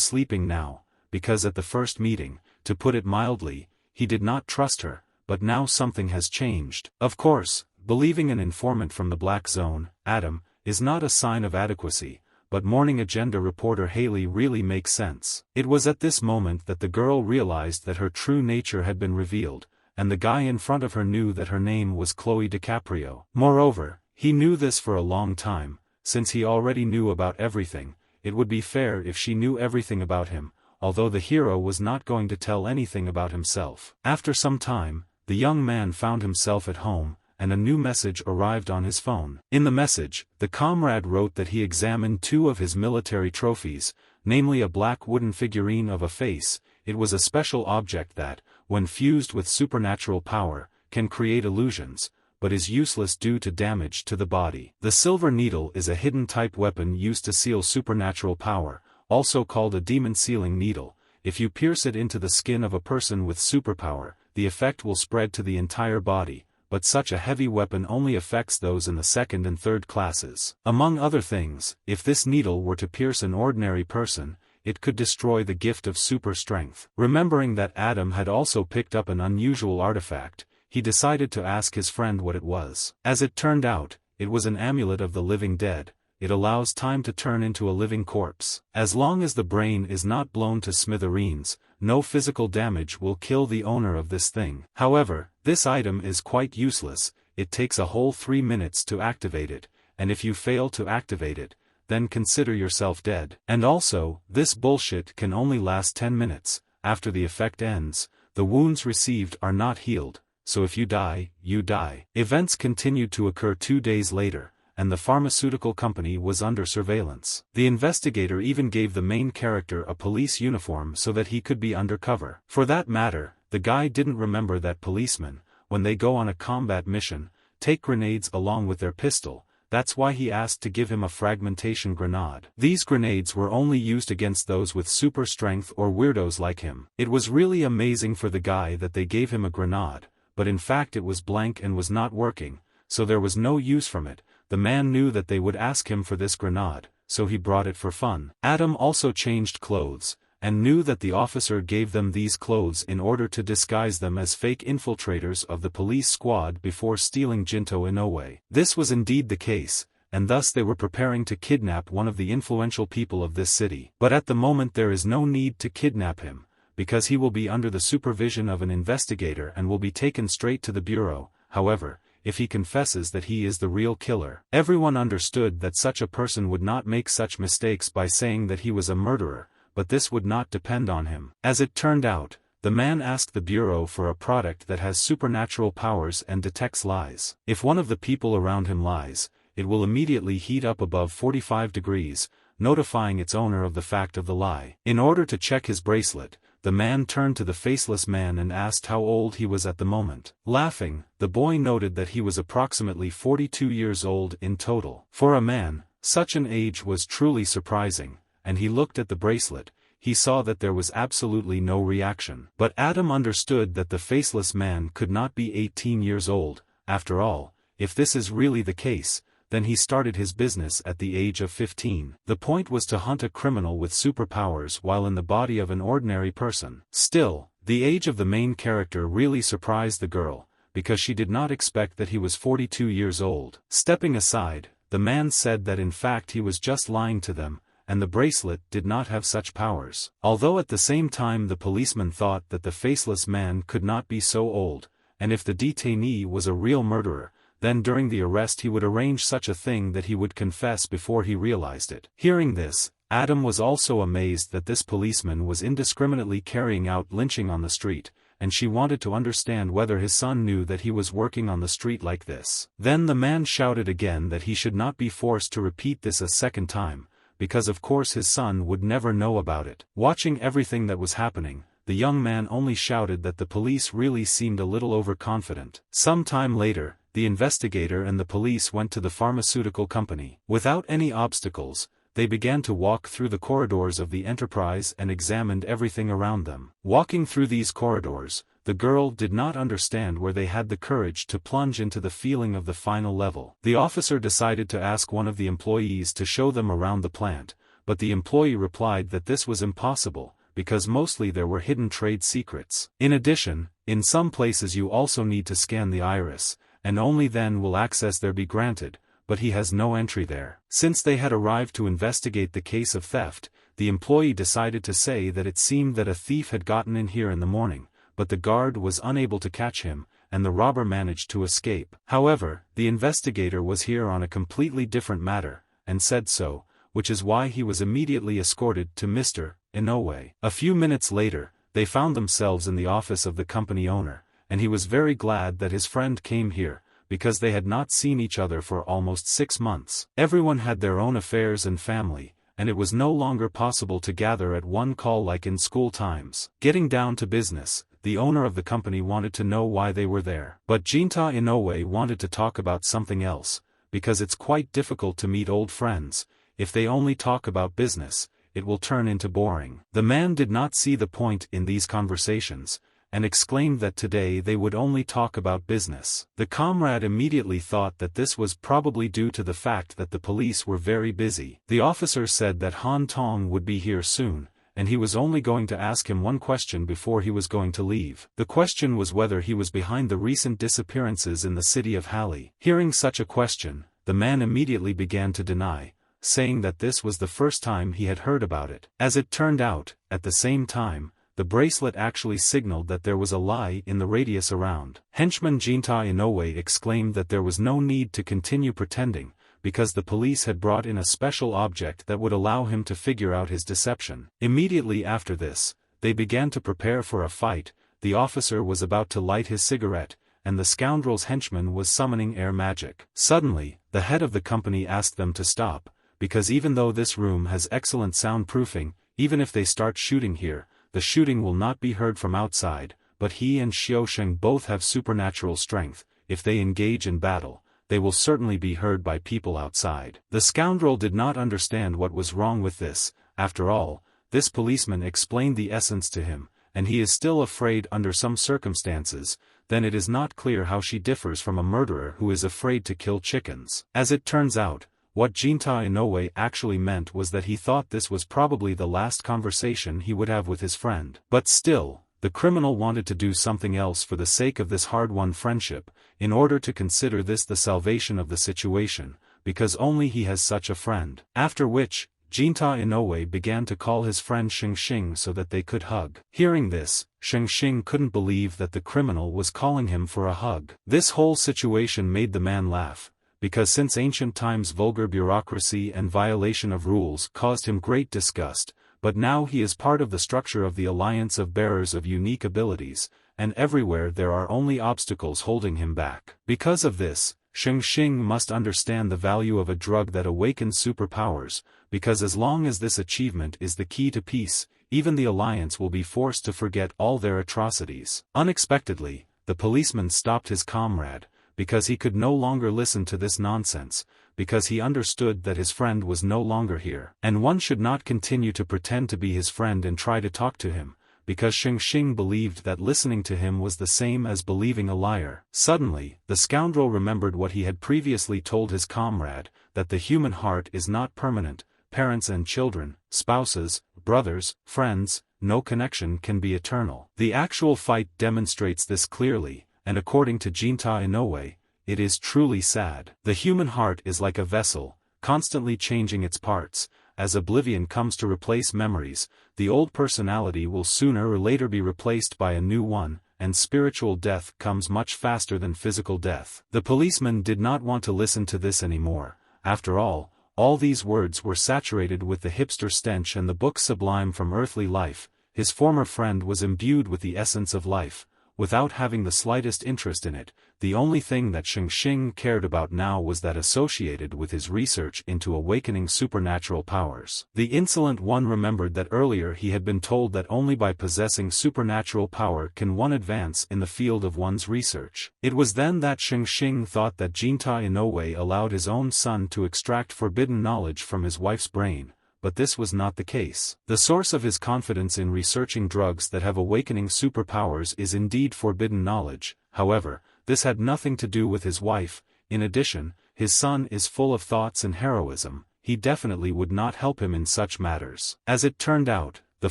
sleeping now, because at the first meeting, to put it mildly, he did not trust her, but now something has changed. Of course, believing an informant from the black zone, Adam, is not a sign of adequacy, but morning agenda reporter Haley really makes sense. It was at this moment that the girl realized that her true nature had been revealed, and the guy in front of her knew that her name was Chloe DiCaprio. Moreover, he knew this for a long time. Since he already knew about everything, it would be fair if she knew everything about him, although the hero was not going to tell anything about himself. After some time, the young man found himself at home, and a new message arrived on his phone. In the message, the comrade wrote that he examined 2 of his military trophies, namely a black wooden figurine of a face. It was a special object that, when fused with supernatural power, can create illusions, but is useless due to damage to the body. The silver needle is a hidden type weapon used to seal supernatural power, also called a demon sealing needle. If you pierce it into the skin of a person with superpower, the effect will spread to the entire body, but such a heavy weapon only affects those in the 2nd and 3rd classes. Among other things, if this needle were to pierce an ordinary person, it could destroy the gift of super strength. Remembering that Adam had also picked up an unusual artifact, he decided to ask his friend what it was. As it turned out, it was an amulet of the living dead, it allows time to turn into a living corpse. As long as the brain is not blown to smithereens, no physical damage will kill the owner of this thing. However, this item is quite useless, it takes a whole 3 minutes to activate it, and if you fail to activate it, then consider yourself dead. And also, this bullshit can only last 10 minutes, after the effect ends, the wounds received are not healed, so if you die, you die. Events continued to occur 2 days later, and the pharmaceutical company was under surveillance. The investigator even gave the main character a police uniform so that he could be undercover. For that matter, the guy didn't remember that policemen, when they go on a combat mission, take grenades along with their pistol. That's why he asked to give him a fragmentation grenade. These grenades were only used against those with super strength or weirdos like him. It was really amazing for the guy that they gave him a grenade, but in fact it was blank and was not working, so there was no use from it. The man knew that they would ask him for this grenade, so he brought it for fun. Adam also changed clothes, and knew that the officer gave them these clothes in order to disguise them as fake infiltrators of the police squad before stealing Jinto Inoue. This was indeed the case, and thus they were preparing to kidnap one of the influential people of this city. But at the moment there is no need to kidnap him, because he will be under the supervision of an investigator and will be taken straight to the bureau. However, if he confesses that he is the real killer, everyone understood that such a person would not make such mistakes by saying that he was a murderer, but this would not depend on him. As it turned out, the man asked the bureau for a product that has supernatural powers and detects lies. If one of the people around him lies, it will immediately heat up above 45 degrees, notifying its owner of the fact of the lie. In order to check his bracelet, the man turned to the faceless man and asked how old he was at the moment. Laughing, the boy noted that he was approximately 42 years old in total. For a man, such an age was truly surprising, and he looked at the bracelet. He saw that there was absolutely no reaction. But Adam understood that the faceless man could not be 18 years old. After all, if this is really the case, then he started his business at the age of 15. The point was to hunt a criminal with superpowers while in the body of an ordinary person. Still, the age of the main character really surprised the girl, because she did not expect that he was 42 years old. Stepping aside, the man said that in fact he was just lying to them, and the bracelet did not have such powers. Although at the same time the policeman thought that the faceless man could not be so old, and if the detainee was a real murderer, then during the arrest he would arrange such a thing that he would confess before he realized it. Hearing this, Adam was also amazed that this policeman was indiscriminately carrying out lynching on the street, and she wanted to understand whether his son knew that he was working on the street like this. Then the man shouted again that he should not be forced to repeat this a second time, because of course his son would never know about it. Watching everything that was happening, the young man only shouted that the police really seemed a little overconfident. Some time later, the investigator and the police went to the pharmaceutical company. Without any obstacles, they began to walk through the corridors of the enterprise and examined everything around them. Walking through these corridors, the girl did not understand where they had the courage to plunge into the feeling of the final level. The officer decided to ask one of the employees to show them around the plant, but the employee replied that this was impossible, because mostly there were hidden trade secrets. In addition, in some places you also need to scan the iris, and only then will access there be granted, but he has no entry there. Since they had arrived to investigate the case of theft, the employee decided to say that it seemed that a thief had gotten in here in the morning, but the guard was unable to catch him, and the robber managed to escape. However, the investigator was here on a completely different matter, and said so, which is why he was immediately escorted to Mr. Inoue. A few minutes later, they found themselves in the office of the company owner, and he was very glad that his friend came here, because they had not seen each other for almost 6 months. Everyone had their own affairs and family, and it was no longer possible to gather at one call like in school times. Getting down to business, the owner of the company wanted to know why they were there. But Jinta Inoue wanted to talk about something else, because it's quite difficult to meet old friends. If they only talk about business, it will turn into boring. The man did not see the point in these conversations, and exclaimed that today they would only talk about business. The comrade immediately thought that this was probably due to the fact that the police were very busy. The officer said that Han Tong would be here soon, and he was only going to ask him one question before he was going to leave. The question was whether he was behind the recent disappearances in the city of Halley. Hearing such a question, the man immediately began to deny, saying that this was the first time he had heard about it. As it turned out, at the same time, the bracelet actually signaled that there was a lie in the radius around. Henchman Jinta Inoue exclaimed that there was no need to continue pretending, because the police had brought in a special object that would allow him to figure out his deception. Immediately after this, they began to prepare for a fight. The officer was about to light his cigarette, and the scoundrel's henchman was summoning air magic. Suddenly, the head of the company asked them to stop, because even though this room has excellent soundproofing, even if they start shooting here, the shooting will not be heard from outside, but he and Xiao Sheng both have supernatural strength. If they engage in battle, they will certainly be heard by people outside. The scoundrel did not understand what was wrong with this. After all, this policeman explained the essence to him, and he is still afraid under some circumstances. Then it is not clear how she differs from a murderer who is afraid to kill chickens. As it turns out, what Jinta Inoue actually meant was that he thought this was probably the last conversation he would have with his friend. But still, the criminal wanted to do something else for the sake of this hard-won friendship, in order to consider this the salvation of the situation, because only he has such a friend. After which, Jinta Inoue began to call his friend Sheng Xing so that they could hug. Hearing this, Sheng Xing couldn't believe that the criminal was calling him for a hug. This whole situation made the man laugh, because since ancient times vulgar bureaucracy and violation of rules caused him great disgust, but now he is part of the structure of the alliance of bearers of unique abilities, and everywhere there are only obstacles holding him back. Because of this, Sheng Xing must understand the value of a drug that awakens superpowers, because as long as this achievement is the key to peace, even the alliance will be forced to forget all their atrocities. Unexpectedly, the policeman stopped his comrade, because he could no longer listen to this nonsense, because he understood that his friend was no longer here. And one should not continue to pretend to be his friend and try to talk to him, because Sheng Xing believed that listening to him was the same as believing a liar. Suddenly, the scoundrel remembered what he had previously told his comrade, that the human heart is not permanent. Parents and children, spouses, brothers, friends, no connection can be eternal. The actual fight demonstrates this clearly, and according to Jinta Inoue, it is truly sad. The human heart is like a vessel, constantly changing its parts. As oblivion comes to replace memories, the old personality will sooner or later be replaced by a new one, and spiritual death comes much faster than physical death. The policeman did not want to listen to this anymore. After all these words were saturated with the hipster stench and the book Sublime from Earthly Life. His former friend was imbued with the essence of life, without having the slightest interest in it. The only thing that Sheng Xing cared about now was that associated with his research into awakening supernatural powers. The insolent one remembered that earlier he had been told that only by possessing supernatural power can one advance in the field of one's research. It was then that Sheng Xing thought that Jinta Inoue allowed his own son to extract forbidden knowledge from his wife's brain. But this was not the case. The source of his confidence in researching drugs that have awakening superpowers is indeed forbidden knowledge. However, this had nothing to do with his wife. In addition, his son is full of thoughts and heroism. He definitely would not help him in such matters. As it turned out, the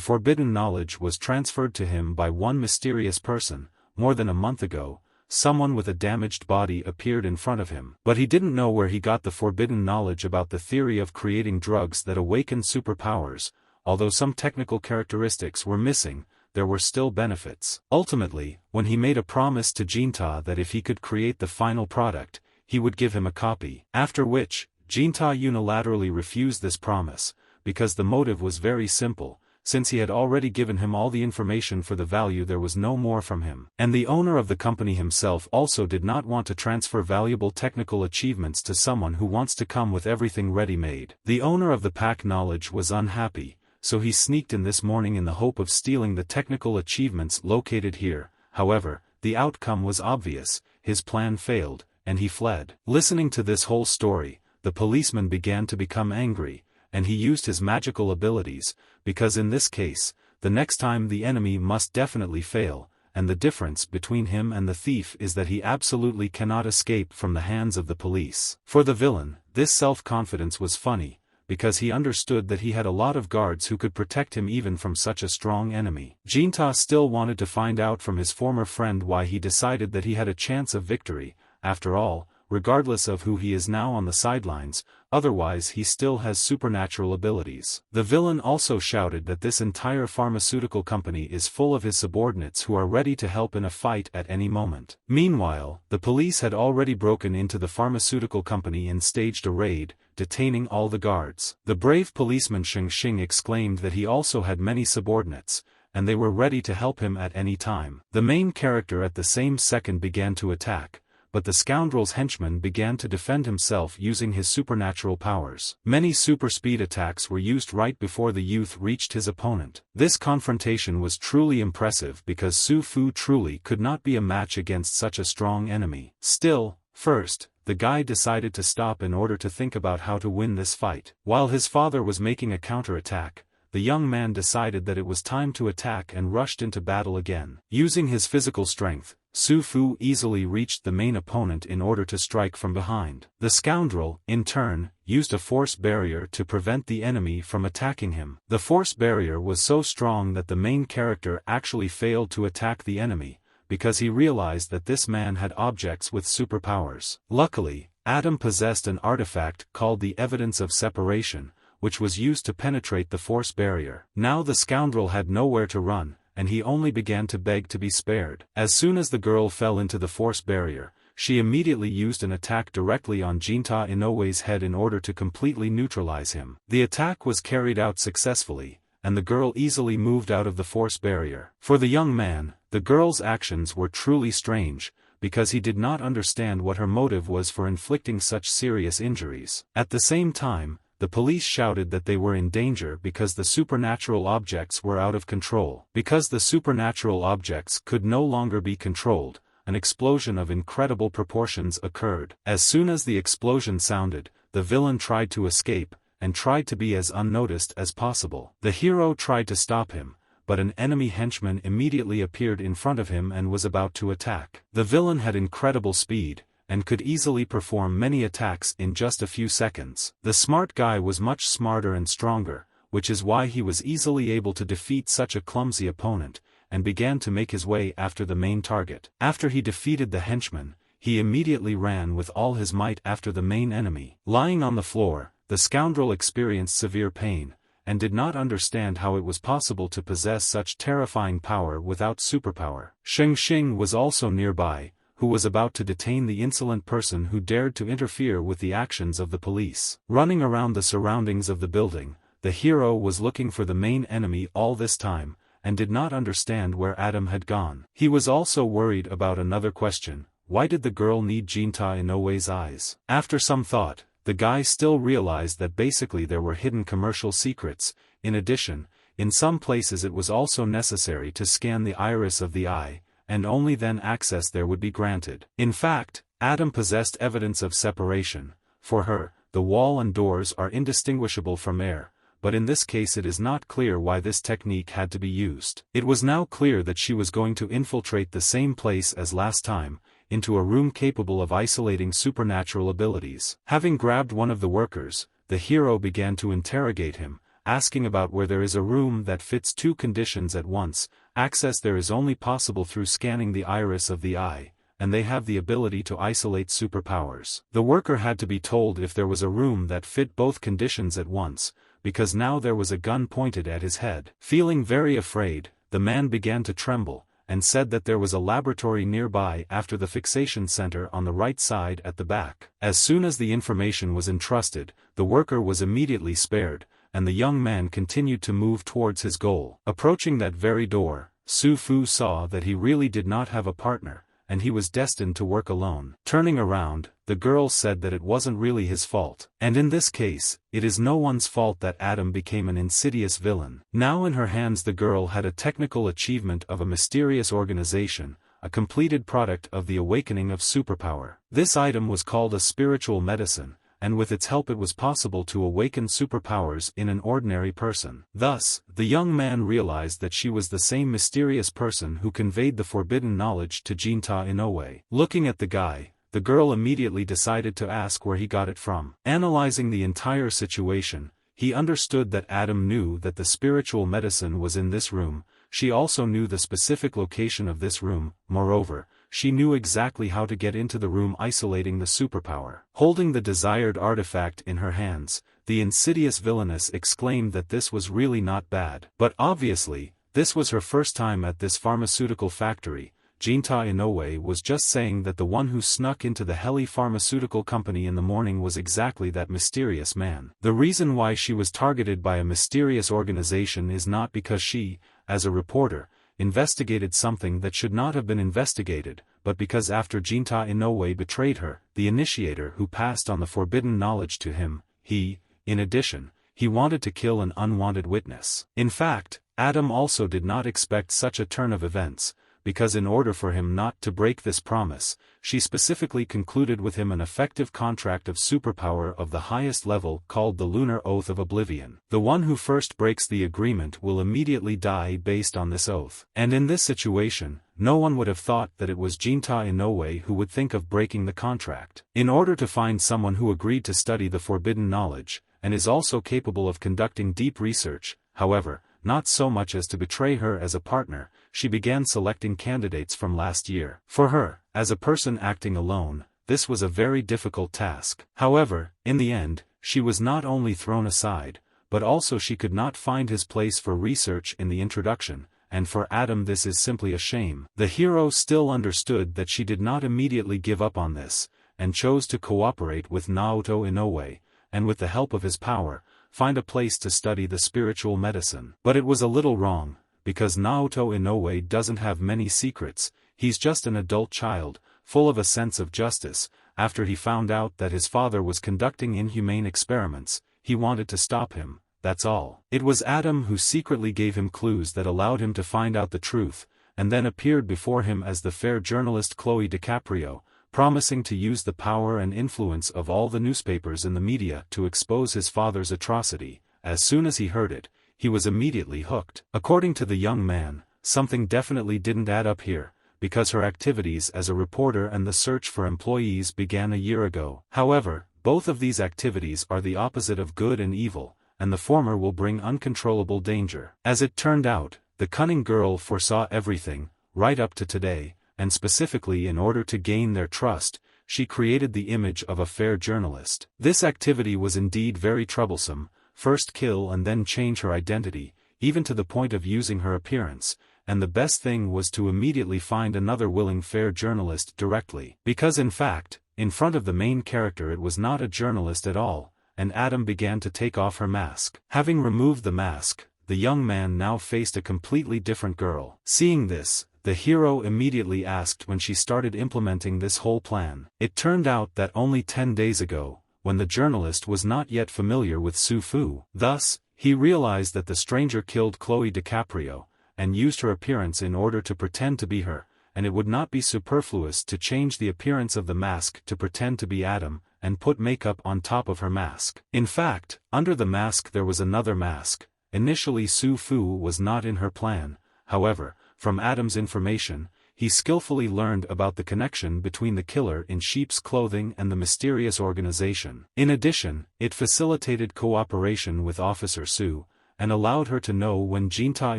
forbidden knowledge was transferred to him by one mysterious person. More than a month ago, someone with a damaged body appeared in front of him. But he didn't know where he got the forbidden knowledge about the theory of creating drugs that awaken superpowers. Although some technical characteristics were missing, there were still benefits. Ultimately, when he made a promise to Jinta that if he could create the final product, he would give him a copy. After which, Jinta unilaterally refused this promise, because the motive was very simple. Since he had already given him all the information for the value, there was no more from him. And the owner of the company himself also did not want to transfer valuable technical achievements to someone who wants to come with everything ready-made. The owner of the pack knowledge was unhappy, so he sneaked in this morning in the hope of stealing the technical achievements located here. However, the outcome was obvious. His plan failed, and he fled. Listening to this whole story, the policeman began to become angry, and he used his magical abilities, because in this case, the next time the enemy must definitely fail, and the difference between him and the thief is that he absolutely cannot escape from the hands of the police. For the villain, this self-confidence was funny, because he understood that he had a lot of guards who could protect him even from such a strong enemy. Jinta still wanted to find out from his former friend why he decided that he had a chance of victory. After all, regardless of who he is now on the sidelines, otherwise he still has supernatural abilities. The villain also shouted that this entire pharmaceutical company is full of his subordinates who are ready to help in a fight at any moment. Meanwhile, the police had already broken into the pharmaceutical company and staged a raid, detaining all the guards. The brave policeman Sheng Xing exclaimed that he also had many subordinates, and they were ready to help him at any time. The main character at the same second began to attack, but the scoundrel's henchman began to defend himself using his supernatural powers. Many super-speed attacks were used right before the youth reached his opponent. This confrontation was truly impressive because Su Fu truly could not be a match against such a strong enemy. Still, first, the guy decided to stop in order to think about how to win this fight. While his father was making a counterattack, the young man decided that it was time to attack and rushed into battle again. Using his physical strength, Su Fu easily reached the main opponent in order to strike from behind. The scoundrel, in turn, used a force barrier to prevent the enemy from attacking him. The force barrier was so strong that the main character actually failed to attack the enemy, because he realized that this man had objects with superpowers. Luckily, Adam possessed an artifact called the Evidence of Separation, which was used to penetrate the force barrier. Now the scoundrel had nowhere to run, and he only began to beg to be spared. As soon as the girl fell into the force barrier, she immediately used an attack directly on Jinta Inoue's head in order to completely neutralize him. The attack was carried out successfully, and the girl easily moved out of the force barrier. For the young man, the girl's actions were truly strange, because he did not understand what her motive was for inflicting such serious injuries. At the same time, the police shouted that they were in danger because the supernatural objects were out of control. Because the supernatural objects could no longer be controlled, an explosion of incredible proportions occurred. As soon as the explosion sounded, the villain tried to escape, and tried to be as unnoticed as possible. The hero tried to stop him, but an enemy henchman immediately appeared in front of him and was about to attack. The villain had incredible speed, and could easily perform many attacks in just a few seconds. The smart guy was much smarter and stronger, which is why he was easily able to defeat such a clumsy opponent, and began to make his way after the main target. After he defeated the henchman, he immediately ran with all his might after the main enemy. Lying on the floor, the scoundrel experienced severe pain, and did not understand how it was possible to possess such terrifying power without superpower. Sheng Xing was also nearby, who was about to detain the insolent person who dared to interfere with the actions of the police. Running around the surroundings of the building, the hero was looking for the main enemy all this time, and did not understand where Adam had gone. He was also worried about another question: why did the girl need Jinta Inoue's eyes? After some thought, the guy still realized that basically there were hidden commercial secrets. In addition, in some places it was also necessary to scan the iris of the eye, and only then access there would be granted. In fact, Adam possessed evidence of separation. For her, the wall and doors are indistinguishable from air, but in this case it is not clear why this technique had to be used. It was now clear that she was going to infiltrate the same place as last time, into a room capable of isolating supernatural abilities. Having grabbed one of the workers, the hero began to interrogate him, asking about where there is a room that fits two conditions at once. Access there is only possible through scanning the iris of the eye, and they have the ability to isolate superpowers. The worker had to be told if there was a room that fit both conditions at once, because now there was a gun pointed at his head. Feeling very afraid, the man began to tremble, and said that there was a laboratory nearby after the fixation center on the right side at the back. As soon as the information was entrusted, the worker was immediately spared, and the young man continued to move towards his goal. Approaching that very door, Su Fu saw that he really did not have a partner, and he was destined to work alone. Turning around, the girl said that it wasn't really his fault. And in this case, it is no one's fault that Adam became an insidious villain. Now in her hands the girl had a technical achievement of a mysterious organization, a completed product of the awakening of superpower. This item was called a spiritual medicine, and with its help it was possible to awaken superpowers in an ordinary person. Thus, the young man realized that she was the same mysterious person who conveyed the forbidden knowledge to Jinta Inoue. Looking at the guy, the girl immediately decided to ask where he got it from. Analyzing the entire situation, he understood that Adam knew that the spiritual medicine was in this room. She also knew the specific location of this room. Moreover, she knew exactly how to get into the room isolating the superpower. Holding the desired artifact in her hands, the insidious villainess exclaimed that this was really not bad. But obviously, this was her first time at this pharmaceutical factory. Jinta Inoue was just saying that the one who snuck into the Heli pharmaceutical company in the morning was exactly that mysterious man. The reason why she was targeted by a mysterious organization is not because she, as a reporter, investigated something that should not have been investigated, but because after Jinta Inoue betrayed her, the initiator who passed on the forbidden knowledge to him, in addition, he wanted to kill an unwanted witness. In fact, Adam also did not expect such a turn of events, because in order for him not to break this promise, she specifically concluded with him an effective contract of superpower of the highest level called the Lunar Oath of Oblivion. The one who first breaks the agreement will immediately die based on this oath. And in this situation, no one would have thought that it was Jinta Inoue who would think of breaking the contract. In order to find someone who agreed to study the forbidden knowledge, and is also capable of conducting deep research, however, not so much as to betray her as a partner, she began selecting candidates from last year. For her, as a person acting alone, this was a very difficult task. However, in the end, she was not only thrown aside, but also she could not find his place for research in the introduction, and for Adam this is simply a shame. The hero still understood that she did not immediately give up on this, and chose to cooperate with Naoto Inoue, and with the help of his power, find a place to study the spiritual medicine. But it was a little wrong, because Naoto Inoue doesn't have many secrets, he's just an adult child, full of a sense of justice. After he found out that his father was conducting inhumane experiments, he wanted to stop him, that's all. It was Adam who secretly gave him clues that allowed him to find out the truth, and then appeared before him as the fair journalist Chloe DiCaprio, promising to use the power and influence of all the newspapers in the media to expose his father's atrocity. As soon as he heard it, he was immediately hooked. According to the young man, something definitely didn't add up here, because her activities as a reporter and the search for employees began a year ago. However, both of these activities are the opposite of good and evil, and the former will bring uncontrollable danger. As it turned out, the cunning girl foresaw everything, right up to today, and specifically in order to gain their trust, she created the image of a fair journalist. This activity was indeed very troublesome, first kill and then change her identity, even to the point of using her appearance, and the best thing was to immediately find another willing fair journalist directly. Because in fact, in front of the main character it was not a journalist at all, and Adam began to take off her mask. Having removed the mask, the young man now faced a completely different girl. Seeing this, the hero immediately asked when she started implementing this whole plan. It turned out that only 10 days ago, when the journalist was not yet familiar with Su Fu. Thus, he realized that the stranger killed Chloe DiCaprio, and used her appearance in order to pretend to be her, and it would not be superfluous to change the appearance of the mask to pretend to be Adam, and put makeup on top of her mask. In fact, under the mask there was another mask. Initially Su Fu was not in her plan, however, from Adam's information, he skillfully learned about the connection between the killer in sheep's clothing and the mysterious organization. In addition, it facilitated cooperation with Officer Su, and allowed her to know when Jinta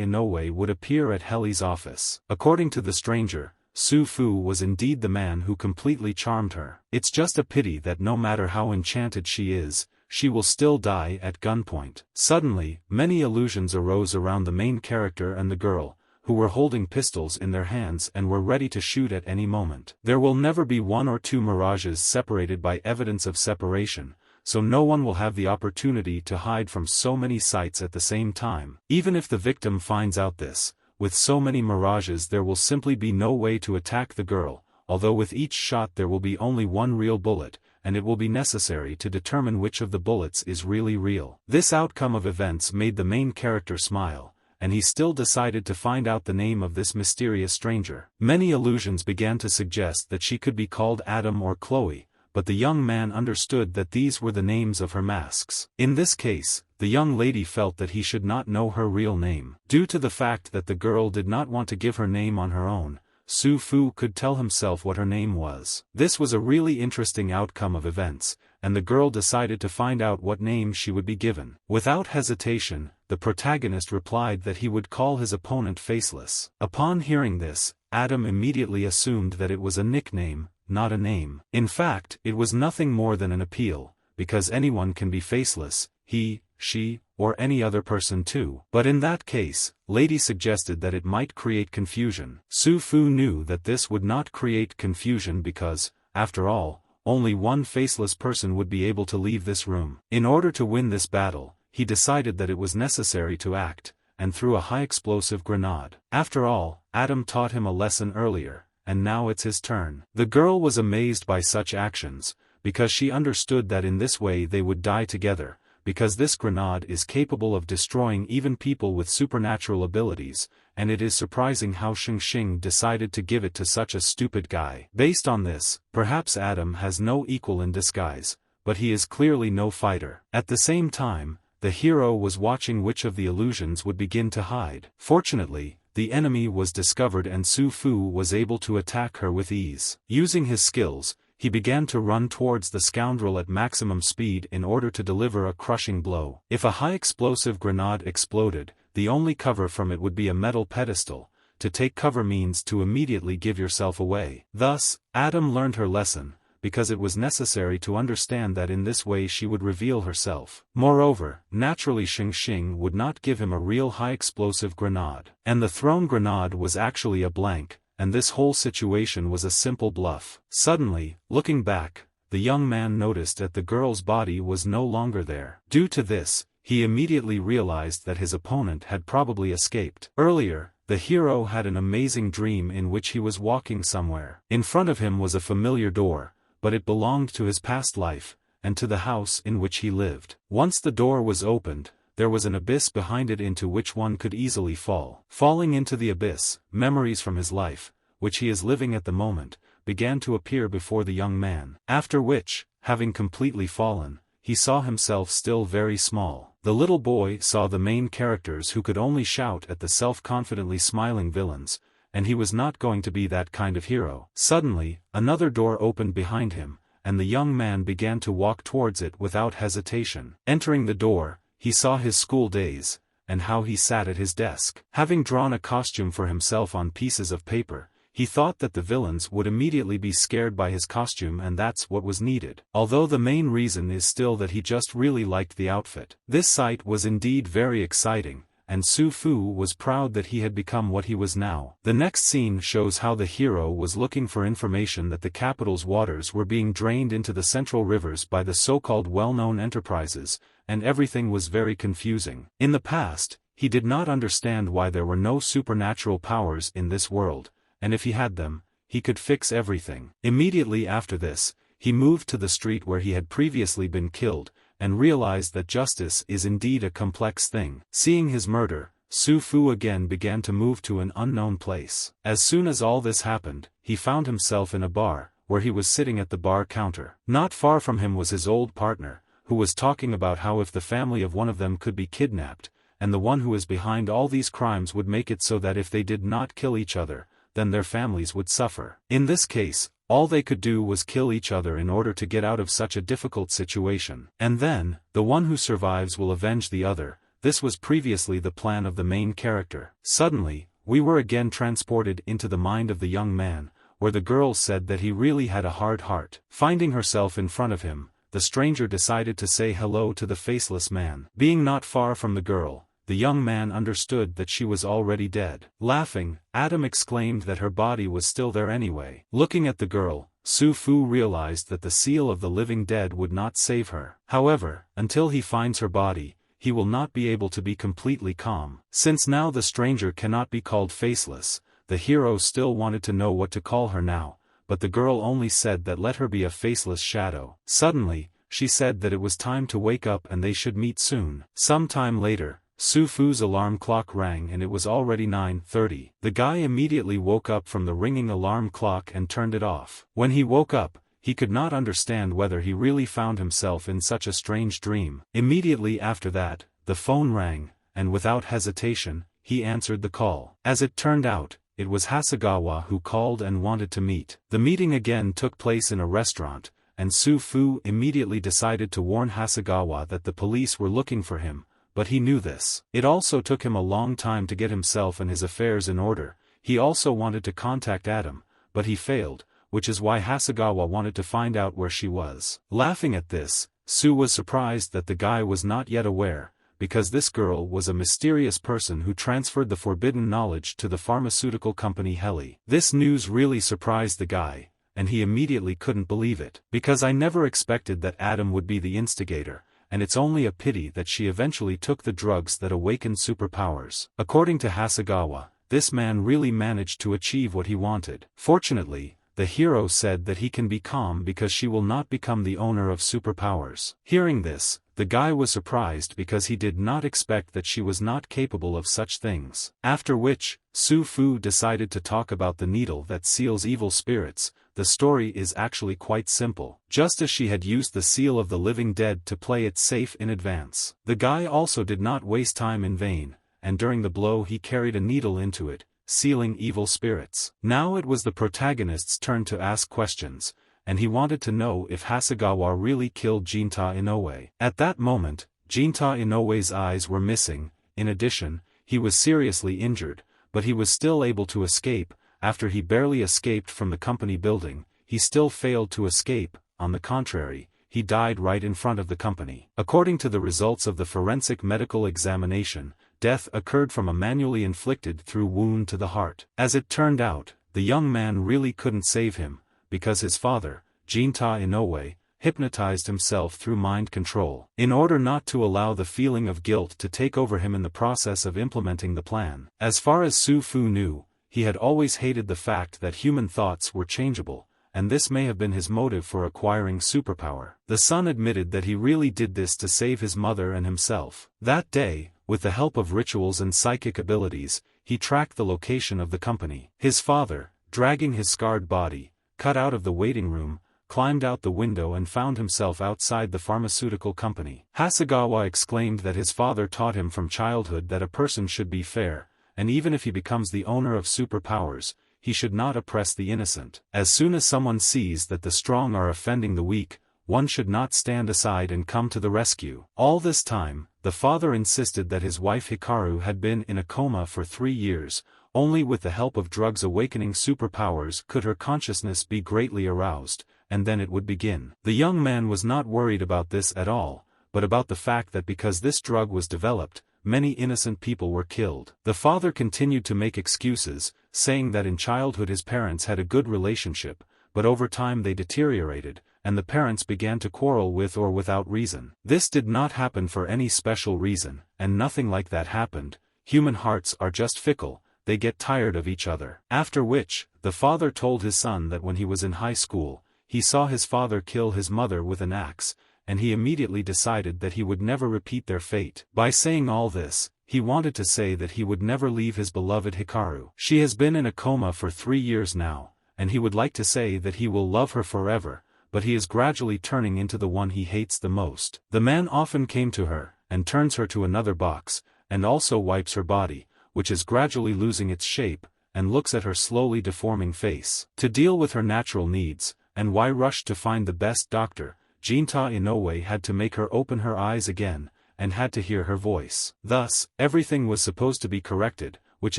Inoue would appear at Heli's office. According to the stranger, Su Fu was indeed the man who completely charmed her. It's just a pity that no matter how enchanted she is, she will still die at gunpoint. Suddenly, many illusions arose around the main character and the girl, who were holding pistols in their hands and were ready to shoot at any moment. There will never be one or two mirages separated by evidence of separation, so no one will have the opportunity to hide from so many sights at the same time. Even if the victim finds out this, with so many mirages there will simply be no way to attack the girl, although with each shot there will be only one real bullet, and it will be necessary to determine which of the bullets is really real. This outcome of events made the main character smile, and he still decided to find out the name of this mysterious stranger. Many illusions began to suggest that she could be called Adam or Chloe, but the young man understood that these were the names of her masks. In this case, the young lady felt that he should not know her real name. Due to the fact that the girl did not want to give her name on her own, Su Fu could tell himself what her name was. This was a really interesting outcome of events, and the girl decided to find out what name she would be given. Without hesitation, the protagonist replied that he would call his opponent Faceless. Upon hearing this, Adam immediately assumed that it was a nickname, not a name. In fact, it was nothing more than an appeal, because anyone can be faceless, he, she, or any other person too. But in that case, Lady suggested that it might create confusion. Su Fu knew that this would not create confusion because, after all, only one faceless person would be able to leave this room. In order to win this battle, he decided that it was necessary to act, and threw a high-explosive grenade. After all, Adam taught him a lesson earlier, and now it's his turn. The girl was amazed by such actions, because she understood that in this way they would die together, because this grenade is capable of destroying even people with supernatural abilities, and it is surprising how Xing decided to give it to such a stupid guy. Based on this, perhaps Adam has no equal in disguise, but he is clearly no fighter. At the same time, the hero was watching which of the illusions would begin to hide. Fortunately, the enemy was discovered and Su Fu was able to attack her with ease. Using his skills, he began to run towards the scoundrel at maximum speed in order to deliver a crushing blow. If a high-explosive grenade exploded, the only cover from it would be a metal pedestal. To take cover means to immediately give yourself away. Thus, Adam learned her lesson, because it was necessary to understand that in this way she would reveal herself. Moreover, naturally Xing would not give him a real high-explosive grenade. And the thrown grenade was actually a blank, and this whole situation was a simple bluff. Suddenly, looking back, the young man noticed that the girl's body was no longer there. Due to this, he immediately realized that his opponent had probably escaped. Earlier, the hero had an amazing dream in which he was walking somewhere. In front of him was a familiar door, but it belonged to his past life, and to the house in which he lived. Once the door was opened, there was an abyss behind it into which one could easily fall. Falling into the abyss, memories from his life, which he is living at the moment, began to appear before the young man. After which, having completely fallen, he saw himself still very small. The little boy saw the main characters who could only shout at the self-confidently smiling villains, and he was not going to be that kind of hero. Suddenly, another door opened behind him, and the young man began to walk towards it without hesitation. Entering the door, he saw his school days, and how he sat at his desk. Having drawn a costume for himself on pieces of paper, he thought that the villains would immediately be scared by his costume and that's what was needed. Although the main reason is still that he just really liked the outfit. This sight was indeed very exciting, and Su Fu was proud that he had become what he was now. The next scene shows how the hero was looking for information that the capital's waters were being drained into the central rivers by the so-called well-known enterprises, and everything was very confusing. In the past, he did not understand why there were no supernatural powers in this world, and if he had them, he could fix everything. Immediately after this, he moved to the street where he had previously been killed, and realized that justice is indeed a complex thing. Seeing his murder, Su Fu again began to move to an unknown place. As soon as all this happened, he found himself in a bar, where he was sitting at the bar counter. Not far from him was his old partner, who was talking about how if the family of one of them could be kidnapped, and the one who is behind all these crimes would make it so that if they did not kill each other, then their families would suffer. In this case, all they could do was kill each other in order to get out of such a difficult situation. And then, the one who survives will avenge the other. This was previously the plan of the main character. Suddenly, we were again transported into the mind of the young man, where the girl said that he really had a hard heart. Finding herself in front of him, the stranger decided to say hello to the faceless man. Being not far from the girl, the young man understood that she was already dead. Laughing, Adam exclaimed that her body was still there anyway. Looking at the girl, Su Fu realized that the seal of the living dead would not save her. However, until he finds her body, he will not be able to be completely calm. Since now the stranger cannot be called faceless, the hero still wanted to know what to call her now, but the girl only said that let her be a faceless shadow. Suddenly, she said that it was time to wake up and they should meet soon. Some time later, Su Fu's alarm clock rang and it was already 9:30. The guy immediately woke up from the ringing alarm clock and turned it off. When he woke up, he could not understand whether he really found himself in such a strange dream. Immediately after that, the phone rang, and without hesitation, he answered the call. As it turned out, it was Hasegawa who called and wanted to meet. The meeting again took place in a restaurant, and Su Fu immediately decided to warn Hasegawa that the police were looking for him, but he knew this. It also took him a long time to get himself and his affairs in order. He also wanted to contact Adam, but he failed, which is why Hasegawa wanted to find out where she was. Laughing at this, Sue was surprised that the guy was not yet aware, because this girl was a mysterious person who transferred the forbidden knowledge to the pharmaceutical company Heli. This news really surprised the guy, and he immediately couldn't believe it. Because I never expected that Adam would be the instigator, and it's only a pity that she eventually took the drugs that awakened superpowers. According to Hasegawa, this man really managed to achieve what he wanted. Fortunately, the hero said that he can be calm because she will not become the owner of superpowers. Hearing this, the guy was surprised because he did not expect that she was not capable of such things. After which, Su Fu decided to talk about the needle that seals evil spirits. The story is actually quite simple. Just as she had used the seal of the living dead to play it safe in advance. The guy also did not waste time in vain, and during the blow he carried a needle into it, sealing evil spirits. Now it was the protagonist's turn to ask questions, and he wanted to know if Hasegawa really killed Jinta Inoue. At that moment, Jinta Inoue's eyes were missing. In addition, he was seriously injured, but he was still able to escape. After he barely escaped from the company building, he still failed to escape. On the contrary, he died right in front of the company. According to the results of the forensic medical examination, death occurred from a manually inflicted through wound to the heart. As it turned out, the young man really couldn't save him, because his father, Jinta Inoue, hypnotized himself through mind control. In order not to allow the feeling of guilt to take over him in the process of implementing the plan. As far as Su Fu knew, he had always hated the fact that human thoughts were changeable, and this may have been his motive for acquiring superpower. The son admitted that he really did this to save his mother and himself. That day, with the help of rituals and psychic abilities, he tracked the location of the company. His father, dragging his scarred body, cut out of the waiting room, climbed out the window and found himself outside the pharmaceutical company. Hasegawa exclaimed that his father taught him from childhood that a person should be fair, and even if he becomes the owner of superpowers, he should not oppress the innocent. As soon as someone sees that the strong are offending the weak, one should not stand aside and come to the rescue. All this time, the father insisted that his wife Hikaru had been in a coma for 3 years. Only with the help of drugs awakening superpowers could her consciousness be greatly aroused, and then it would begin. The young man was not worried about this at all, but about the fact that because this drug was developed, many innocent people were killed. The father continued to make excuses, saying that in childhood his parents had a good relationship, but over time they deteriorated, and the parents began to quarrel with or without reason. This did not happen for any special reason, and nothing like that happened. Human hearts are just fickle. They get tired of each other. After which, the father told his son that when he was in high school, he saw his father kill his mother with an axe, and he immediately decided that he would never repeat their fate. By saying all this, he wanted to say that he would never leave his beloved Hikaru. She has been in a coma for 3 years now, and he would like to say that he will love her forever, but he is gradually turning into the one he hates the most. The man often came to her, and turns her to another box, and also wipes her body, which is gradually losing its shape, and looks at her slowly deforming face. To deal with her natural needs, and why rush to find the best doctor, Jinta Inoue had to make her open her eyes again, and had to hear her voice. Thus, everything was supposed to be corrected, which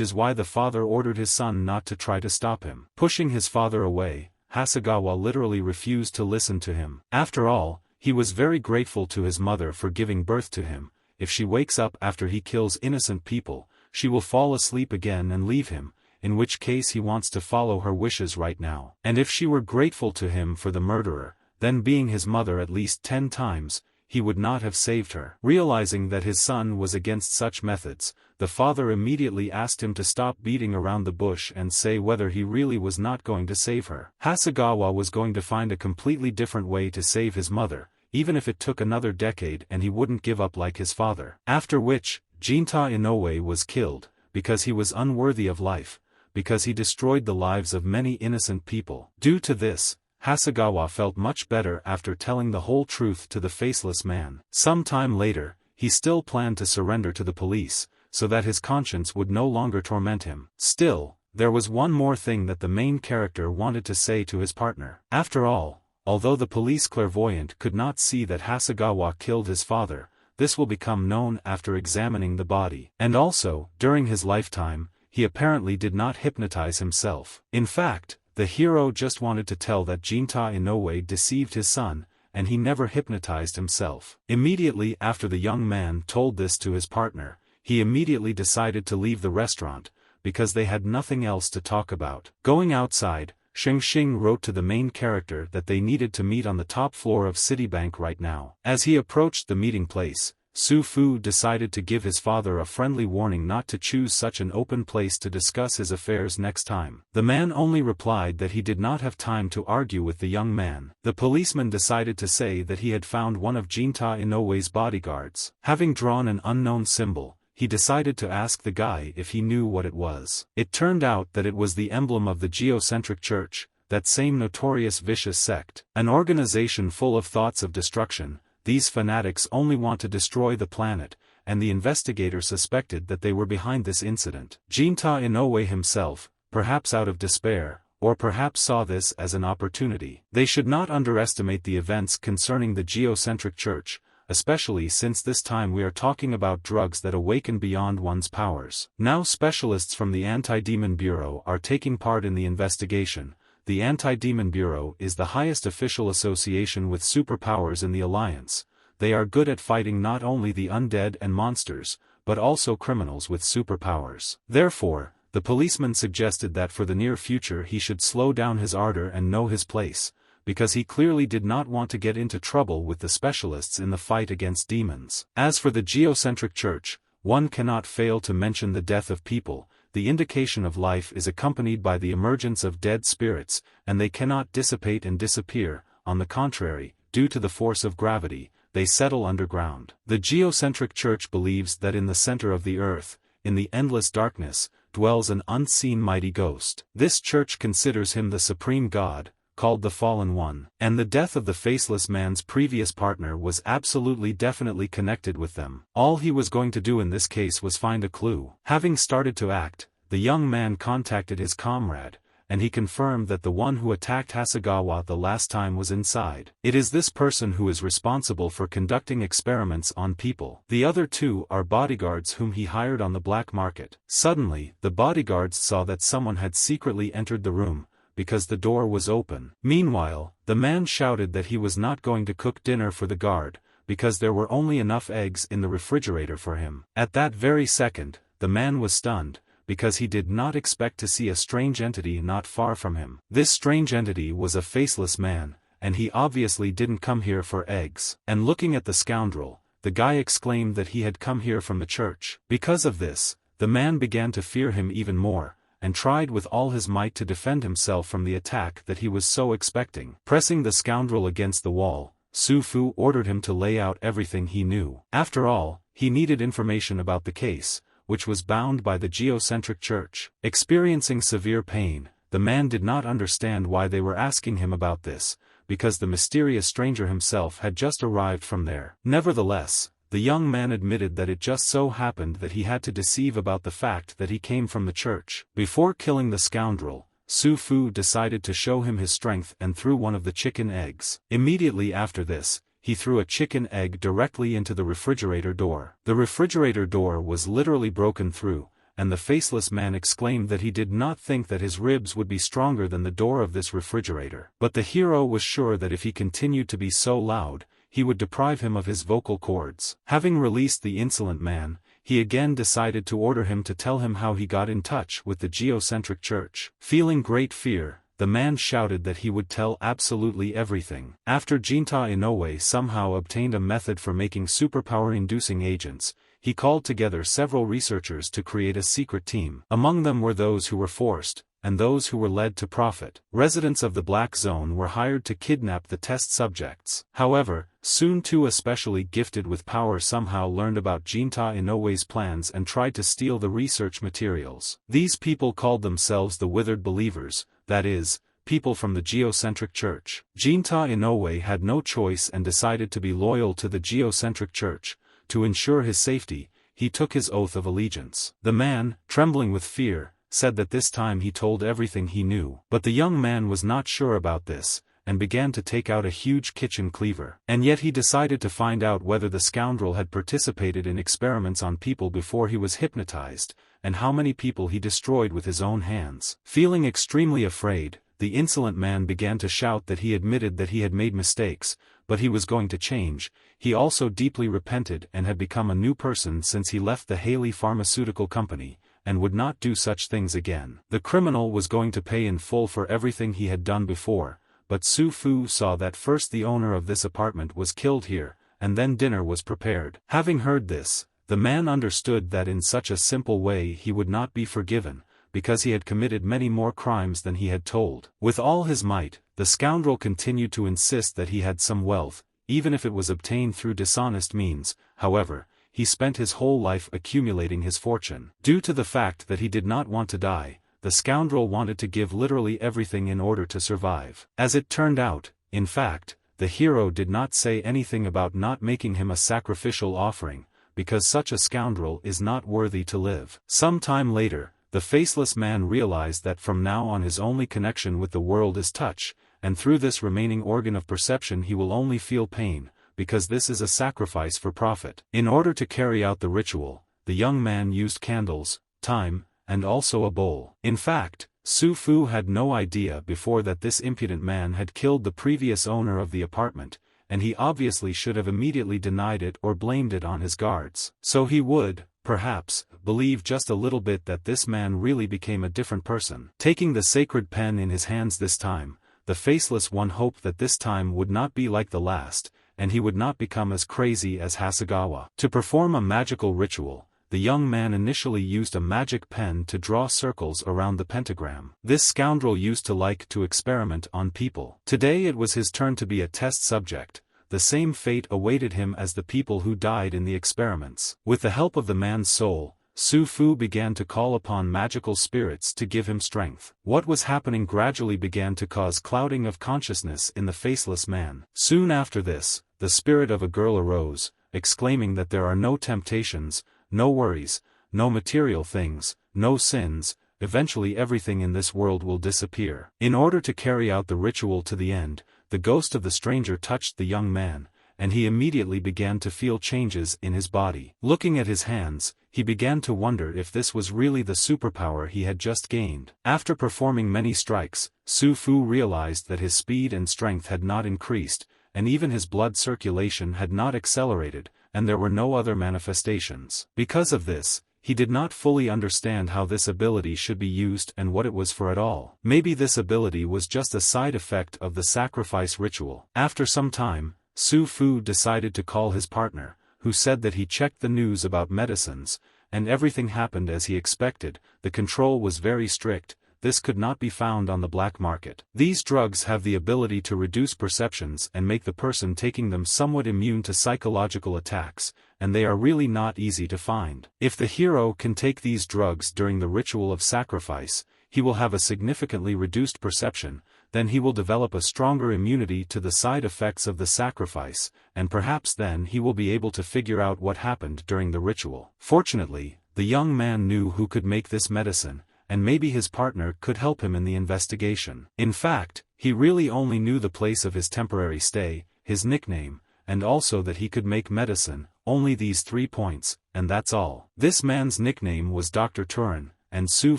is why the father ordered his son not to try to stop him. Pushing his father away, Hasegawa literally refused to listen to him. After all, he was very grateful to his mother for giving birth to him. If she wakes up after he kills innocent people, she will fall asleep again and leave him, in which case he wants to follow her wishes right now. And if she were grateful to him for the murderer, then being his mother at least 10 times, he would not have saved her. Realizing that his son was against such methods, the father immediately asked him to stop beating around the bush and say whether he really was not going to save her. Hasegawa was going to find a completely different way to save his mother, even if it took another decade, and he wouldn't give up like his father. After which, Jinta Inoue was killed, because he was unworthy of life, because he destroyed the lives of many innocent people. Due to this, Hasegawa felt much better after telling the whole truth to the faceless man. Some time later, he still planned to surrender to the police, so that his conscience would no longer torment him. Still, there was one more thing that the main character wanted to say to his partner. After all, although the police clairvoyant could not see that Hasegawa killed his father, this will become known after examining the body. And also, during his lifetime, he apparently did not hypnotize himself. In fact, the hero just wanted to tell that Jinta Inoue deceived his son, and he never hypnotized himself. Immediately after the young man told this to his partner, he immediately decided to leave the restaurant, because they had nothing else to talk about. Going outside, Xing wrote to the main character that they needed to meet on the top floor of Citibank right now. As he approached the meeting place, Su Fu decided to give his father a friendly warning not to choose such an open place to discuss his affairs next time. The man only replied that he did not have time to argue with the young man. The policeman decided to say that he had found one of Jinta Inoue's bodyguards. Having drawn an unknown symbol, he decided to ask the guy if he knew what it was. It turned out that it was the emblem of the geocentric church, that same notorious vicious sect. An organization full of thoughts of destruction. These fanatics only want to destroy the planet, and the investigator suspected that they were behind this incident. Jinta Inoue himself, perhaps out of despair, or perhaps saw this as an opportunity. They should not underestimate the events concerning the geocentric church, especially since this time we are talking about drugs that awaken beyond one's powers. Now specialists from the Anti-Demon Bureau are taking part in the investigation. The Anti-Demon Bureau is the highest official association with superpowers in the Alliance. They are good at fighting not only the undead and monsters, but also criminals with superpowers. Therefore, the policeman suggested that for the near future he should slow down his ardor and know his place, because he clearly did not want to get into trouble with the specialists in the fight against demons. As for the geocentric church, one cannot fail to mention the death of people. The indication of life is accompanied by the emergence of dead spirits, and they cannot dissipate and disappear. On the contrary, due to the force of gravity, they settle underground. The geocentric church believes that in the center of the earth, in the endless darkness, dwells an unseen mighty ghost. This church considers him the supreme god, called the Fallen One, and the death of the faceless man's previous partner was absolutely definitely connected with them. All he was going to do in this case was find a clue. Having started to act, the young man contacted his comrade, and he confirmed that the one who attacked Hasegawa the last time was inside. It is this person who is responsible for conducting experiments on people. The other two are bodyguards whom he hired on the black market. Suddenly, the bodyguards saw that someone had secretly entered the room, because the door was open. Meanwhile, the man shouted that he was not going to cook dinner for the guard, because there were only enough eggs in the refrigerator for him. At that very second, the man was stunned, because he did not expect to see a strange entity not far from him. This strange entity was a faceless man, and he obviously didn't come here for eggs. And looking at the scoundrel, the guy exclaimed that he had come here from the church. Because of this, the man began to fear him even more, and tried with all his might to defend himself from the attack that he was so expecting. Pressing the scoundrel against the wall, Su Fu ordered him to lay out everything he knew. After all, he needed information about the case, which was bound by the geocentric church. Experiencing severe pain, the man did not understand why they were asking him about this, because the mysterious stranger himself had just arrived from there. Nevertheless, the young man admitted that it just so happened that he had to deceive about the fact that he came from the church. Before killing the scoundrel, Su Fu decided to show him his strength and threw one of the chicken eggs. Immediately after this, he threw a chicken egg directly into the refrigerator door. The refrigerator door was literally broken through, and the faceless man exclaimed that he did not think that his ribs would be stronger than the door of this refrigerator. But the hero was sure that if he continued to be so loud, he would deprive him of his vocal cords. Having released the insolent man, he again decided to order him to tell him how he got in touch with the geocentric church. Feeling great fear, the man shouted that he would tell absolutely everything. After Jinta Inoue somehow obtained a method for making superpower-inducing agents, he called together several researchers to create a secret team. Among them were those who were forced, and those who were led to profit. Residents of the Black Zone were hired to kidnap the test subjects. However, soon two especially gifted with power somehow learned about Jinta Inoue's plans and tried to steal the research materials. These people called themselves the Withered Believers, that is, people from the geocentric church. Jinta Inoue had no choice and decided to be loyal to the geocentric church. To ensure his safety, he took his oath of allegiance. The man, trembling with fear, said that this time he told everything he knew. But the young man was not sure about this, and began to take out a huge kitchen cleaver. And yet he decided to find out whether the scoundrel had participated in experiments on people before he was hypnotized, and how many people he destroyed with his own hands. Feeling extremely afraid, the insolent man began to shout that he admitted that he had made mistakes, but he was going to change. He also deeply repented and had become a new person since he left the Haley Pharmaceutical Company, and would not do such things again. The criminal was going to pay in full for everything he had done before, but Su Fu saw that first the owner of this apartment was killed here, and then dinner was prepared. Having heard this, the man understood that in such a simple way he would not be forgiven, because he had committed many more crimes than he had told. With all his might, the scoundrel continued to insist that he had some wealth, even if it was obtained through dishonest means. However, he spent his whole life accumulating his fortune. Due to the fact that he did not want to die, the scoundrel wanted to give literally everything in order to survive. As it turned out, in fact, the hero did not say anything about not making him a sacrificial offering, because such a scoundrel is not worthy to live. Some time later, the faceless man realized that from now on his only connection with the world is touch, and through this remaining organ of perception he will only feel pain, because this is a sacrifice for profit. In order to carry out the ritual, the young man used candles, time, and also a bowl. In fact, Su Fu had no idea before that this impudent man had killed the previous owner of the apartment, and he obviously should have immediately denied it or blamed it on his guards. So he would, perhaps, believe just a little bit that this man really became a different person. Taking the sacred pen in his hands this time, the faceless one hoped that this time would not be like the last, and he would not become as crazy as Hasegawa. To perform a magical ritual, the young man initially used a magic pen to draw circles around the pentagram. This scoundrel used to like to experiment on people. Today it was his turn to be a test subject. The same fate awaited him as the people who died in the experiments. With the help of the man's soul, Su Fu began to call upon magical spirits to give him strength. What was happening gradually began to cause clouding of consciousness in the faceless man. Soon after this, the spirit of a girl arose, exclaiming that there are no temptations, no worries, no material things, no sins, eventually everything in this world will disappear. In order to carry out the ritual to the end, the ghost of the stranger touched the young man, and he immediately began to feel changes in his body. Looking at his hands, he began to wonder if this was really the superpower he had just gained. After performing many strikes, Su Fu realized that his speed and strength had not increased, and even his blood circulation had not accelerated, and there were no other manifestations. Because of this, he did not fully understand how this ability should be used and what it was for at all. Maybe this ability was just a side effect of the sacrifice ritual. After some time, Su Fu decided to call his partner, who said that he checked the news about medicines, and everything happened as he expected. The control was very strict. This could not be found on the black market. These drugs have the ability to reduce perceptions and make the person taking them somewhat immune to psychological attacks, and they are really not easy to find. If the hero can take these drugs during the ritual of sacrifice, he will have a significantly reduced perception, then he will develop a stronger immunity to the side effects of the sacrifice, and perhaps then he will be able to figure out what happened during the ritual. Fortunately, the young man knew who could make this medicine, and maybe his partner could help him in the investigation. In fact, he really only knew the place of his temporary stay, his nickname, and also that he could make medicine, only these 3 points, and that's all. This man's nickname was Dr. Turin, and Su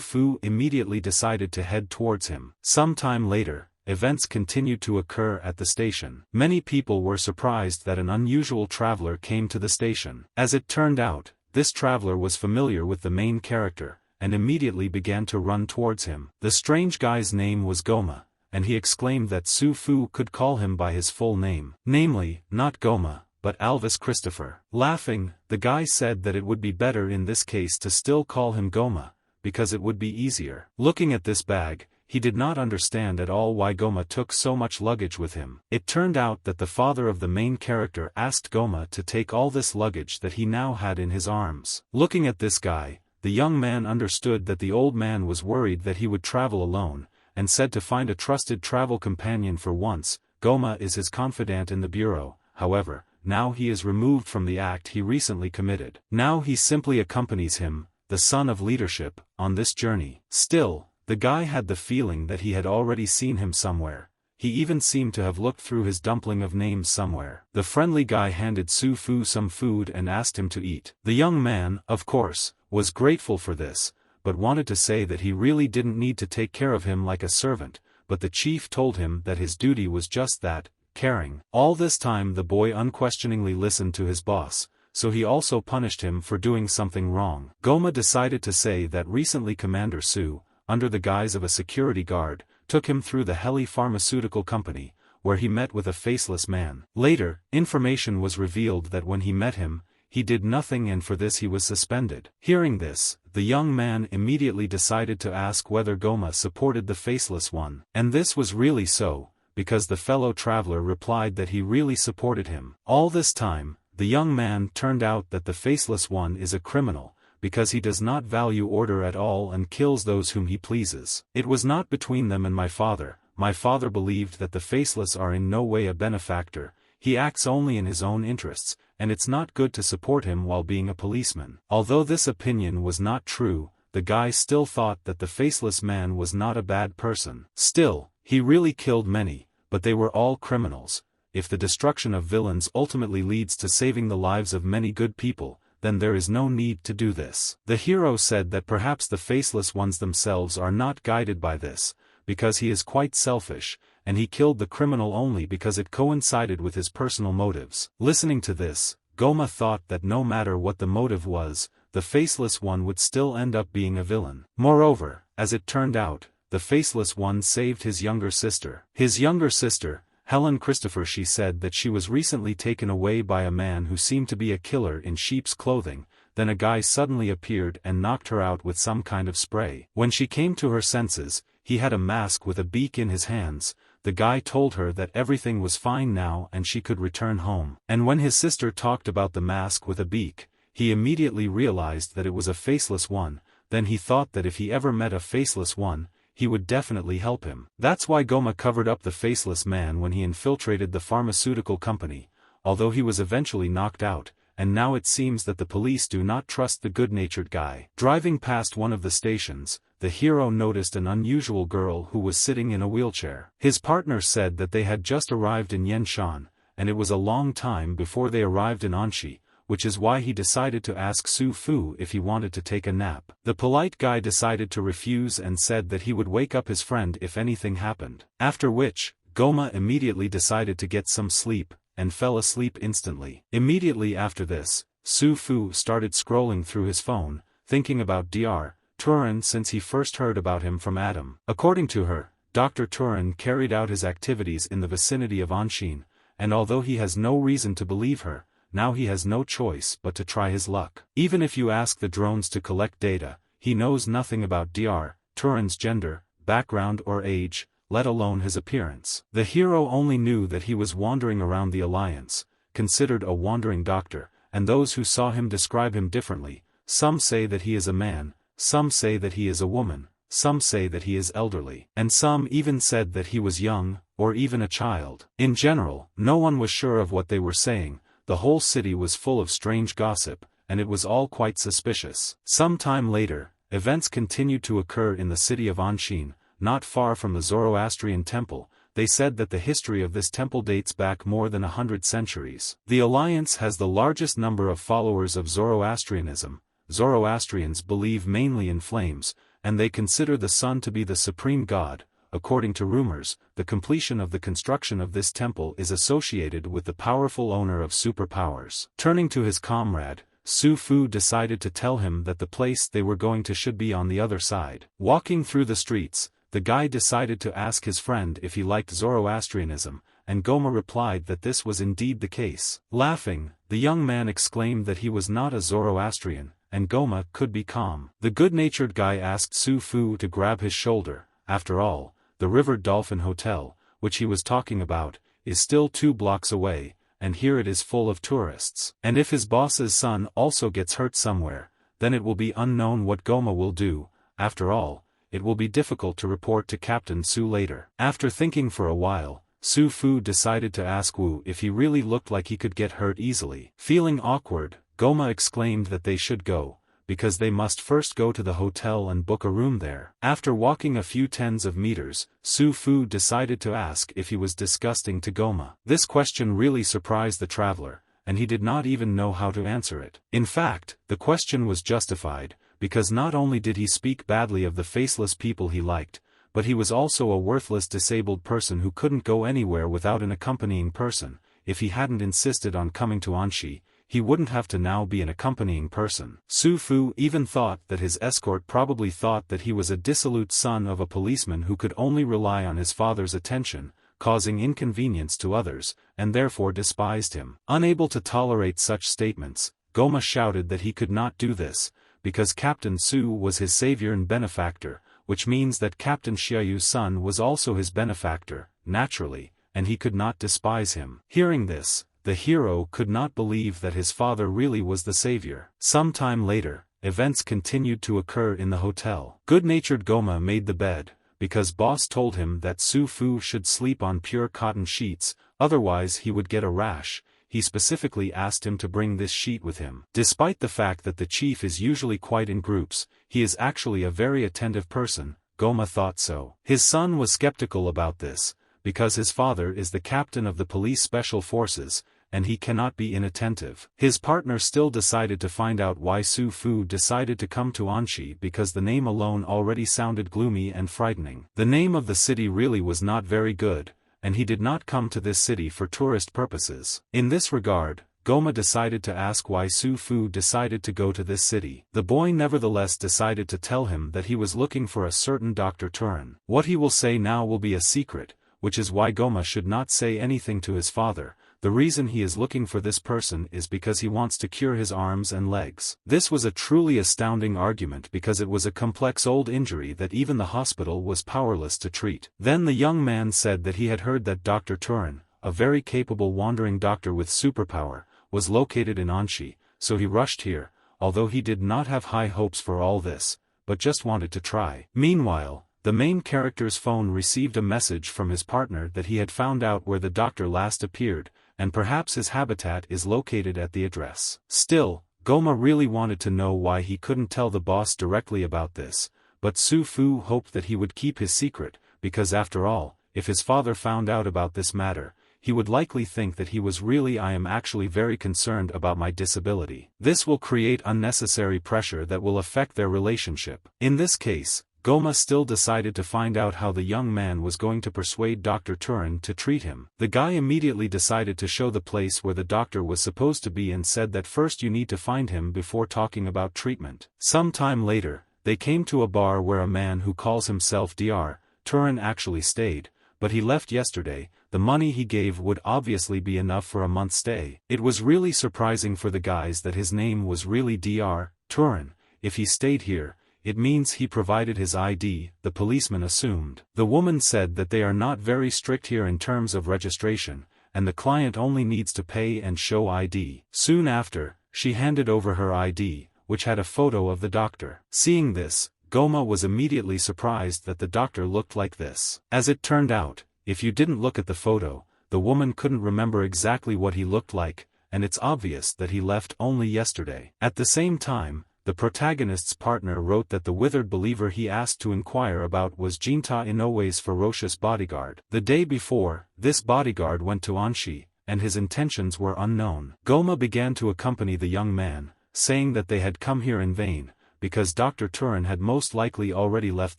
Fu immediately decided to head towards him. Some time later, events continued to occur at the station. Many people were surprised that an unusual traveler came to the station. As it turned out, this traveler was familiar with the main character, and immediately began to run towards him. The strange guy's name was Goma, and he exclaimed that Su Fu could call him by his full name. Namely, not Goma, but Alvis Christopher. Laughing, the guy said that it would be better in this case to still call him Goma, because it would be easier. Looking at this bag, he did not understand at all why Goma took so much luggage with him. It turned out that the father of the main character asked Goma to take all this luggage that he now had in his arms. Looking at this guy, the young man understood that the old man was worried that he would travel alone, and said to find a trusted travel companion for once. Goma is his confidant in the bureau. However, now he is removed from the act he recently committed. Now he simply accompanies him, the son of leadership, on this journey. Still, the guy had the feeling that he had already seen him somewhere. He even seemed to have looked through his dumpling of names somewhere. The friendly guy handed Su Fu some food and asked him to eat. The young man, of course, was grateful for this, but wanted to say that he really didn't need to take care of him like a servant, but the chief told him that his duty was just that, caring. All this time the boy unquestioningly listened to his boss, so he also punished him for doing something wrong. Goma decided to say that recently Commander Su, under the guise of a security guard, took him through the Heli pharmaceutical company, where he met with a faceless man. Later, information was revealed that when he met him, he did nothing and for this he was suspended. Hearing this, the young man immediately decided to ask whether Goma supported the faceless one. And this was really so, because the fellow traveler replied that he really supported him. All this time, the young man turned out that the faceless one is a criminal, because he does not value order at all and kills those whom he pleases. It was not between them and my father. My father believed that the faceless are in no way a benefactor, he acts only in his own interests, and it's not good to support him while being a policeman. Although this opinion was not true, the guy still thought that the faceless man was not a bad person. Still, he really killed many, but they were all criminals. If the destruction of villains ultimately leads to saving the lives of many good people, then there is no need to do this. The hero said that perhaps the faceless ones themselves are not guided by this, because he is quite selfish, and he killed the criminal only because it coincided with his personal motives. Listening to this, Goma thought that no matter what the motive was, the faceless one would still end up being a villain. Moreover, as it turned out, the faceless one saved his younger sister. His younger sister, Helen Christopher, she said that she was recently taken away by a man who seemed to be a killer in sheep's clothing, then a guy suddenly appeared and knocked her out with some kind of spray. When she came to her senses, he had a mask with a beak in his hands. The guy told her that everything was fine now and she could return home. And when his sister talked about the mask with a beak, he immediately realized that it was a faceless one. Then he thought that if he ever met a faceless one, he would definitely help him. That's why Goma covered up the faceless man when he infiltrated the pharmaceutical company, although he was eventually knocked out, and now it seems that the police do not trust the good-natured guy. Driving past one of the stations, the hero noticed an unusual girl who was sitting in a wheelchair. His partner said that they had just arrived in Yenshan, and it was a long time before they arrived in Anshi, which is why he decided to ask Su Fu if he wanted to take a nap. The polite guy decided to refuse and said that he would wake up his friend if anything happened. After which, Goma immediately decided to get some sleep, and fell asleep instantly. Immediately after this, Su Fu started scrolling through his phone, thinking about Dr. Turin since he first heard about him from Adam. According to her, Dr. Turin carried out his activities in the vicinity of Anshin, and although he has no reason to believe her, now he has no choice but to try his luck. Even if you ask the drones to collect data, he knows nothing about Dr. Turin's gender, background or age, let alone his appearance. The hero only knew that he was wandering around the Alliance, considered a wandering doctor, and those who saw him describe him differently. Some say that he is a man, some say that he is a woman, some say that he is elderly, and some even said that he was young, or even a child. In general, no one was sure of what they were saying. The whole city was full of strange gossip, and it was all quite suspicious. Some time later, events continued to occur in the city of Anshin, not far from the Zoroastrian temple. They said that the history of this temple dates back more than 100 centuries. The Alliance has the largest number of followers of Zoroastrianism. Zoroastrians believe mainly in flames, and they consider the sun to be the supreme god. According to rumors, the completion of the construction of this temple is associated with the powerful owner of superpowers. Turning to his comrade, Su Fu decided to tell him that the place they were going to should be on the other side. Walking through the streets, the guy decided to ask his friend if he liked Zoroastrianism, and Goma replied that this was indeed the case. Laughing, the young man exclaimed that he was not a Zoroastrian, and Goma could be calm. The good-natured guy asked Su Fu to grab his shoulder. After all, the River Dolphin Hotel, which he was talking about, is still 2 blocks away, and here it is full of tourists. And if his boss's son also gets hurt somewhere, then it will be unknown what Goma will do. After all, it will be difficult to report to Captain Su later. After thinking for a while, Su Fu decided to ask Wu if he really looked like he could get hurt easily. Feeling awkward, Goma exclaimed that they should go, because they must first go to the hotel and book a room there. After walking a few tens of meters, Su Fu decided to ask if he was disgusting to Goma. This question really surprised the traveler, and he did not even know how to answer it. In fact, the question was justified, because not only did he speak badly of the faceless people he liked, but he was also a worthless disabled person who couldn't go anywhere without an accompanying person. If he hadn't insisted on coming to Anshi, he wouldn't have to now be an accompanying person. Su Fu even thought that his escort probably thought that he was a dissolute son of a policeman who could only rely on his father's attention, causing inconvenience to others, and therefore despised him. Unable to tolerate such statements, Goma shouted that he could not do this, because Captain Su was his savior and benefactor, which means that Captain Xiaoyu's son was also his benefactor, naturally, and he could not despise him. Hearing this, the hero could not believe that his father really was the savior. Some time later, events continued to occur in the hotel. Good-natured Goma made the bed, because boss told him that Su Fu should sleep on pure cotton sheets, otherwise he would get a rash. He specifically asked him to bring this sheet with him. Despite the fact that the chief is usually quite in groups, he is actually a very attentive person. Goma thought so. His son was skeptical about this, because his father is the captain of the police special forces, and he cannot be inattentive. His partner still decided to find out why Su Fu decided to come to Anshi, because the name alone already sounded gloomy and frightening. The name of the city really was not very good, and he did not come to this city for tourist purposes. In this regard, Goma decided to ask why Su Fu decided to go to this city. The boy nevertheless decided to tell him that he was looking for a certain Dr. Turin. What he will say now will be a secret, which is why Goma should not say anything to his father. The reason he is looking for this person is because he wants to cure his arms and legs. This was a truly astounding argument because it was a complex old injury that even the hospital was powerless to treat. Then the young man said that he had heard that Dr. Turin, a very capable wandering doctor with superpower, was located in Anshi, so he rushed here, although he did not have high hopes for all this, but just wanted to try. Meanwhile, the main character's phone received a message from his partner that he had found out where the doctor last appeared, and perhaps his habitat is located at the address. Still, Goma really wanted to know why he couldn't tell the boss directly about this, but Su Fu hoped that he would keep his secret, because after all, if his father found out about this matter, he would likely think that he was really I am actually very concerned about my disability. This will create unnecessary pressure that will affect their relationship. In this case, Goma still decided to find out how the young man was going to persuade Dr. Turin to treat him. The guy immediately decided to show the place where the doctor was supposed to be and said that first you need to find him before talking about treatment. Some time later, they came to a bar where a man who calls himself Dr. Turin actually stayed, but he left yesterday. The money he gave would obviously be enough for a month's stay. It was really surprising for the guys that his name was really Dr. Turin. If he stayed here, it means he provided his ID, the policeman assumed. The woman said that they are not very strict here in terms of registration, and the client only needs to pay and show ID. Soon after, she handed over her ID, which had a photo of the doctor. Seeing this, Goma was immediately surprised that the doctor looked like this. As it turned out, if you didn't look at the photo, the woman couldn't remember exactly what he looked like, and it's obvious that he left only yesterday. At the same time, the protagonist's partner wrote that the withered believer he asked to inquire about was Jinta Inoue's ferocious bodyguard. The day before, this bodyguard went to Anshi, and his intentions were unknown. Goma began to accompany the young man, saying that they had come here in vain, because Dr. Turin had most likely already left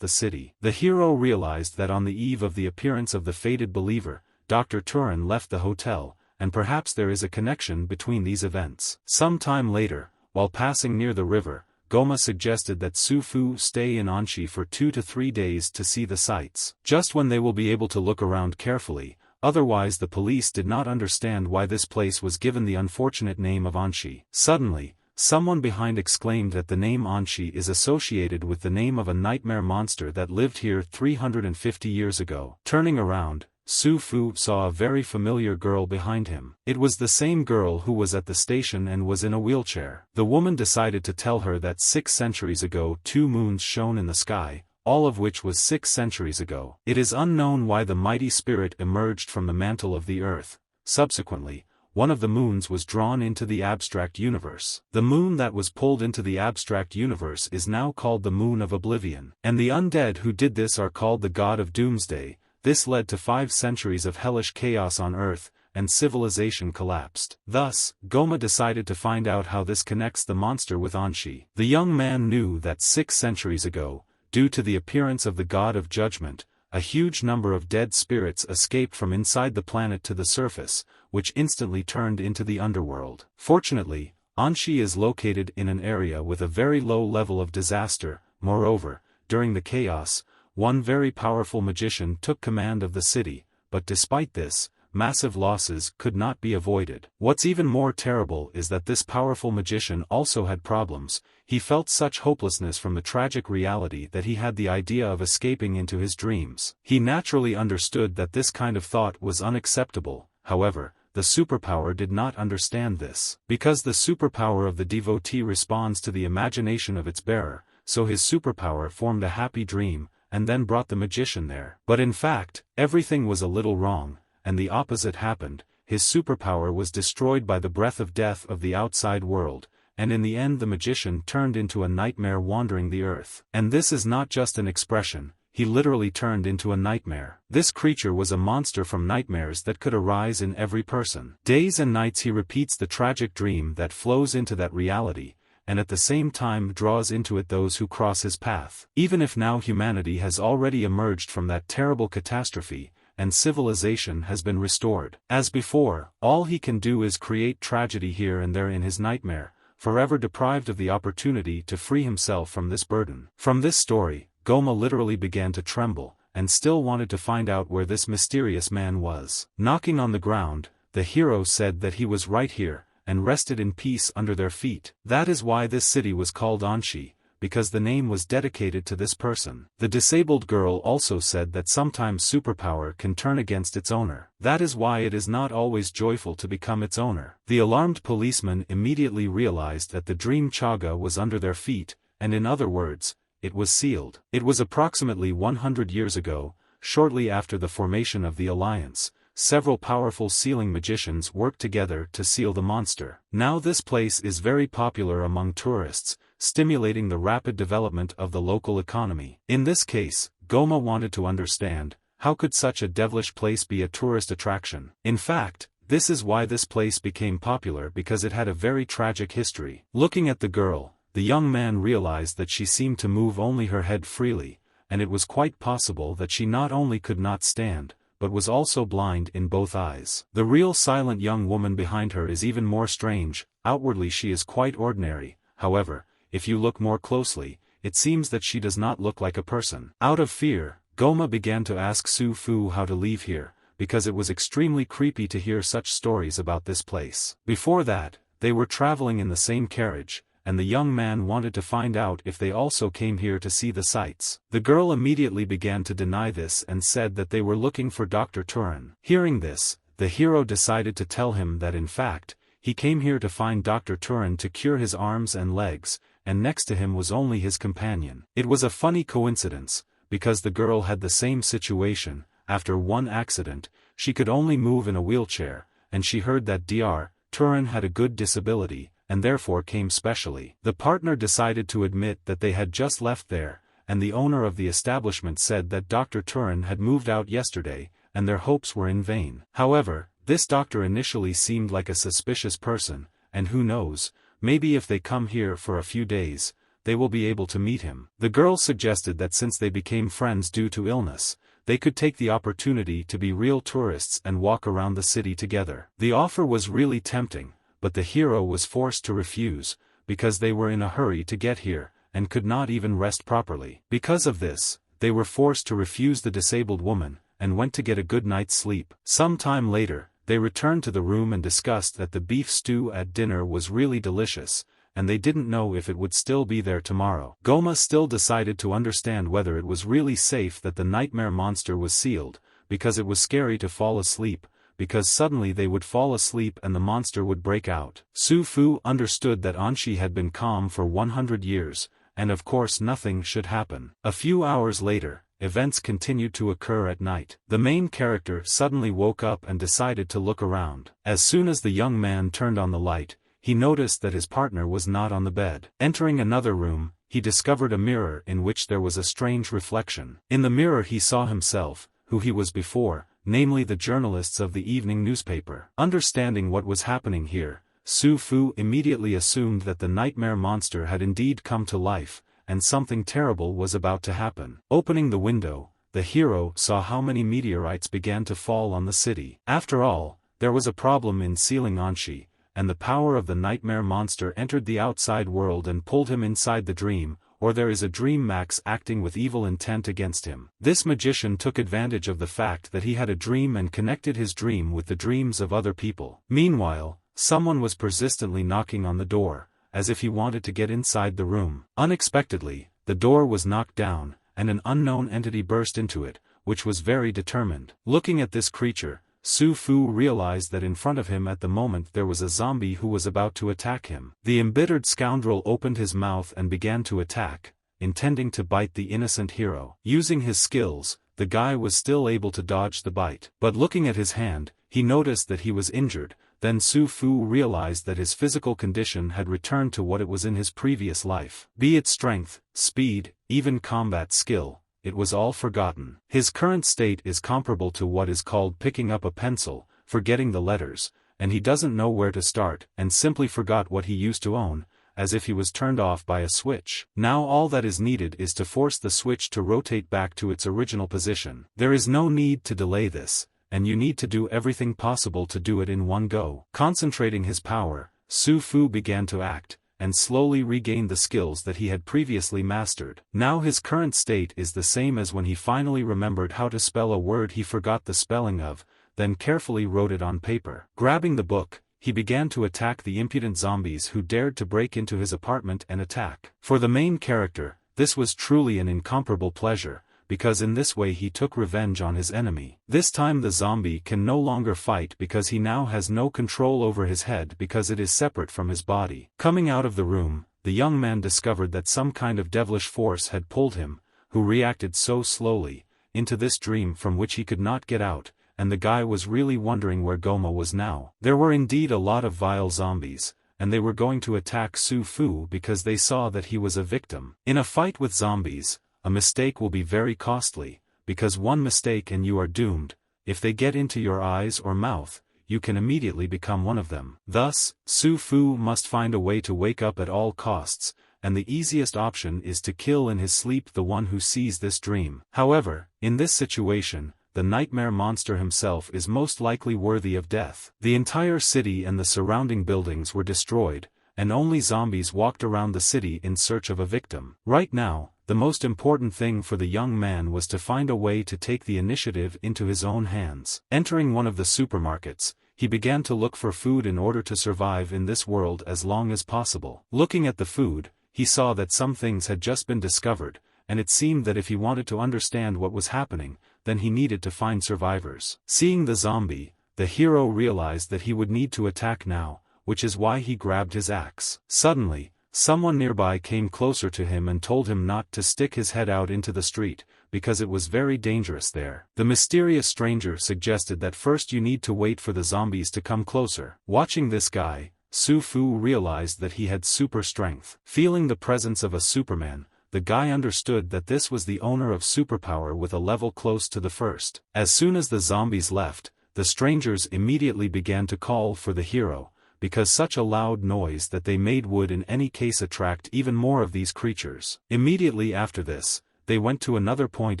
the city. The hero realized that on the eve of the appearance of the fated believer, Dr. Turin left the hotel, and perhaps there is a connection between these events. Some time later, while passing near the river, Goma suggested that Su Fu stay in Anshi for 2 to 3 days to see the sights. Just when they will be able to look around carefully, otherwise the police did not understand why this place was given the unfortunate name of Anshi. Suddenly, someone behind exclaimed that the name Anshi is associated with the name of a nightmare monster that lived here 350 years ago. Turning around, Su Fu saw a very familiar girl behind him. It was the same girl who was at the station and was in a wheelchair. The woman decided to tell her that 6 centuries ago 2 moons shone in the sky, all of which was 6 centuries ago. It is unknown why the mighty spirit emerged from the mantle of the earth. Subsequently, one of the moons was drawn into the abstract universe. The moon that was pulled into the abstract universe is now called the Moon of Oblivion. And the undead who did this are called the God of Doomsday. This led to 5 centuries of hellish chaos on Earth, and civilization collapsed. Thus, Goma decided to find out how this connects the monster with Anshi. The young man knew that 6 centuries ago, due to the appearance of the god of judgment, a huge number of dead spirits escaped from inside the planet to the surface, which instantly turned into the underworld. Fortunately, Anshi is located in an area with a very low level of disaster. Moreover, during the chaos, one very powerful magician took command of the city, but despite this, massive losses could not be avoided. What's even more terrible is that this powerful magician also had problems. He felt such hopelessness from the tragic reality that he had the idea of escaping into his dreams. He naturally understood that this kind of thought was unacceptable. However, the superpower did not understand this. Because the superpower of the devotee responds to the imagination of its bearer, so his superpower formed a happy dream, and then brought the magician there. But in fact, everything was a little wrong, and the opposite happened. His superpower was destroyed by the breath of death of the outside world, and in the end the magician turned into a nightmare wandering the earth. And this is not just an expression, he literally turned into a nightmare. This creature was a monster from nightmares that could arise in every person. Days and nights he repeats the tragic dream that flows into that reality, and at the same time draws into it those who cross his path. Even if now humanity has already emerged from that terrible catastrophe, and civilization has been restored. As before, all he can do is create tragedy here and there in his nightmare, forever deprived of the opportunity to free himself from this burden. From this story, Goma literally began to tremble, and still wanted to find out where this mysterious man was. Knocking on the ground, the hero said that he was right here, and rested in peace under their feet. That is why this city was called Anshi, because the name was dedicated to this person. The disabled girl also said that sometimes superpower can turn against its owner. That is why it is not always joyful to become its owner. The alarmed policeman immediately realized that the dream chaga was under their feet, and in other words, it was sealed. It was approximately 100 years ago, shortly after the formation of the alliance. Several powerful sealing magicians worked together to seal the monster. Now this place is very popular among tourists, stimulating the rapid development of the local economy. In this case, Goma wanted to understand, how could such a devilish place be a tourist attraction? In fact, this is why this place became popular, because it had a very tragic history. Looking at the girl, the young man realized that she seemed to move only her head freely, and it was quite possible that she not only could not stand, but was also blind in both eyes. The real silent young woman behind her is even more strange. Outwardly she is quite ordinary, however, if you look more closely, it seems that she does not look like a person. Out of fear, Goma began to ask Su Fu how to leave here, because it was extremely creepy to hear such stories about this place. Before that, they were traveling in the same carriage, and the young man wanted to find out if they also came here to see the sights. The girl immediately began to deny this and said that they were looking for Dr. Turin. Hearing this, the hero decided to tell him that in fact, he came here to find Dr. Turin to cure his arms and legs, and next to him was only his companion. It was a funny coincidence, because the girl had the same situation. After one accident, she could only move in a wheelchair, and she heard that Dr. Turin had a good disability, and therefore came specially. The partner decided to admit that they had just left there, and the owner of the establishment said that Dr. Turin had moved out yesterday, and their hopes were in vain. However, this doctor initially seemed like a suspicious person, and who knows, maybe if they come here for a few days, they will be able to meet him. The girl suggested that since they became friends due to illness, they could take the opportunity to be real tourists and walk around the city together. The offer was really tempting, but the hero was forced to refuse, because they were in a hurry to get here, and could not even rest properly. Because of this, they were forced to refuse the disabled woman, and went to get a good night's sleep. Some time later, they returned to the room and discussed that the beef stew at dinner was really delicious, and they didn't know if it would still be there tomorrow. Goma still decided to understand whether it was really safe that the nightmare monster was sealed, because it was scary to fall asleep, because suddenly they would fall asleep and the monster would break out. Su Fu understood that Anshi had been calm for 100 years, and of course nothing should happen. A few hours later, events continued to occur at night. The main character suddenly woke up and decided to look around. As soon as the young man turned on the light, he noticed that his partner was not on the bed. Entering another room, he discovered a mirror in which there was a strange reflection. In the mirror he saw himself, who he was before, namely the journalists of the evening newspaper. Understanding what was happening here, Su Fu immediately assumed that the nightmare monster had indeed come to life, and something terrible was about to happen. Opening the window, the hero saw how many meteorites began to fall on the city. After all, there was a problem in sealing Anshi, and the power of the nightmare monster entered the outside world and pulled him inside the dream, or there is a dream Max acting with evil intent against him. This magician took advantage of the fact that he had a dream and connected his dream with the dreams of other people. Meanwhile, someone was persistently knocking on the door, as if he wanted to get inside the room. Unexpectedly, the door was knocked down, and an unknown entity burst into it, which was very determined. Looking at this creature, Su Fu realized that in front of him at the moment there was a zombie who was about to attack him. The embittered scoundrel opened his mouth and began to attack, intending to bite the innocent hero. Using his skills, the guy was still able to dodge the bite. But looking at his hand, he noticed that he was injured. Then Su Fu realized that his physical condition had returned to what it was in his previous life. Be it strength, speed, even combat skill, it was all forgotten. His current state is comparable to what is called picking up a pencil, forgetting the letters, and he doesn't know where to start, and simply forgot what he used to own, as if he was turned off by a switch. Now all that is needed is to force the switch to rotate back to its original position. There is no need to delay this, and you need to do everything possible to do it in one go. Concentrating his power, Su Fu began to act, and slowly regained the skills that he had previously mastered. Now his current state is the same as when he finally remembered how to spell a word he forgot the spelling of, then carefully wrote it on paper. Grabbing the book, he began to attack the impudent zombies who dared to break into his apartment and attack. For the main character, this was truly an incomparable pleasure, because in this way he took revenge on his enemy. This time the zombie can no longer fight because he now has no control over his head because it is separate from his body. Coming out of the room, the young man discovered that some kind of devilish force had pulled him, who reacted so slowly, into this dream from which he could not get out, and the guy was really wondering where Goma was now. There were indeed a lot of vile zombies, and they were going to attack Su Fu because they saw that he was a victim. In a fight with zombies, a mistake will be very costly, because one mistake and you are doomed. If they get into your eyes or mouth, you can immediately become one of them. Thus, Su Fu must find a way to wake up at all costs, and the easiest option is to kill in his sleep the one who sees this dream. However, in this situation, the nightmare monster himself is most likely worthy of death. The entire city and the surrounding buildings were destroyed, and only zombies walked around the city in search of a victim. Right now, the most important thing for the young man was to find a way to take the initiative into his own hands. Entering one of the supermarkets, he began to look for food in order to survive in this world as long as possible. Looking at the food, he saw that some things had just been discovered, and it seemed that if he wanted to understand what was happening, then he needed to find survivors. Seeing the zombie, the hero realized that he would need to attack now, which is why he grabbed his axe. Suddenly, someone nearby came closer to him and told him not to stick his head out into the street, because it was very dangerous there. The mysterious stranger suggested that first you need to wait for the zombies to come closer. Watching this guy, Su Fu realized that he had super strength. Feeling the presence of a Superman, the guy understood that this was the owner of superpower with a level close to the first. As soon as the zombies left, the strangers immediately began to call for the hero, because such a loud noise that they made would in any case attract even more of these creatures. Immediately after this, they went to another point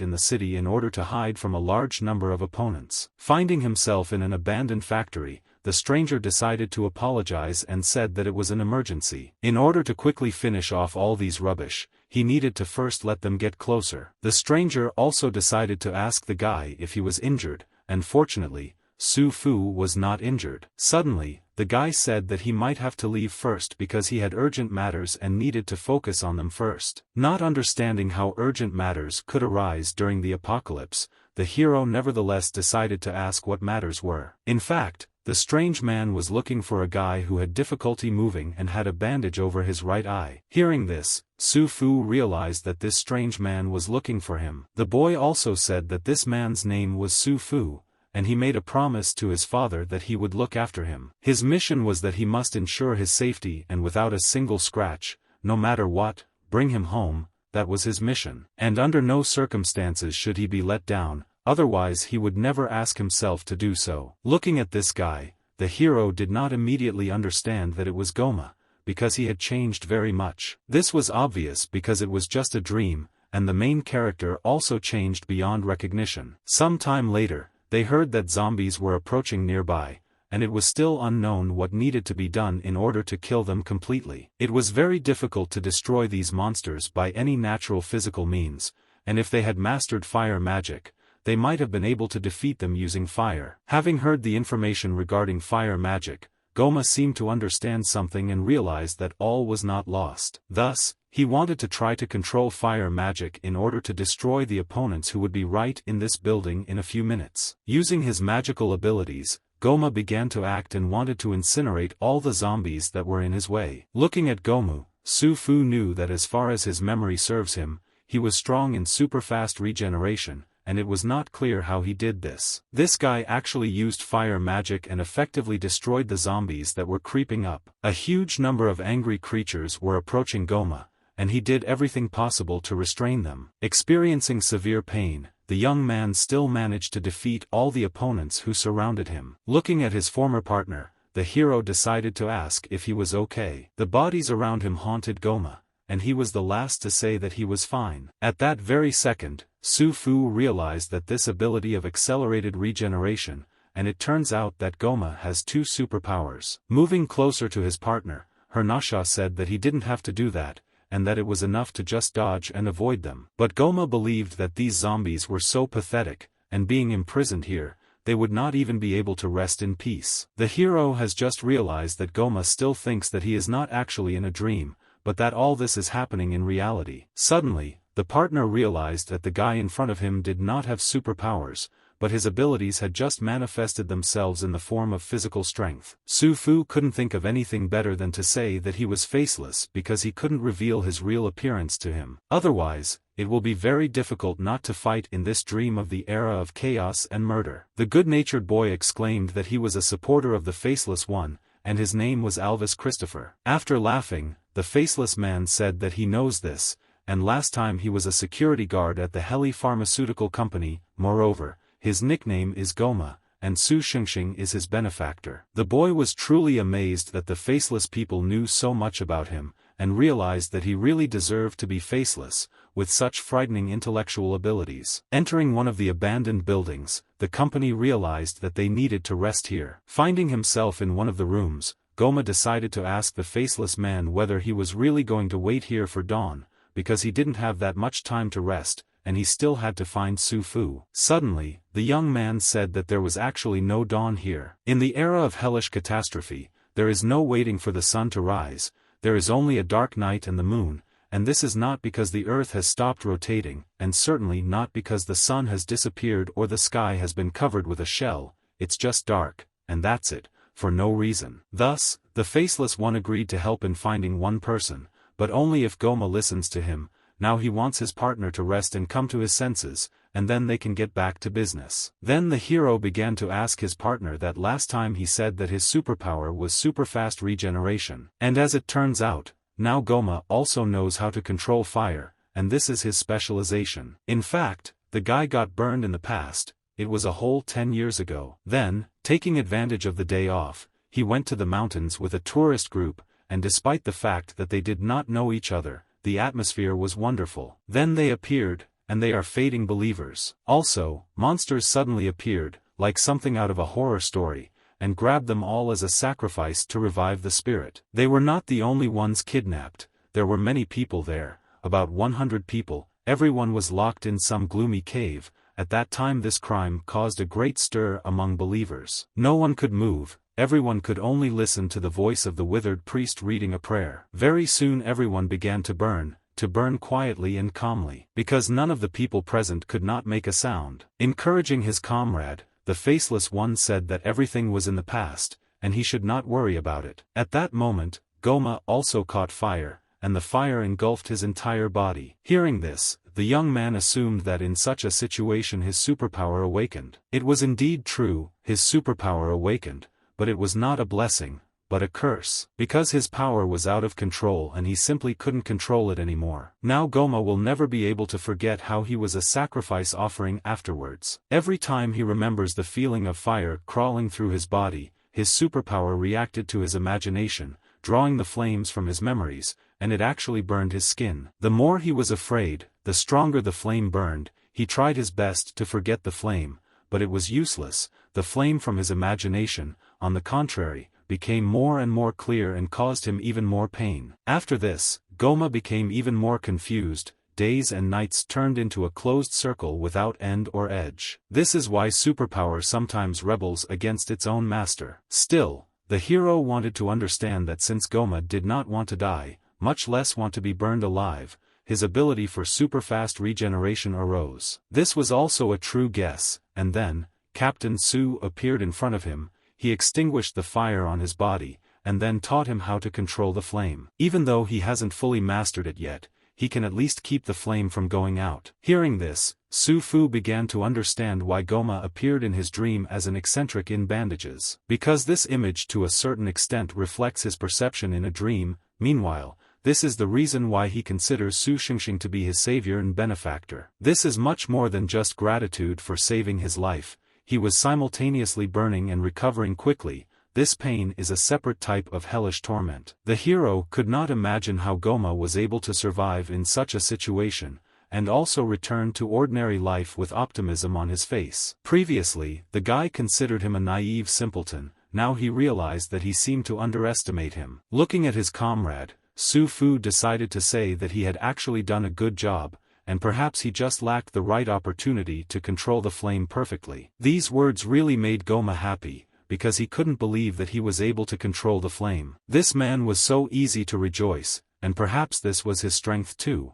in the city in order to hide from a large number of opponents. Finding himself in an abandoned factory, the stranger decided to apologize and said that it was an emergency. In order to quickly finish off all these rubbish, he needed to first let them get closer. The stranger also decided to ask the guy if he was injured, and fortunately, Su Fu was not injured. Suddenly, the guy said that he might have to leave first because he had urgent matters and needed to focus on them first. Not understanding how urgent matters could arise during the apocalypse, the hero nevertheless decided to ask what matters were. In fact, the strange man was looking for a guy who had difficulty moving and had a bandage over his right eye. Hearing this, Su Fu realized that this strange man was looking for him. The boy also said that this man's name was Su Fu, and he made a promise to his father that he would look after him. His mission was that he must ensure his safety and without a single scratch, no matter what, bring him home. That was his mission. And under no circumstances should he be let down, otherwise he would never ask himself to do so. Looking at this guy, the hero did not immediately understand that it was Goma, because he had changed very much. This was obvious because it was just a dream, and the main character also changed beyond recognition. Some time later, they heard that zombies were approaching nearby, and it was still unknown what needed to be done in order to kill them completely. It was very difficult to destroy these monsters by any natural physical means, and if they had mastered fire magic, they might have been able to defeat them using fire. Having heard the information regarding fire magic, Goma seemed to understand something and realized that all was not lost. Thus, he wanted to try to control fire magic in order to destroy the opponents who would be right in this building in a few minutes. Using his magical abilities, Goma began to act and wanted to incinerate all the zombies that were in his way. Looking at Gomu, Su Fu knew that as far as his memory serves him, he was strong in super-fast regeneration, and it was not clear how he did this. This guy actually used fire magic and effectively destroyed the zombies that were creeping up. A huge number of angry creatures were approaching Goma, and he did everything possible to restrain them. Experiencing severe pain, the young man still managed to defeat all the opponents who surrounded him. Looking at his former partner, the hero decided to ask if he was okay. The bodies around him haunted Goma, and he was the last to say that he was fine. At that very second, Su Fu realized that this ability of accelerated regeneration, and it turns out that Goma has two superpowers. Moving closer to his partner, Hernasha said that he didn't have to do that, and that it was enough to just dodge and avoid them. But Goma believed that these zombies were so pathetic, and being imprisoned here, they would not even be able to rest in peace. The hero has just realized that Goma still thinks that he is not actually in a dream, but that all this is happening in reality. Suddenly, the partner realized that the guy in front of him did not have superpowers, but his abilities had just manifested themselves in the form of physical strength. Su Fu couldn't think of anything better than to say that he was faceless because he couldn't reveal his real appearance to him. Otherwise, it will be very difficult not to fight in this dream of the era of chaos and murder. The good-natured boy exclaimed that he was a supporter of the Faceless One, and his name was Alvis Christopher. After laughing, the faceless man said that he knows this, and last time he was a security guard at the Heli Pharmaceutical Company. Moreover, his nickname is Goma, and Su Shengxing is his benefactor. The boy was truly amazed that the faceless people knew so much about him, and realized that he really deserved to be faceless, with such frightening intellectual abilities. Entering one of the abandoned buildings, the company realized that they needed to rest here. Finding himself in one of the rooms, Goma decided to ask the faceless man whether he was really going to wait here for dawn, because he didn't have that much time to rest, and he still had to find Su Fu. Suddenly, the young man said that there was actually no dawn here. In the era of hellish catastrophe, there is no waiting for the sun to rise, there is only a dark night and the moon, and this is not because the earth has stopped rotating, and certainly not because the sun has disappeared or the sky has been covered with a shell, it's just dark, and that's it, for no reason. Thus, the Faceless One agreed to help in finding one person, but only if Goma listens to him. Now he wants his partner to rest and come to his senses, and then they can get back to business. Then the hero began to ask his partner that last time he said that his superpower was superfast regeneration. And as it turns out, now Goma also knows how to control fire, and this is his specialization. In fact, the guy got burned in the past, it was a whole 10 years ago. Then, taking advantage of the day off, he went to the mountains with a tourist group, and despite the fact that they did not know each other, the atmosphere was wonderful. Then they appeared, and they are fading believers. Also, monsters suddenly appeared, like something out of a horror story, and grabbed them all as a sacrifice to revive the spirit. They were not the only ones kidnapped, there were many people there, about 100 people, everyone was locked in some gloomy cave. At that time this crime caused a great stir among believers. No one could move, everyone could only listen to the voice of the withered priest reading a prayer. Very soon everyone began to burn quietly and calmly, because none of the people present could not make a sound. Encouraging his comrade, the Faceless One said that everything was in the past, and he should not worry about it. At that moment, Goma also caught fire, and the fire engulfed his entire body. Hearing this, the young man assumed that in such a situation his superpower awakened. It was indeed true, his superpower awakened, but it was not a blessing, but a curse. Because his power was out of control and he simply couldn't control it anymore. Now Goma will never be able to forget how he was a sacrifice offering afterwards. Every time he remembers the feeling of fire crawling through his body, his superpower reacted to his imagination, drawing the flames from his memories, and it actually burned his skin. The more he was afraid, the stronger the flame burned. He tried his best to forget the flame, but it was useless. The flame from his imagination, on the contrary, became more and more clear and caused him even more pain. After this, Goma became even more confused. Days and nights turned into a closed circle without end or edge. This is why superpower sometimes rebels against its own master. Still, the hero wanted to understand that since Goma did not want to die, much less want to be burned alive, his ability for super-fast regeneration arose. This was also a true guess, and then, Captain Su appeared in front of him. He extinguished the fire on his body, and then taught him how to control the flame. Even though he hasn't fully mastered it yet, he can at least keep the flame from going out. Hearing this, Su Fu began to understand why Goma appeared in his dream as an eccentric in bandages. Because this image to a certain extent reflects his perception in a dream. Meanwhile, this is the reason why he considers Su Xingxing to be his savior and benefactor. This is much more than just gratitude for saving his life. He was simultaneously burning and recovering quickly. This pain is a separate type of hellish torment. The hero could not imagine how Goma was able to survive in such a situation, and also return to ordinary life with optimism on his face. Previously, the guy considered him a naive simpleton. Now he realized that he seemed to underestimate him. Looking at his comrade, Su Fu decided to say that he had actually done a good job, and perhaps he just lacked the right opportunity to control the flame perfectly. These words really made Goma happy, because he couldn't believe that he was able to control the flame. This man was so easy to rejoice, and perhaps this was his strength too.